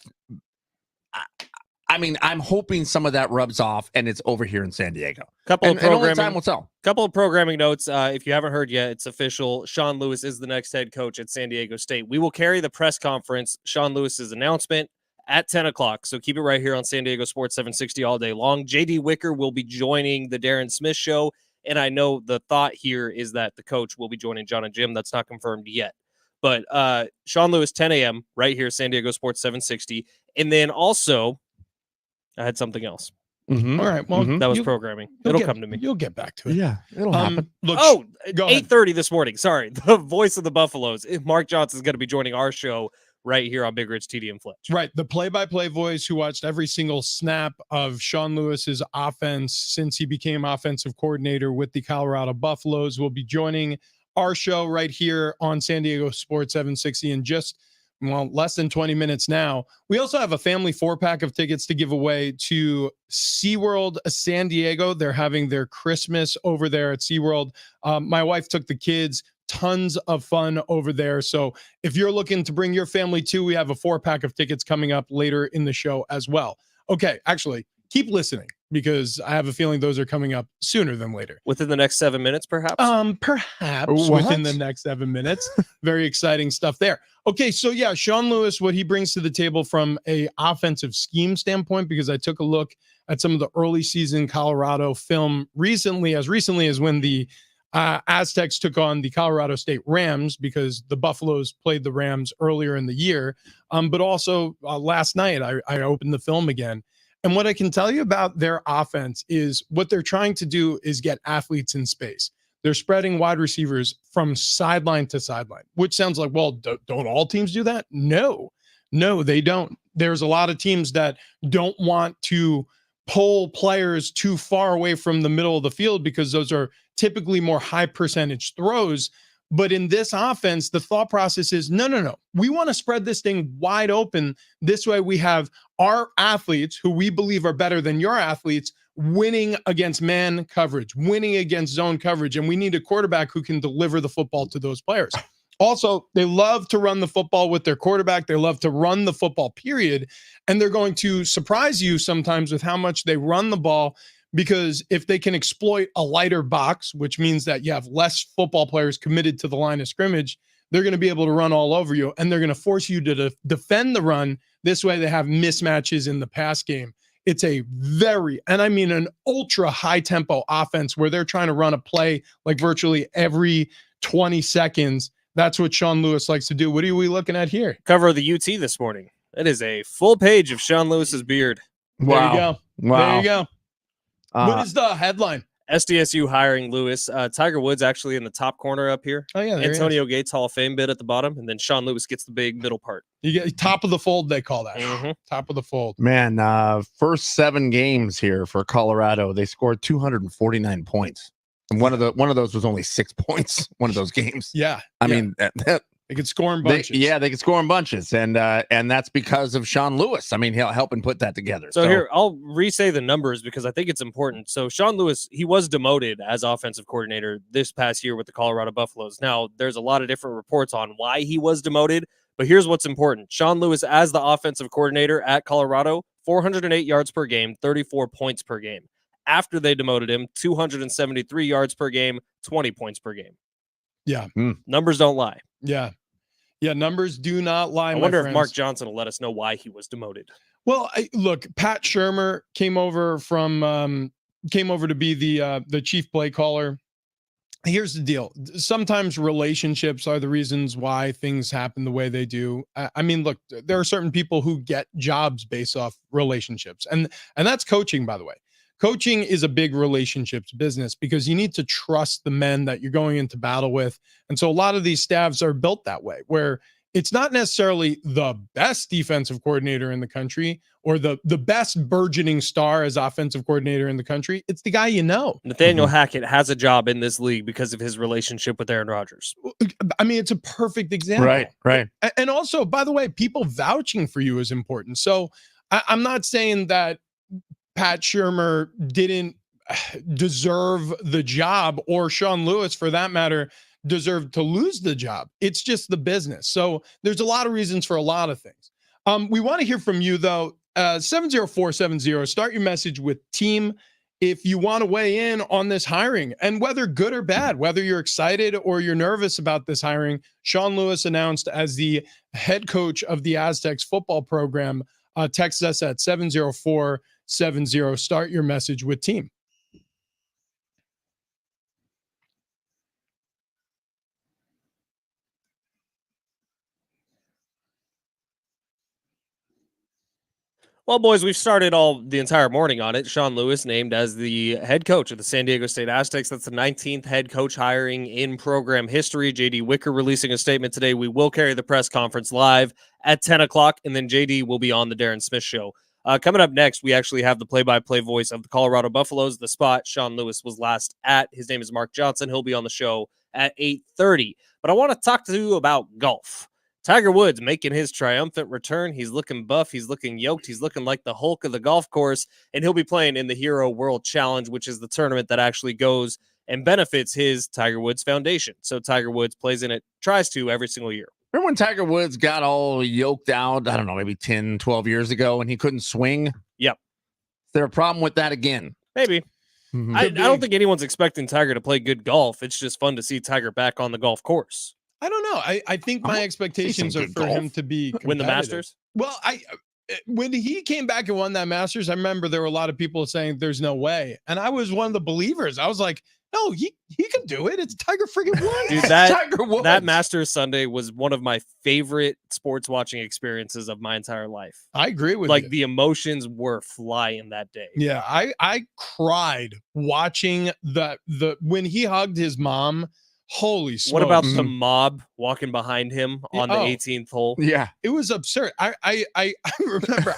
I mean, I'm hoping some of that rubs off and it's over here in San Diego. And only time will tell. Couple of programming notes. If you haven't heard yet, it's official. Sean Lewis is the next head coach at San Diego State. We will carry the press conference, Sean Lewis's announcement, at 10 o'clock. So keep it right here on San Diego Sports 760 all day long. JD Wicker will be joining the Darren Smith show. And I know the thought here is that the coach will be joining John and Jim. That's not confirmed yet. But Sean Lewis, 10 a.m. right here, San Diego Sports 760. And then also, I had something else. Mm-hmm. All right. Well, that was programming. It'll come to me. You'll get back to it. Yeah, it'll happen. Look, 8:30 this morning. Sorry. The voice of the Buffaloes. Mark Johnson is going to be joining our show right here on Big Rich, TD, and Fletch. Right. The play-by-play voice who watched every single snap of Sean Lewis's offense since he became offensive coordinator with the Colorado Buffaloes will be joining our show right here on San Diego Sports 760 in just less than 20 minutes now. We also have a family 4-pack of tickets to give away to Seaworld San Diego. They're having their Christmas over there at Seaworld. My wife took the kids. Tons of fun over there. So if you're looking to bring your family too, we have a 4-pack of tickets coming up later in the show as well. Okay, actually, keep listening because I have a feeling those are coming up sooner than later. Within the next 7 minutes, perhaps? Perhaps within the next 7 minutes. Very exciting stuff there. Okay, so yeah, Sean Lewis, what he brings to the table from a offensive scheme standpoint, because I took a look at some of the early season Colorado film recently as when the Aztecs took on the Colorado State Rams, because the Buffaloes played the Rams earlier in the year. But also last night, I opened the film again. And what I can tell you about their offense is what they're trying to do is get athletes in space. they're spreading wide receivers from sideline to sideline, which sounds like, well, don't all teams do that? No, they don't. There's a lot of teams that don't want to pull players too far away from the middle of the field because those are typically more high percentage throws. But in this offense, the thought process is, no. We want to spread this thing wide open. This way we have our athletes who we believe are better than your athletes winning against man coverage, winning against zone coverage. And we need a quarterback who can deliver the football to those players. Also, they love to run the football with their quarterback. They love to run the football, period. And they're going to surprise you sometimes with how much they run the ball, because if they can exploit a lighter box, which means that you have less football players committed to the line of scrimmage, they're going to be able to run all over you, and they're going to force you to defend the run. This way they have mismatches in the pass game. It's a very, and I mean an ultra high tempo offense where they're trying to run a play like virtually every 20 seconds. That's what Sean Lewis likes to do. What are we looking at here? Cover of the UT this morning. It is a full page of Sean Lewis's beard. Wow. There you go. Wow. There you go. What is the headline? SDSU hiring Lewis. Tiger Woods actually in the top corner up here. Oh, yeah. Antonio Gates Hall of Fame bit at the bottom, and then Sean Lewis gets the big middle part. You get top of the fold, they call that. Mm-hmm. Top of the fold. Man, first 7 games here for Colorado, they scored 249 points. And one of those was only 6 points, one of those games. Yeah. I mean, they could score in bunches. They could score in bunches. And that's because of Sean Lewis. I mean, he'll help and put that together. So here, I'll re-say the numbers because I think it's important. So Sean Lewis, he was demoted as offensive coordinator this past year with the Colorado Buffaloes. Now, there's a lot of different reports on why he was demoted, but here's what's important. Sean Lewis, as the offensive coordinator at Colorado, 408 yards per game, 34 points per game. After they demoted him, 273 yards per game, 20 points per game. Yeah. Numbers don't lie. Yeah. Yeah, numbers do not lie. I wonder if Mark Johnson will let us know why he was demoted. Well, look, Pat Shurmur came over to be the chief play caller. Here's the deal. Sometimes relationships are the reasons why things happen the way they do. I mean, look, there are certain people who get jobs based off relationships. And that's coaching, by the way. Coaching is a big relationships business because you need to trust the men that you're going into battle with. And so a lot of these staffs are built that way, where it's not necessarily the best defensive coordinator in the country or the best burgeoning star as offensive coordinator in the country. It's the guy you know. Nathaniel Hackett has a job in this league because of his relationship with Aaron Rodgers. I mean, it's a perfect example. Right. And also, by the way, people vouching for you is important. So I'm not saying that Pat Shurmur didn't deserve the job, or Sean Lewis, for that matter, deserved to lose the job. It's just the business. So there's a lot of reasons for a lot of things. We want to hear from you, though. 70470. Start your message with team if you want to weigh in on this hiring, and whether good or bad, whether you're excited or you're nervous about this hiring. Sean Lewis announced as the head coach of the Aztecs football program. Text us at 70470. Start your message with team. Well, boys, we've started the entire morning on it. Sean Lewis named as the head coach of the San Diego State Aztecs. That's the 19th head coach hiring in program history. JD Wicker releasing a statement today. We will carry the press conference live at 10 o'clock, and then JD will be on the Darren Smith Show. Coming up next, we actually have the play-by-play voice of the Colorado Buffaloes, the spot Sean Lewis was last at. His name is Mark Johnson. He'll be on the show at 8:30. But I want to talk to you about golf. Tiger Woods making his triumphant return. He's looking buff. He's looking yoked. He's looking like the Hulk of the golf course. And he'll be playing in the Hero World Challenge, which is the tournament that actually goes and benefits his Tiger Woods Foundation. So Tiger Woods plays in it, tries to every single year. Remember when Tiger Woods got all yoked out, I don't know, maybe 10, 12 years ago, and he couldn't swing? Yep. Is there a problem with that again? Maybe. I don't think anyone's expecting Tiger to play good golf. It's just fun to see Tiger back on the golf course. I don't know. I think my expectations are for him to be win the Masters. Well, when he came back and won that Masters, I remember there were a lot of people saying there's no way. And I was one of the believers. I was like, No, he can do it. It's Tiger friggin' Woods. Dude, Tiger Woods. that Masters Sunday was one of my favorite sports watching experiences of my entire life. I agree with Like you. the emotions were flying that day. Yeah, I cried watching the when he hugged his mom. Holy smokes. What about the mob walking behind him on the 18th hole? Yeah. It was absurd. I remember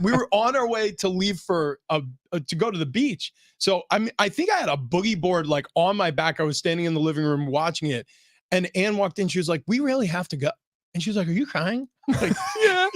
we were on our way to leave for to go to the beach. So I think I had a boogie board like on my back. I was standing in the living room watching it, and Ann walked in. She was like, "We really have to go." And she was like, "Are you crying?" I'm like, yeah.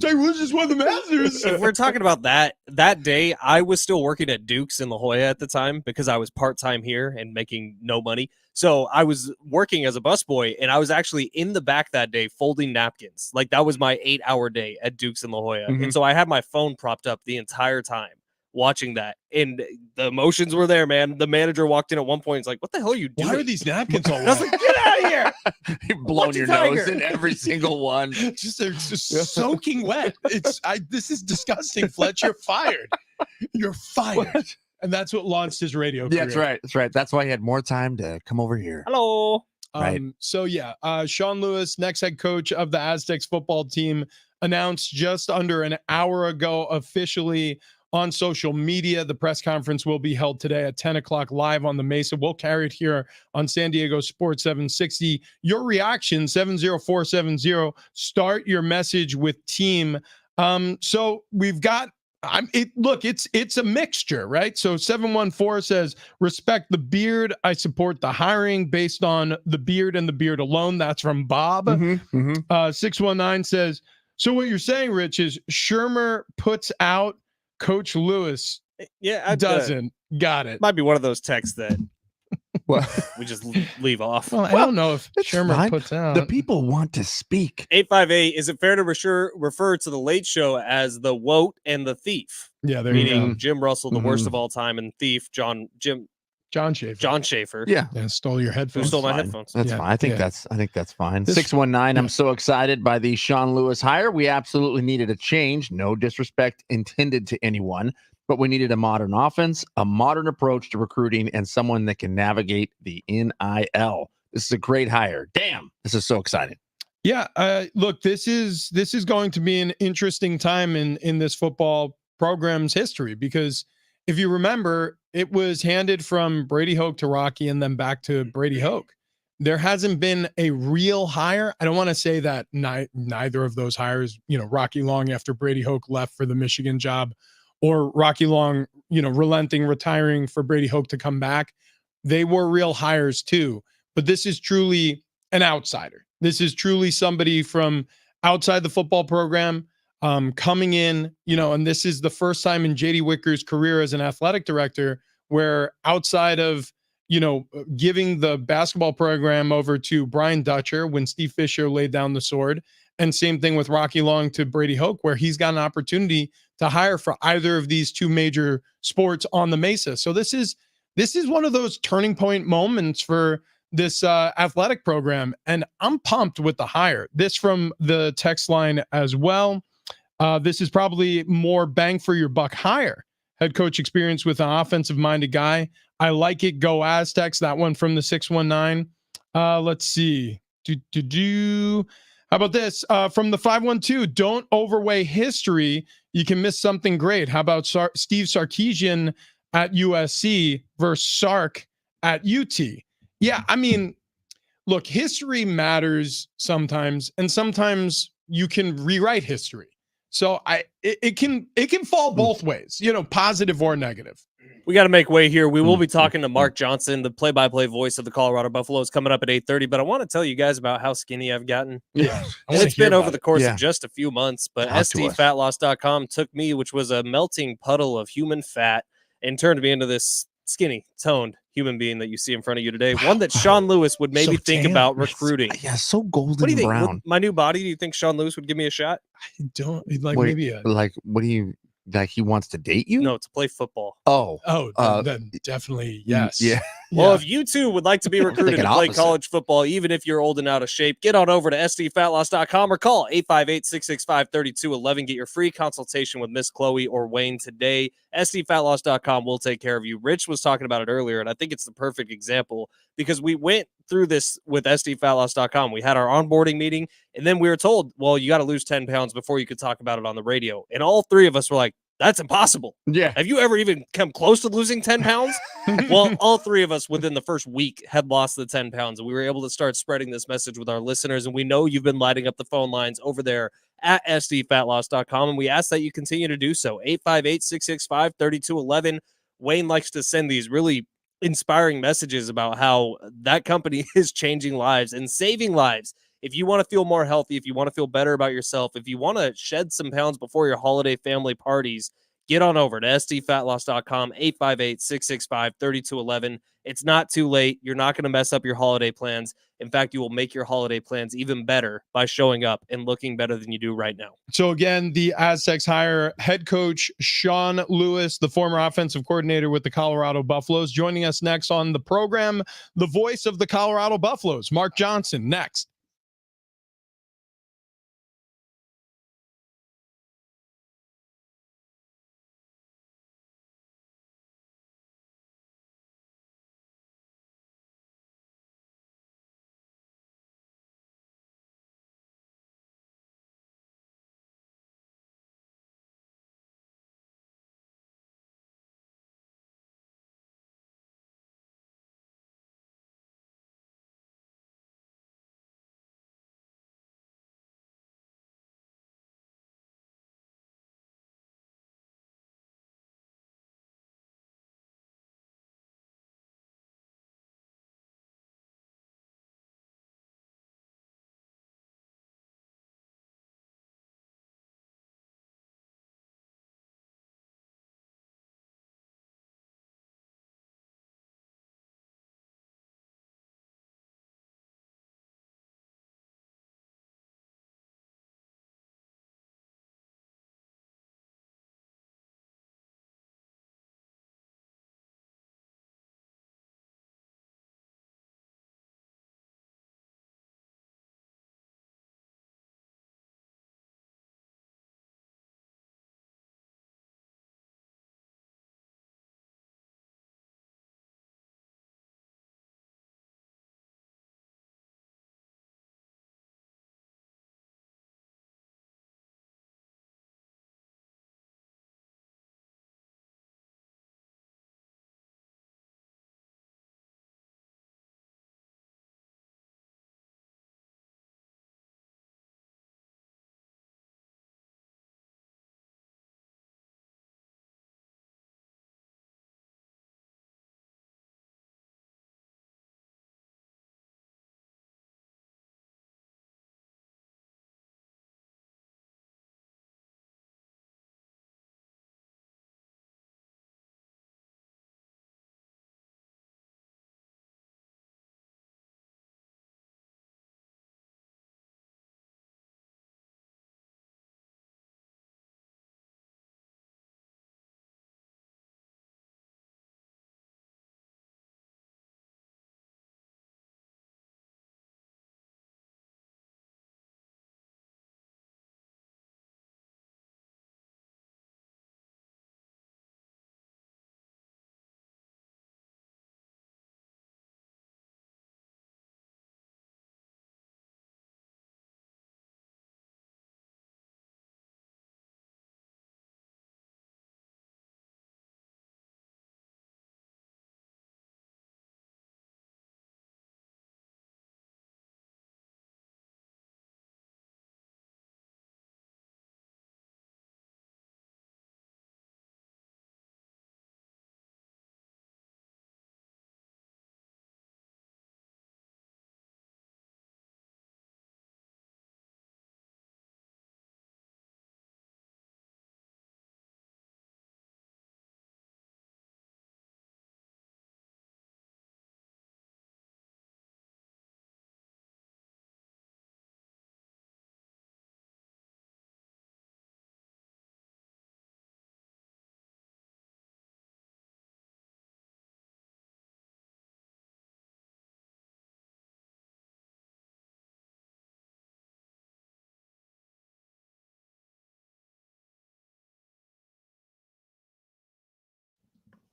Tiger Woods just won the Masters. If we're talking about that day, I was still working at Duke's in La Jolla at the time because I was part-time here and making no money. So I was working as a busboy, and I was actually in the back that day folding napkins. Like that was my 8-hour day at Duke's in La Jolla. And so I had my phone propped up the entire time watching that, and the emotions were there, man. The manager walked in at one point. He's like, "What the hell are you doing? Why are these napkins all I was like, "Get out of here!" You've blown your nose in every single one. They're just soaking wet. This is disgusting, Fletch. You're fired. You're fired. And that's what launched his radio career. That's right. That's right. That's why he had more time to come over here. Hello. Right. So yeah, Sean Lewis, next head coach of the Aztecs football team, announced just under an hour ago officially on social media. The press conference will be held today at 10 o'clock live on the Mesa. We'll carry it here on San Diego Sports 760. Your reaction, 70470. Start your message with team. So we've got, it's a mixture, right? So 714 says, respect the beard. I support the hiring based on the beard and the beard alone. That's from Bob. 619 says, so what you're saying, Rich, is Shermer puts out Coach Lewis doesn't. Got it. Might be one of those texts that Well, we just leave off. Well, I don't know if Shermer fine. puts out. The people want to speak. 858, is it fair to refer to the Late Show as the Woat and the Thief? Yeah, there you Meaning go. Jim Russell, the worst of all time, and Thief, John Schaefer. Yeah. Yeah, stole your Who headphones. stole my Fine. headphones? That's Yeah, fine. I think yeah. that's fine. This- 619. I'm yeah. so excited by the Sean Lewis hire. We absolutely needed a change. No disrespect intended to anyone, but we needed a modern offense, a modern approach to recruiting, and someone that can navigate the NIL. This is a great hire. Damn, this is so exciting. Yeah, look, this is going to be an interesting time in this football program's history, because if you remember, it was handed from Brady Hoke to Rocky and then back to Brady Hoke. There hasn't been a real hire. I don't want to say that neither of those hires, Rocky Long after Brady Hoke left for the Michigan job, or Rocky Long, relenting, retiring for Brady Hoke to come back. They were real hires too. But this is truly an outsider. This is truly somebody from outside the football program coming in, and this is the first time in J.D. Wicker's career as an athletic director where outside of, giving the basketball program over to Brian Dutcher when Steve Fisher laid down the sword, and same thing with Rocky Long to Brady Hoke, where he's got an opportunity to hire for either of these two major sports on the Mesa. So this is one of those turning point moments for this athletic program, and I'm pumped with the hire. This from the text line as well. This is probably more bang for your buck hire. Head coach experience with an offensive-minded guy. I like it. Go Aztecs. That one from the 619. Let's see. How about this? From the 512, don't overweigh history. You can miss something great. How about Steve Sarkisian at USC versus Sark at UT? Yeah, I mean, look, history matters sometimes, and sometimes you can rewrite history. So it can fall both ways, positive or negative. We got to make way here. We will be talking to Mark Johnson, the play-by-play voice of the Colorado Buffaloes, coming up at 8:30. But I want to tell you guys about how skinny I've gotten. Yeah, And it's been over the course Yeah. of just a few months. But Talk to us. stfatloss.com took me, which was a melting puddle of human fat, and turned me into this skinny, toned human being that you see in front of you today. One that Sean Lewis would maybe So think tan. about recruiting. Yeah, so golden What do you think? brown. With my new body, do you think Sean Lewis would give me a shot? I don't like Wait, maybe a like, what do you like? He wants to date you? No, to play football. Oh, then definitely yes. Yeah. Well, Yeah. if you too would like to be recruited thinking to play opposite. college football, even if you're old and out of shape, get on over to sdfatloss.com or call 858-665-3211. Get your free consultation with Miss Chloe or Wayne today. sdfatloss.com will take care of you. Rich was talking about it earlier, and I think it's the perfect example because we went through this with sdfatloss.com. We had our onboarding meeting, and then we were told, well, you got to lose 10 pounds before you could talk about it on the radio. And all three of us were like, that's impossible. Yeah. Have you ever even come close to losing 10 pounds? Well, all three of us within the first week had lost the 10 pounds, and we were able to start spreading this message with our listeners. And we know you've been lighting up the phone lines over there at sdfatloss.com, and we ask that you continue to do so. 858-665-3211. Wayne likes to send these really inspiring messages about how that company is changing lives and saving lives. If you want to feel more healthy, if you want to feel better about yourself, if you want to shed some pounds before your holiday family parties, get on over to sdfatloss.com, 858-665-3211. It's not too late. You're not going to mess up your holiday plans. In fact, you will make your holiday plans even better by showing up and looking better than you do right now. So again, the Aztecs hire head coach Sean Lewis, the former offensive coordinator with the Colorado Buffaloes. Joining us next on the program, the voice of the Colorado Buffaloes, Mark Johnson, next.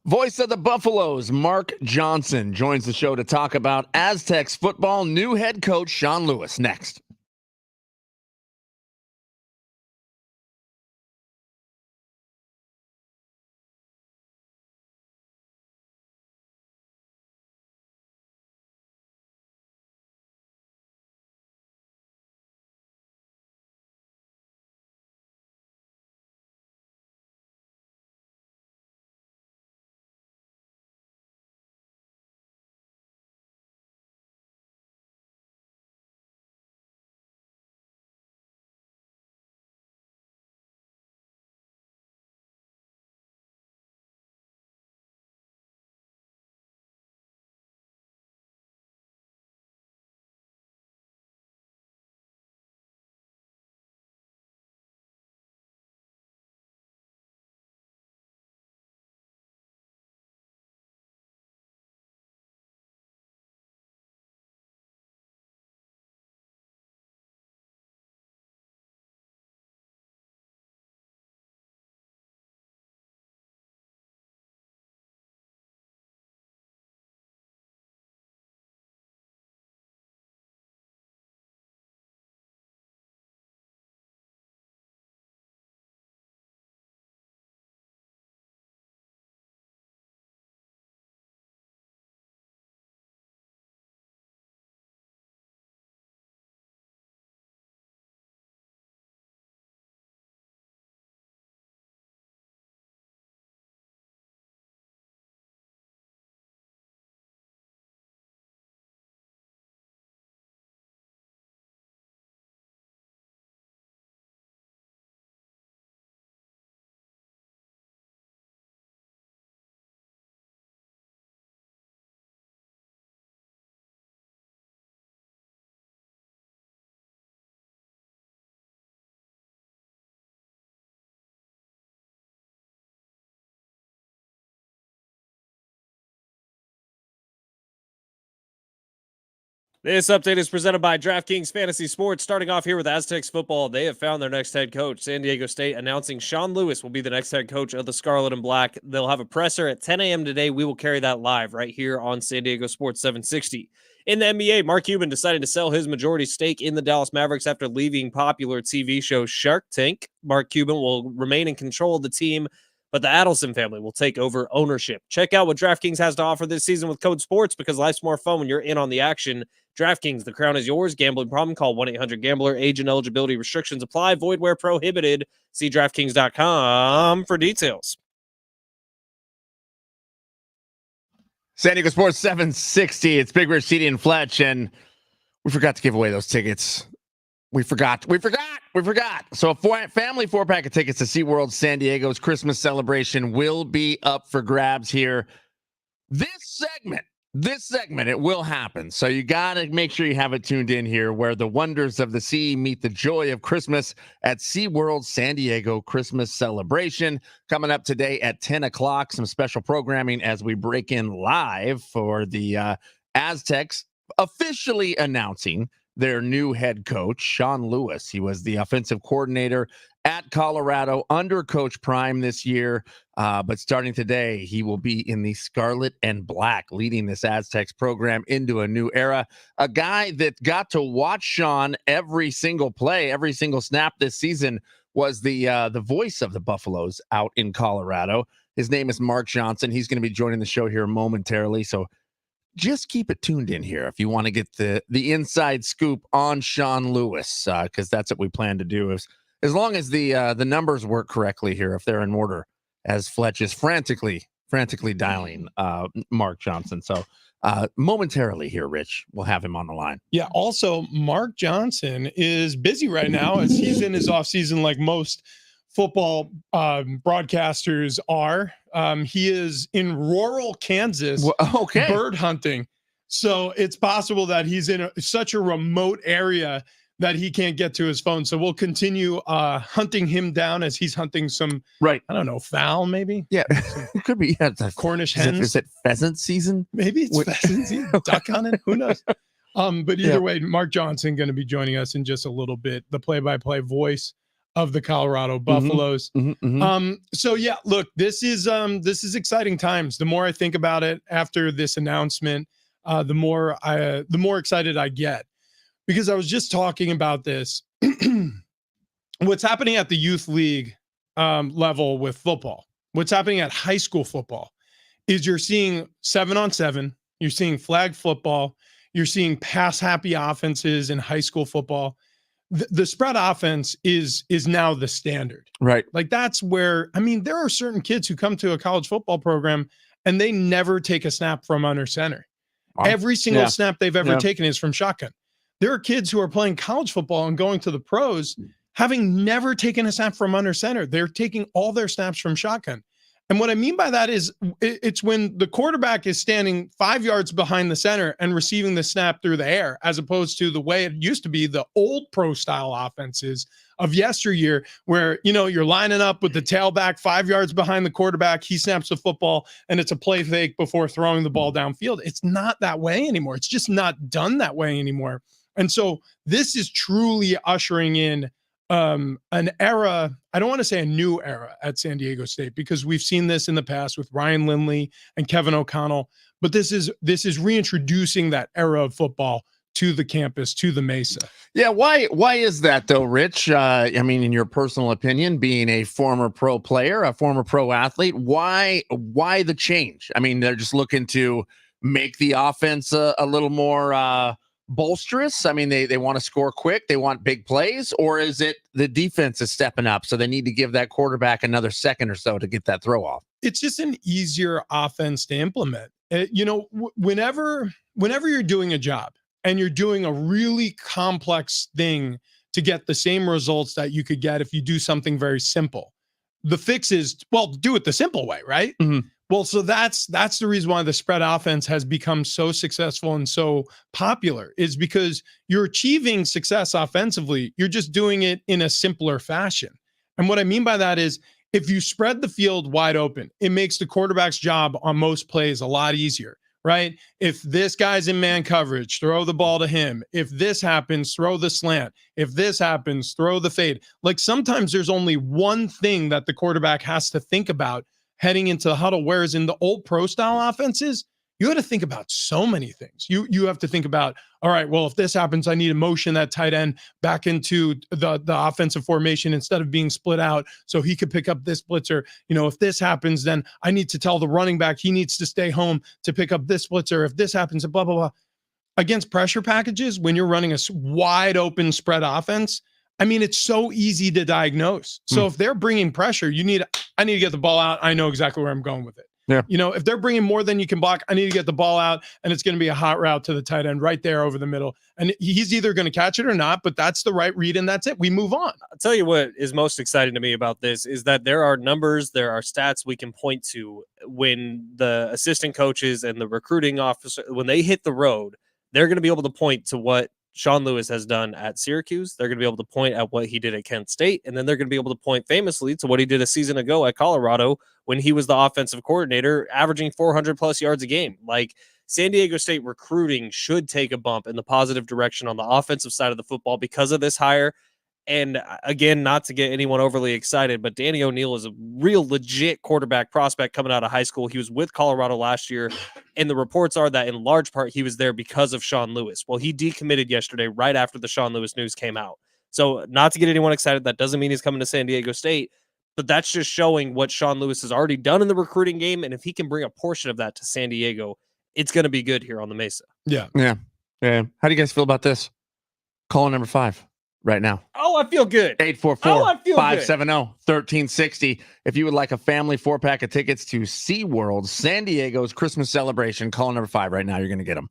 Voice of the Buffaloes, Mark Johnson, joins the show to talk about Aztecs football. New head coach Sean Lewis next. This update is presented by DraftKings Fantasy Sports. Starting off here with Aztecs football, they have found their next head coach. San Diego State announcing Sean Lewis will be the next head coach of the Scarlet and Black. They'll have a presser at 10 a.m. today. We will carry that live right here on San Diego Sports 760. In the NBA, Mark Cuban decided to sell his majority stake in the Dallas Mavericks after leaving popular TV show Shark Tank. Mark Cuban will remain in control of the team, but the Adelson family will take over ownership. Check out what DraftKings has to offer this season with code SPORTS because life's more fun when you're in on the action. DraftKings, the crown is yours. Gambling problem? Call 1-800-GAMBLER. Age and eligibility restrictions apply. Void where prohibited. See DraftKings.com for details. San Diego Sports 760. It's Big Rich, TD, and Fletch, and we forgot to give away those tickets. We forgot. So a family 4-pack of tickets to SeaWorld San Diego's Christmas celebration will be up for grabs here. This segment, it will happen. So you got to make sure you have it tuned in here where the wonders of the sea meet the joy of Christmas at SeaWorld San Diego Christmas celebration. Coming up today at 10 o'clock, some special programming as we break in live for the Aztecs officially announcing their new head coach, Sean Lewis. He was the offensive coordinator at Colorado under Coach Prime this year. But starting today, he will be in the Scarlet and Black, leading this Aztecs program into a new era. A guy that got to watch Sean every single play, every single snap this season was the voice of the Buffaloes out in Colorado. His name is Mark Johnson. He's going to be joining the show here momentarily. So just keep it tuned in here if you want to get the inside scoop on Sean Lewis, because that's what we plan to do. As long as the numbers work correctly here, if they're in order, as Fletch is frantically dialing Mark Johnson. So momentarily here, Rich, we'll have him on the line. Yeah. Also, Mark Johnson is busy right now as he's in his off season, like most football broadcasters are. He is in rural Kansas, bird hunting. So it's possible that he's in such a remote area that he can't get to his phone. So we'll continue hunting him down as he's hunting some, I don't know, fowl maybe? Yeah, it could be. Yeah, Cornish hens. Is it pheasant season? Maybe it's pheasant season. Duck hunting? Who knows? But either way, Mark Johnson going to be joining us in just a little bit. The play-by-play voice of the Colorado Buffaloes. So yeah, look, this is exciting times. The more I think about it after this announcement, the more excited I get, because I was just talking about this. What's happening at the youth league level with football, what's happening at high school football, is you're seeing 7-on-7, you're seeing flag football, you're seeing pass happy offenses in high school football. The spread offense is now the standard. Right. Like, that's where, I mean, there are certain kids who come to a college football program and they never take a snap from under center. Wow. Every single snap they've ever taken is from shotgun. There are kids who are playing college football and going to the pros having never taken a snap from under center. They're taking all their snaps from shotgun. And what I mean by that is it's when the quarterback is standing 5 yards behind the center and receiving the snap through the air, as opposed to the way it used to be, the old pro style offenses of yesteryear, where, you know, you're lining up with the tailback 5 yards behind the quarterback. He snaps the football and it's a play fake before throwing the ball downfield. It's not that way anymore. It's just not done that way anymore. And so this is truly ushering in an era. I don't want to say a new era at San Diego State, because we've seen this in the past with Ryan Lindley and Kevin O'Connell, but this is reintroducing that era of football to the campus, to the Mesa. Yeah. Why is that though, Rich? I mean, in your personal opinion, being a former pro player, a former pro athlete, why the change? I mean, they're just looking to make the offense a little more bolsterous. I mean, they want to score quick, they want big plays, or is it the defense is stepping up, so they need to give that quarterback another second or so to get that throw off? It's just an easier offense to implement. You know, whenever you're doing a job and you're doing a really complex thing to get the same results that you could get if you do something very simple, the fix is, well, do it the simple way, right? Well, so that's the reason why the spread offense has become so successful and so popular, is because you're achieving success offensively. You're just doing it in a simpler fashion. And what I mean by that is, if you spread the field wide open, it makes the quarterback's job on most plays a lot easier, right? If this guy's in man coverage, throw the ball to him. If this happens, throw the slant. If this happens, throw the fade. Like, sometimes there's only one thing that the quarterback has to think about heading into the huddle, whereas in the old pro style offenses, you had to think about so many things. You have to think about, all right, well, if this happens, I need to motion that tight end back into the offensive formation instead of being split out so he could pick up this blitzer. You know, if this happens, then I need to tell the running back he needs to stay home to pick up this blitzer. If this happens, blah, blah, blah. Against pressure packages, when you're running a wide open spread offense, I mean, it's so easy to diagnose. So if they're bringing pressure, I need to get the ball out. I know exactly where I'm going with it. Yeah. You know, if they're bringing more than you can block, I need to get the ball out, and it's going to be a hot route to the tight end right there over the middle. And he's either going to catch it or not, but that's the right read, and that's it. We move on. I'll tell you what is most exciting to me about this is that there are numbers, there are stats we can point to when the assistant coaches and the recruiting officer, when they hit the road, they're going to be able to point to what Sean Lewis has done at Syracuse. They're going to be able to point at what he did at Kent State. And then they're going to be able to point famously to what he did a season ago at Colorado when he was the offensive coordinator, averaging 400 plus yards a game. Like, San Diego State recruiting should take a bump in the positive direction on the offensive side of the football because of this hire. And again, not to get anyone overly excited, but Danny O'Neal is a real legit quarterback prospect coming out of high school. He was with Colorado last year, and the reports are that in large part he was there because of Sean Lewis. Well, he decommitted yesterday right after the Sean Lewis news came out. So not to get anyone excited, that doesn't mean he's coming to San Diego State, but that's just showing what Sean Lewis has already done in the recruiting game. And if he can bring a portion of that to San Diego, it's going to be good here on the Mesa. Yeah. How do you guys feel about this? Caller number 5 right now. Oh, I feel good. 844-570-1360. If you would like a family 4-pack of tickets to Seaworld, San Diego's Christmas celebration, call number 5 right now. You're going to get them.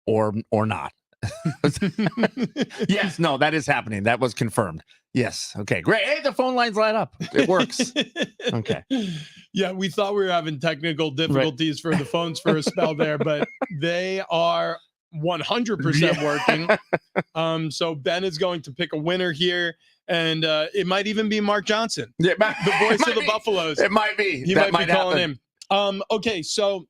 Or not. Yes, no, that is happening. That was confirmed. Yes. Okay, great. Hey, the phone lines light up. It works. Okay. Yeah, we thought we were having technical difficulties for the phones for a spell there, but they are 100% working. So Ben is going to pick a winner here, and it might even be Mark Johnson, the voice of the Buffaloes. It might be. He might be calling him. Okay, so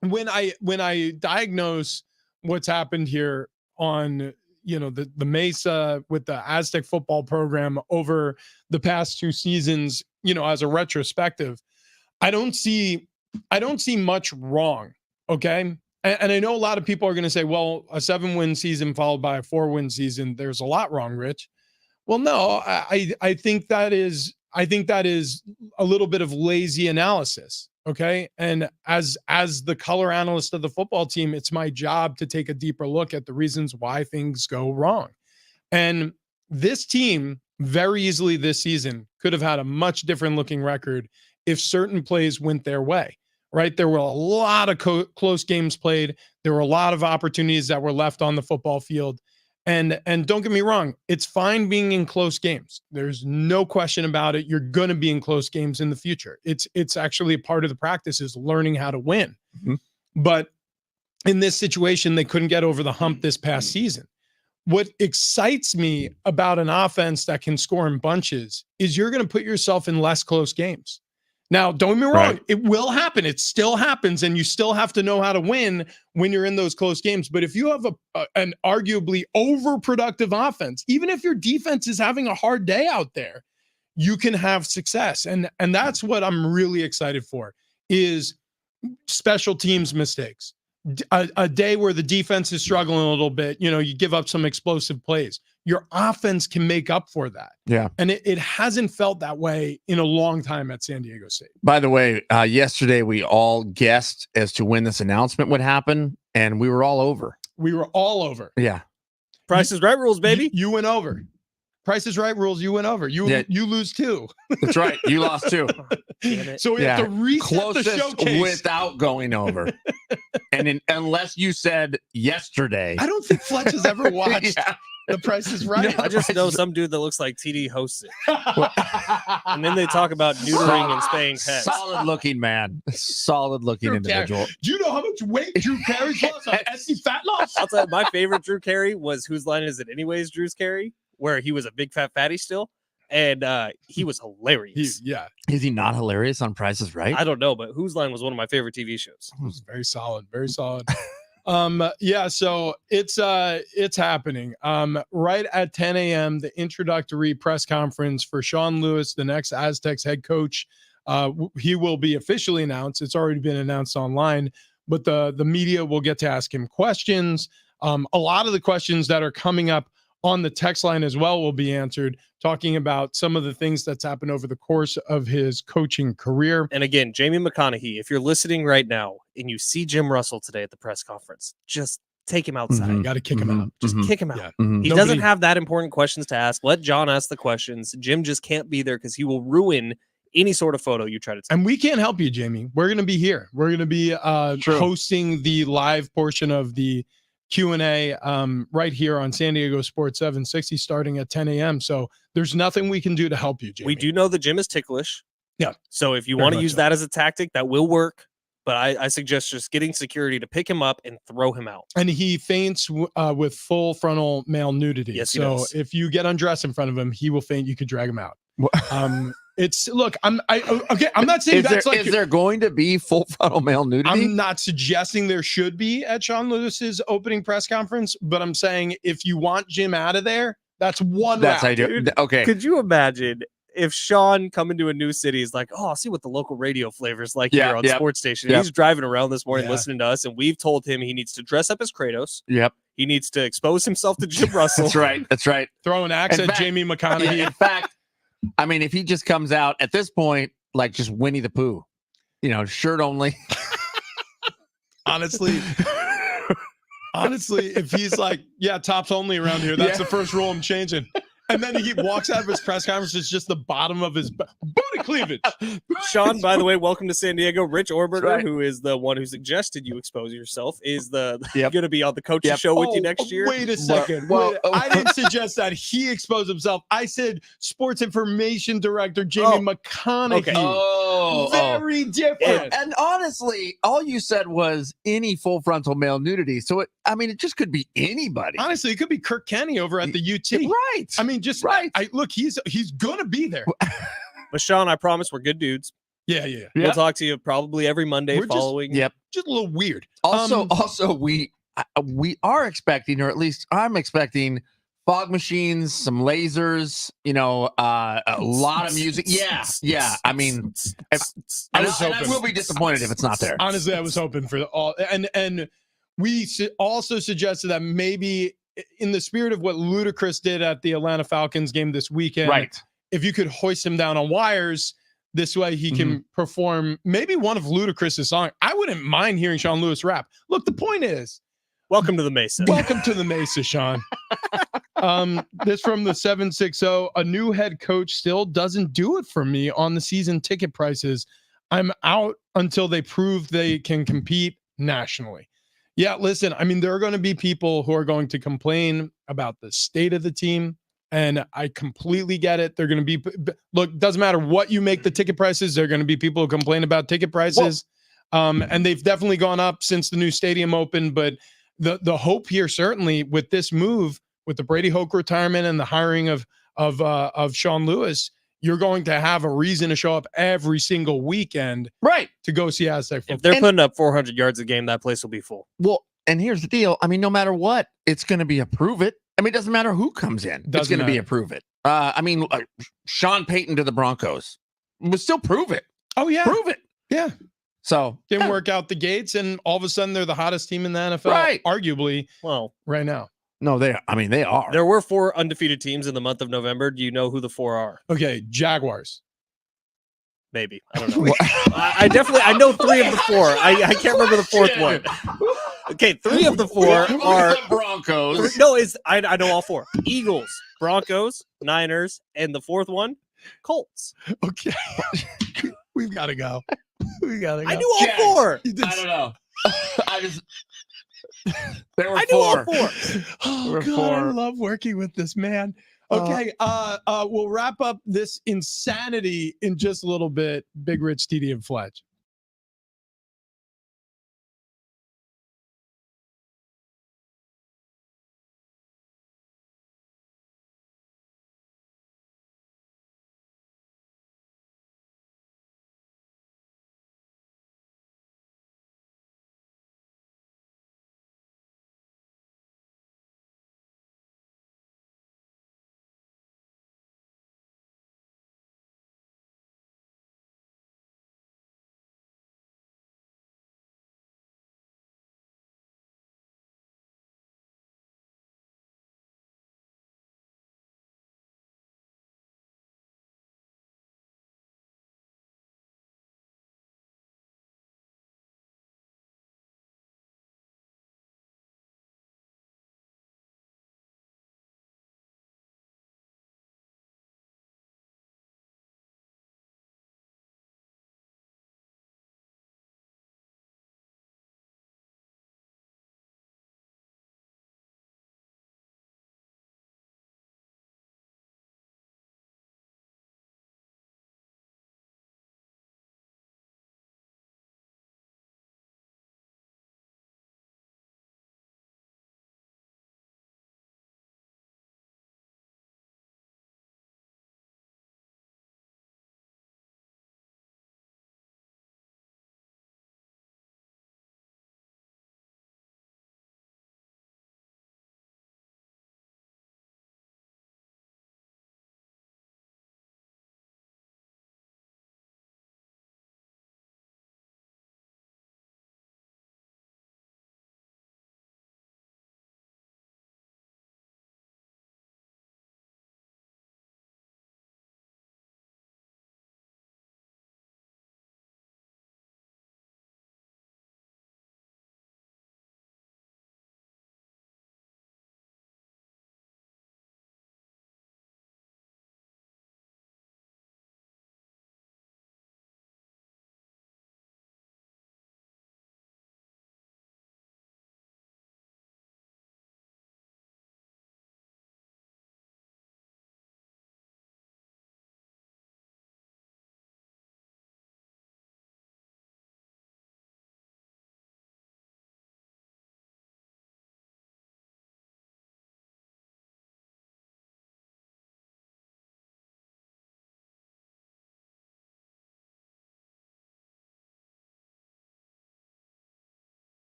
when I diagnose what's happened here on, the Mesa with the Aztec football program over the past 2 seasons, as a retrospective, I don't see much wrong. Okay. And I know a lot of people are going to say, well, a 7-win season followed by a 4-win season, there's a lot wrong, Rich. Well, no, I think that is a little bit of lazy analysis. Okay. And as the color analyst of the football team, it's my job to take a deeper look at the reasons why things go wrong. And this team very easily this season could have had a much different looking record if certain plays went their way. Right. There were a lot of close games played. There were a lot of opportunities that were left on the football field. And don't get me wrong, it's fine being in close games. There's no question about it. You're going to be in close games in the future. It's actually a part of the practice is learning how to win. Mm-hmm. But in this situation, they couldn't get over the hump this past season. What excites me about an offense that can score in bunches is you're going to put yourself in less close games. Now, don't get me wrong, right. It will happen. It still happens, and you still have to know how to win when you're in those close games. But if you have an arguably overproductive offense, even if your defense is having a hard day out there, you can have success. And that's what I'm really excited for is special teams mistakes. A day where the defense is struggling a little bit, you give up some explosive plays. Your offense can make up for that. Yeah. And it hasn't felt that way in a long time at San Diego State. By the way, yesterday we all guessed as to when this announcement would happen, and we were all over. We were all over. Yeah. Price is Right rules, baby. You went over. Price is Right rules, you went over. You lose 2. That's right. You lost 2. So we have to reset the showcase without going over. And unless you said yesterday. I don't think Fletch has ever watched The Price is Right. I just know some dude that looks like TD hosts it. And then they talk about neutering and spaying pets. Solid looking man. Solid looking individual. Do you know how much weight Drew Carey's lost on Etsy fat loss? I'll tell you, my favorite Drew Carey was Whose Line Is It Anyways, Drew's Carey, where he was a big fat fatty still. And he was hilarious. Is he not hilarious on Price is Right? I don't know, but Whose Line was one of my favorite TV shows. It was very solid. Very solid. So it's happening. Right at 10 a.m., the introductory press conference for Sean Lewis, the next Aztecs head coach. He will be officially announced. It's already been announced online, but the media will get to ask him questions. A lot of the questions that are coming up on the text line as well will be answered, talking about some of the things that's happened over the course of his coaching career. And again, Jamie McConaughey, if you're listening right now and you see Jim Russell today at the press conference, just take him outside. You got to kick him out. Just kick him out. He doesn't have that important questions to ask. Let John ask the questions. Jim just can't be there because he will ruin any sort of photo you try to take. And we can't help you, Jamie. We're going to be here. We're going to be hosting the live portion of the Q&A right here on San Diego Sports 760 starting at 10 a.m. So there's nothing we can do to help you, Jamie. We do know the Jim is ticklish. Yeah. So if you want to use that as a tactic, that will work. But I suggest just getting security to pick him up and throw him out. And he faints with full frontal male nudity. Yes, he so does. If you get undressed in front of him, he will faint. You could drag him out. I'm not saying is there going to be full frontal male nudity? I'm not suggesting there should be at Sean Lewis's opening press conference, but I'm saying if you want Jim out of there, that's one route. Okay. Could you imagine if Sean coming to a new city is like, oh, I'll see what the local radio flavors like here on sports station. He's driving around this morning listening to us, and we've told him he needs to dress up as Kratos. Yep. He needs to expose himself to Jim Russell. That's right. Throw an axe at Jamie McConaughey. In fact, I mean, if he just comes out at this point, like just Winnie the Pooh, shirt only. Honestly, if he's like, tops only around here, that's the first rule I'm changing. And then he walks out of his press conference, it's just the bottom of his booty cleavage. Sean, by the way, welcome to San Diego. Rich Orberger, who is the one who suggested you expose yourself, is the going to be on the coach's show with you next year. Wait a second. I didn't suggest that he exposed himself. I said sports information director Jamie McConaughey. Okay. Very different. And honestly, all you said was any full frontal male nudity. So it just could be anybody. Honestly, it could be Kirk Kenny over at the UT. Right. I mean, just right. Look, he's going to be there. But Sean, I promise we're good dudes. Yeah. We'll talk to you probably every Monday following. Just a little weird. Also, we we are expecting, or at least I'm expecting, fog machines, some lasers, a lot of music. Yeah. I mean, I will be disappointed if it's not there. Honestly, I was hoping for all, and we also suggested that maybe in the spirit of what Ludacris did at the Atlanta Falcons game this weekend, Right. if you could hoist him down on wires, this way he can perform maybe one of Ludacris's songs. I wouldn't mind hearing Sean Lewis rap. Look, the point is, welcome to the Mesa. Welcome to the Mesa, Sean. This from the 760. A new head coach still doesn't do it for me on the season ticket prices. I'm out until they prove they can compete nationally. Yeah, listen, I mean, there are going to be people who are going to complain about the state of the team, and I completely get it. They're going to be, look, doesn't matter what you make the ticket prices, there are going to be people who complain about ticket prices. And they've definitely gone up since the new stadium opened, but the hope here, certainly with this move, with the Brady Hoke retirement and the hiring of Sean Lewis, you're going to have a reason to show up every single weekend, right, to go see Aztec football. If they're putting up 400 yards a game, that place will be full. Well, and here's the deal. I mean, no matter what, it's going to be a prove it. I mean, it doesn't matter who comes in. It's going to be a prove it. I mean, Sean Payton to the Broncos would still prove it. Oh yeah, prove it. Yeah. So didn't work out the gates, and all of a sudden they're the hottest team in the NFL, arguably. Well, right now. No, they are. There were 4 undefeated teams in the month of November. Do you know who the 4 are? Okay, Jaguars. Maybe. I don't know. I know 3 of the 4. I can't remember the 4th one. Okay, 3 of the 4 are Broncos. I know all 4. Eagles, Broncos, Niners, and the 4th one, Colts. Okay. We've got to go. We got to go. I knew all 4. I don't know. There were I 4. Knew all 4. Oh, God, I love working with this man. Okay, we'll wrap up this insanity in just a little bit. Big Rich, TD, and Fletch.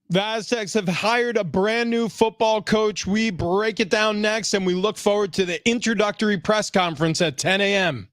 The Aztecs have hired a brand new football coach. We break it down next, and we look forward to the introductory press conference at 10 a.m.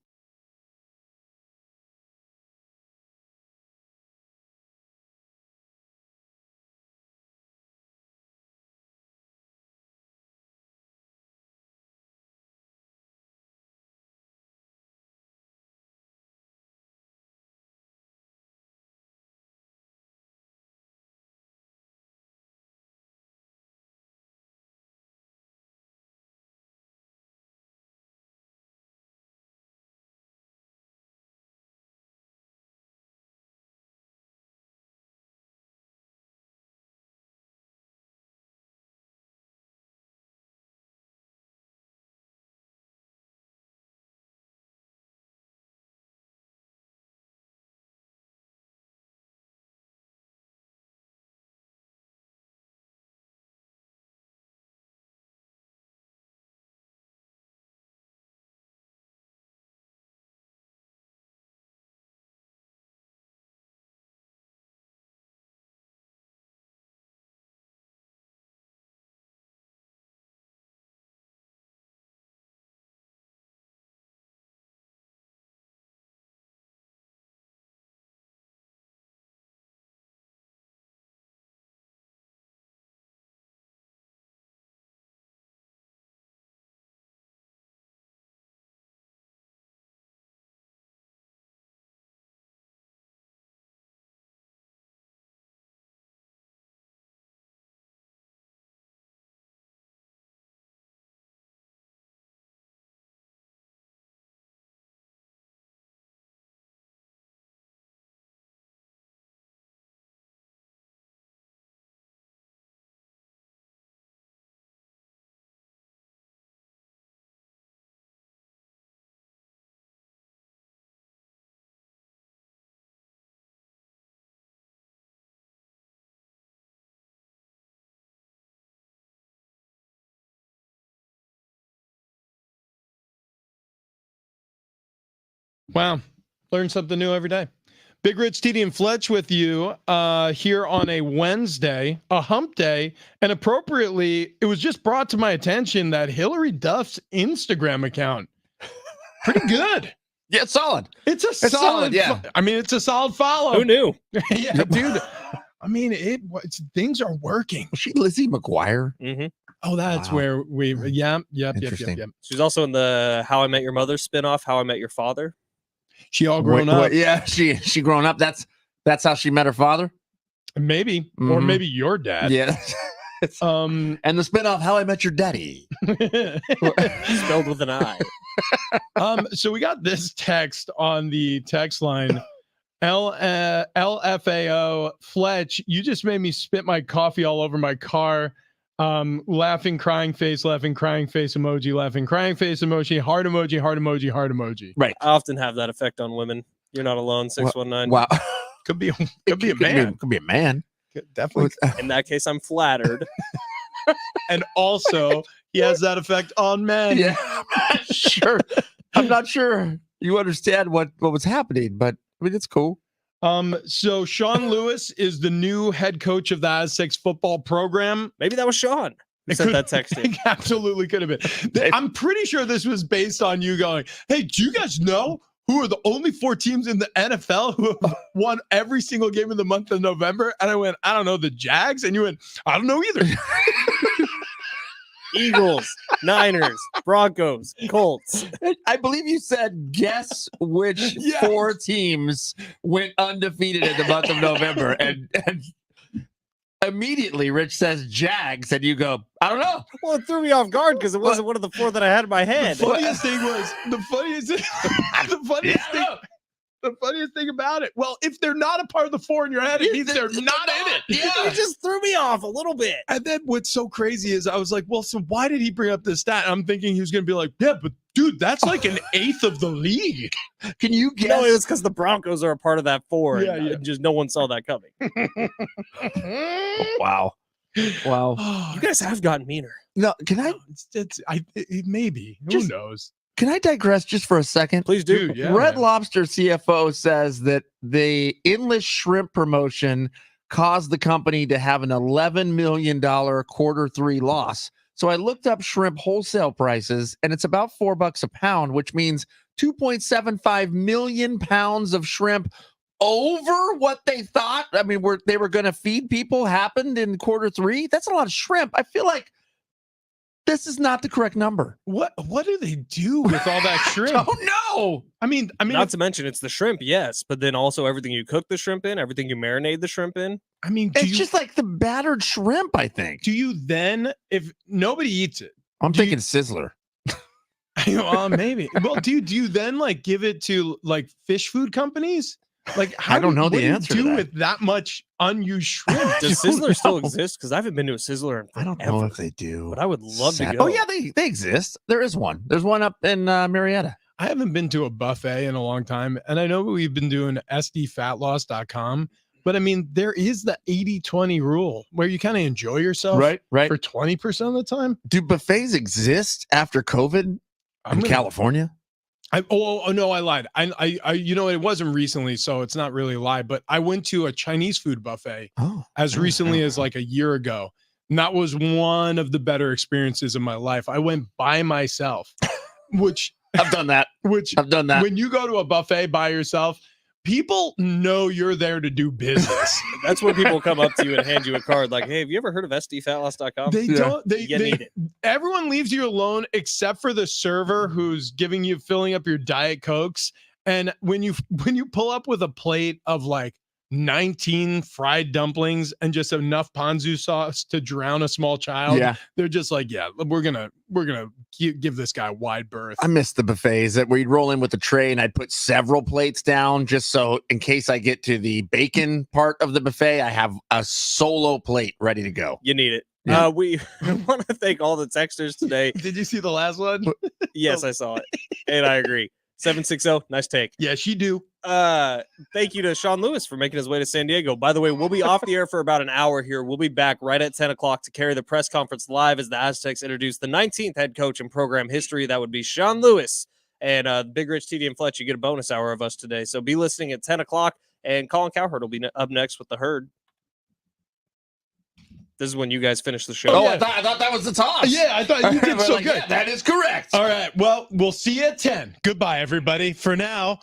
Wow. Learn something new every day. Big Rich, TD, and Fletch with you here on a Wednesday, a hump day. And appropriately, it was just brought to my attention that Hillary Duff's Instagram account, pretty good. Yeah, it's solid. It's a solid, yeah. I mean, it's a solid follow. Who knew? Yeah, dude. I mean, things are working. Was she Lizzie McGuire? Mm-hmm. Oh, that's Wow. where yep. Interesting. She's also in the How I Met Your Mother spinoff, How I Met Your Father. She all grown up. Yeah, she grown up. That's how she met her father. Maybe, or Mhm. maybe your dad. Yeah. And the spinoff, How I Met Your Daddy. Spelled with an I. So we got this text on the text line. LFAO Fletch, you just made me spit my coffee all over my car. Laughing, crying face emoji, laughing, crying face emoji, heart emoji, heart emoji, heart emoji. Right. I often have that effect on women. You're not alone, 619. Wow. Could be a man. Could be a man. Definitely. In that case, I'm flattered. And also, he has that effect on men. Yeah. Sure. I'm not sure you understand what was happening, but I mean, it's cool. So Sean Lewis is the new head coach of the Aztecs football program. Maybe that was Sean who sent that text in. It absolutely could have been. I'm pretty sure this was based on you going, hey, do you guys know who are the only 4 teams in the NFL who have won every single game in the month of November? And I went, I don't know, the Jags? And you went, I don't know either. Eagles, Niners, Broncos, Colts. I believe you said, guess which Yes. 4 teams went undefeated in the month of November. And immediately Rich says Jags, and you go, I don't know. Well, it threw me off guard because it wasn't one of the 4 that I had in my head. The funniest thing was, the funniest thing about it. Well, if they're not a part of the 4 in your head, it means they're not in it. Yeah, it just threw me off a little bit. And then what's so crazy is I was like, well, so why did he bring up this stat? I'm thinking he was going to be like, yeah, but dude, that's like an 1/8 of the league. Can you guess? No, it was because the Broncos are a part of that 4. Yeah, and yeah. just no one saw that coming. Wow. Wow. You guys have gotten meaner. No, can I Maybe. Who Just- knows? can I digress just for a second? Please do. Dude, yeah, Red man. Lobster CFO says that the endless shrimp promotion caused the company to have an $11 million Q3 loss. So I looked up shrimp wholesale prices, and it's about $4 a pound, which means 2.75 million pounds of shrimp over what they thought. I mean, they were going to feed people happened in Q3. That's a lot of shrimp. I feel like this is not the correct number. What do they do with all that shrimp? I don't know. I mean, not to mention it's the shrimp, yes, but then also everything you cook the shrimp in, everything you marinate the shrimp in. I mean, it's just like the battered shrimp, I think. Do you then, if nobody eats it? I'm thinking Sizzler. Maybe. Well, do you then like give it to like fish food companies? Like, I don't know the answer to to that. with that much unused shrimp? Does Sizzler still exist? Because I haven't been to a Sizzler in I don't know if they do, but I would love to go. Oh yeah, they exist. There is one. There's one up in Marietta. I haven't been to a buffet in a long time, and I know we've been doing sdfatloss.com, but I mean, there is the 80-20 rule where you kind of enjoy yourself right for 20% of the time. Do buffets exist after COVID in California? No, I lied. I it wasn't recently, so it's not really a lie, but I went to a Chinese food buffet as recently as like a year ago. And that was one of the better experiences of my life. I went by myself, which I've done that. When you go to a buffet by yourself, people know you're there to do business. That's when people come up to you and hand you a card like, hey, have you ever heard of sdfatloss.com? They don't. They need it. Everyone leaves you alone except for the server who's filling up your Diet Cokes. And when you pull up with a plate of like 19 fried dumplings and just enough ponzu sauce to drown a small child, they're just like, yeah, we're gonna give this guy wide berth. I miss the buffets that we'd roll in with a tray and I'd put several plates down just so in case I get to the bacon part of the buffet, I have a solo plate ready to go. You need it. Yeah. We want to thank all the texters today. Did you see the last one? Yes, I saw it, and I agree. 760, nice take. Yes, you do. Thank you to Sean Lewis for making his way to San Diego. By the way, we'll be off the air for about an hour here. We'll be back right at 10 o'clock to carry the press conference live as the Aztecs introduce the 19th head coach in program history. That would be Sean Lewis. And Big Rich, TD, and Fletch, you get a bonus hour of us today. So be listening at 10 o'clock, and Colin Cowherd will be up next with the herd. This is when you guys finish the show. Oh, yeah. I thought that was the toss. Yeah, I thought you did so good. Yeah, that is correct. All right. Well, we'll see you at 10. Goodbye, everybody. For now.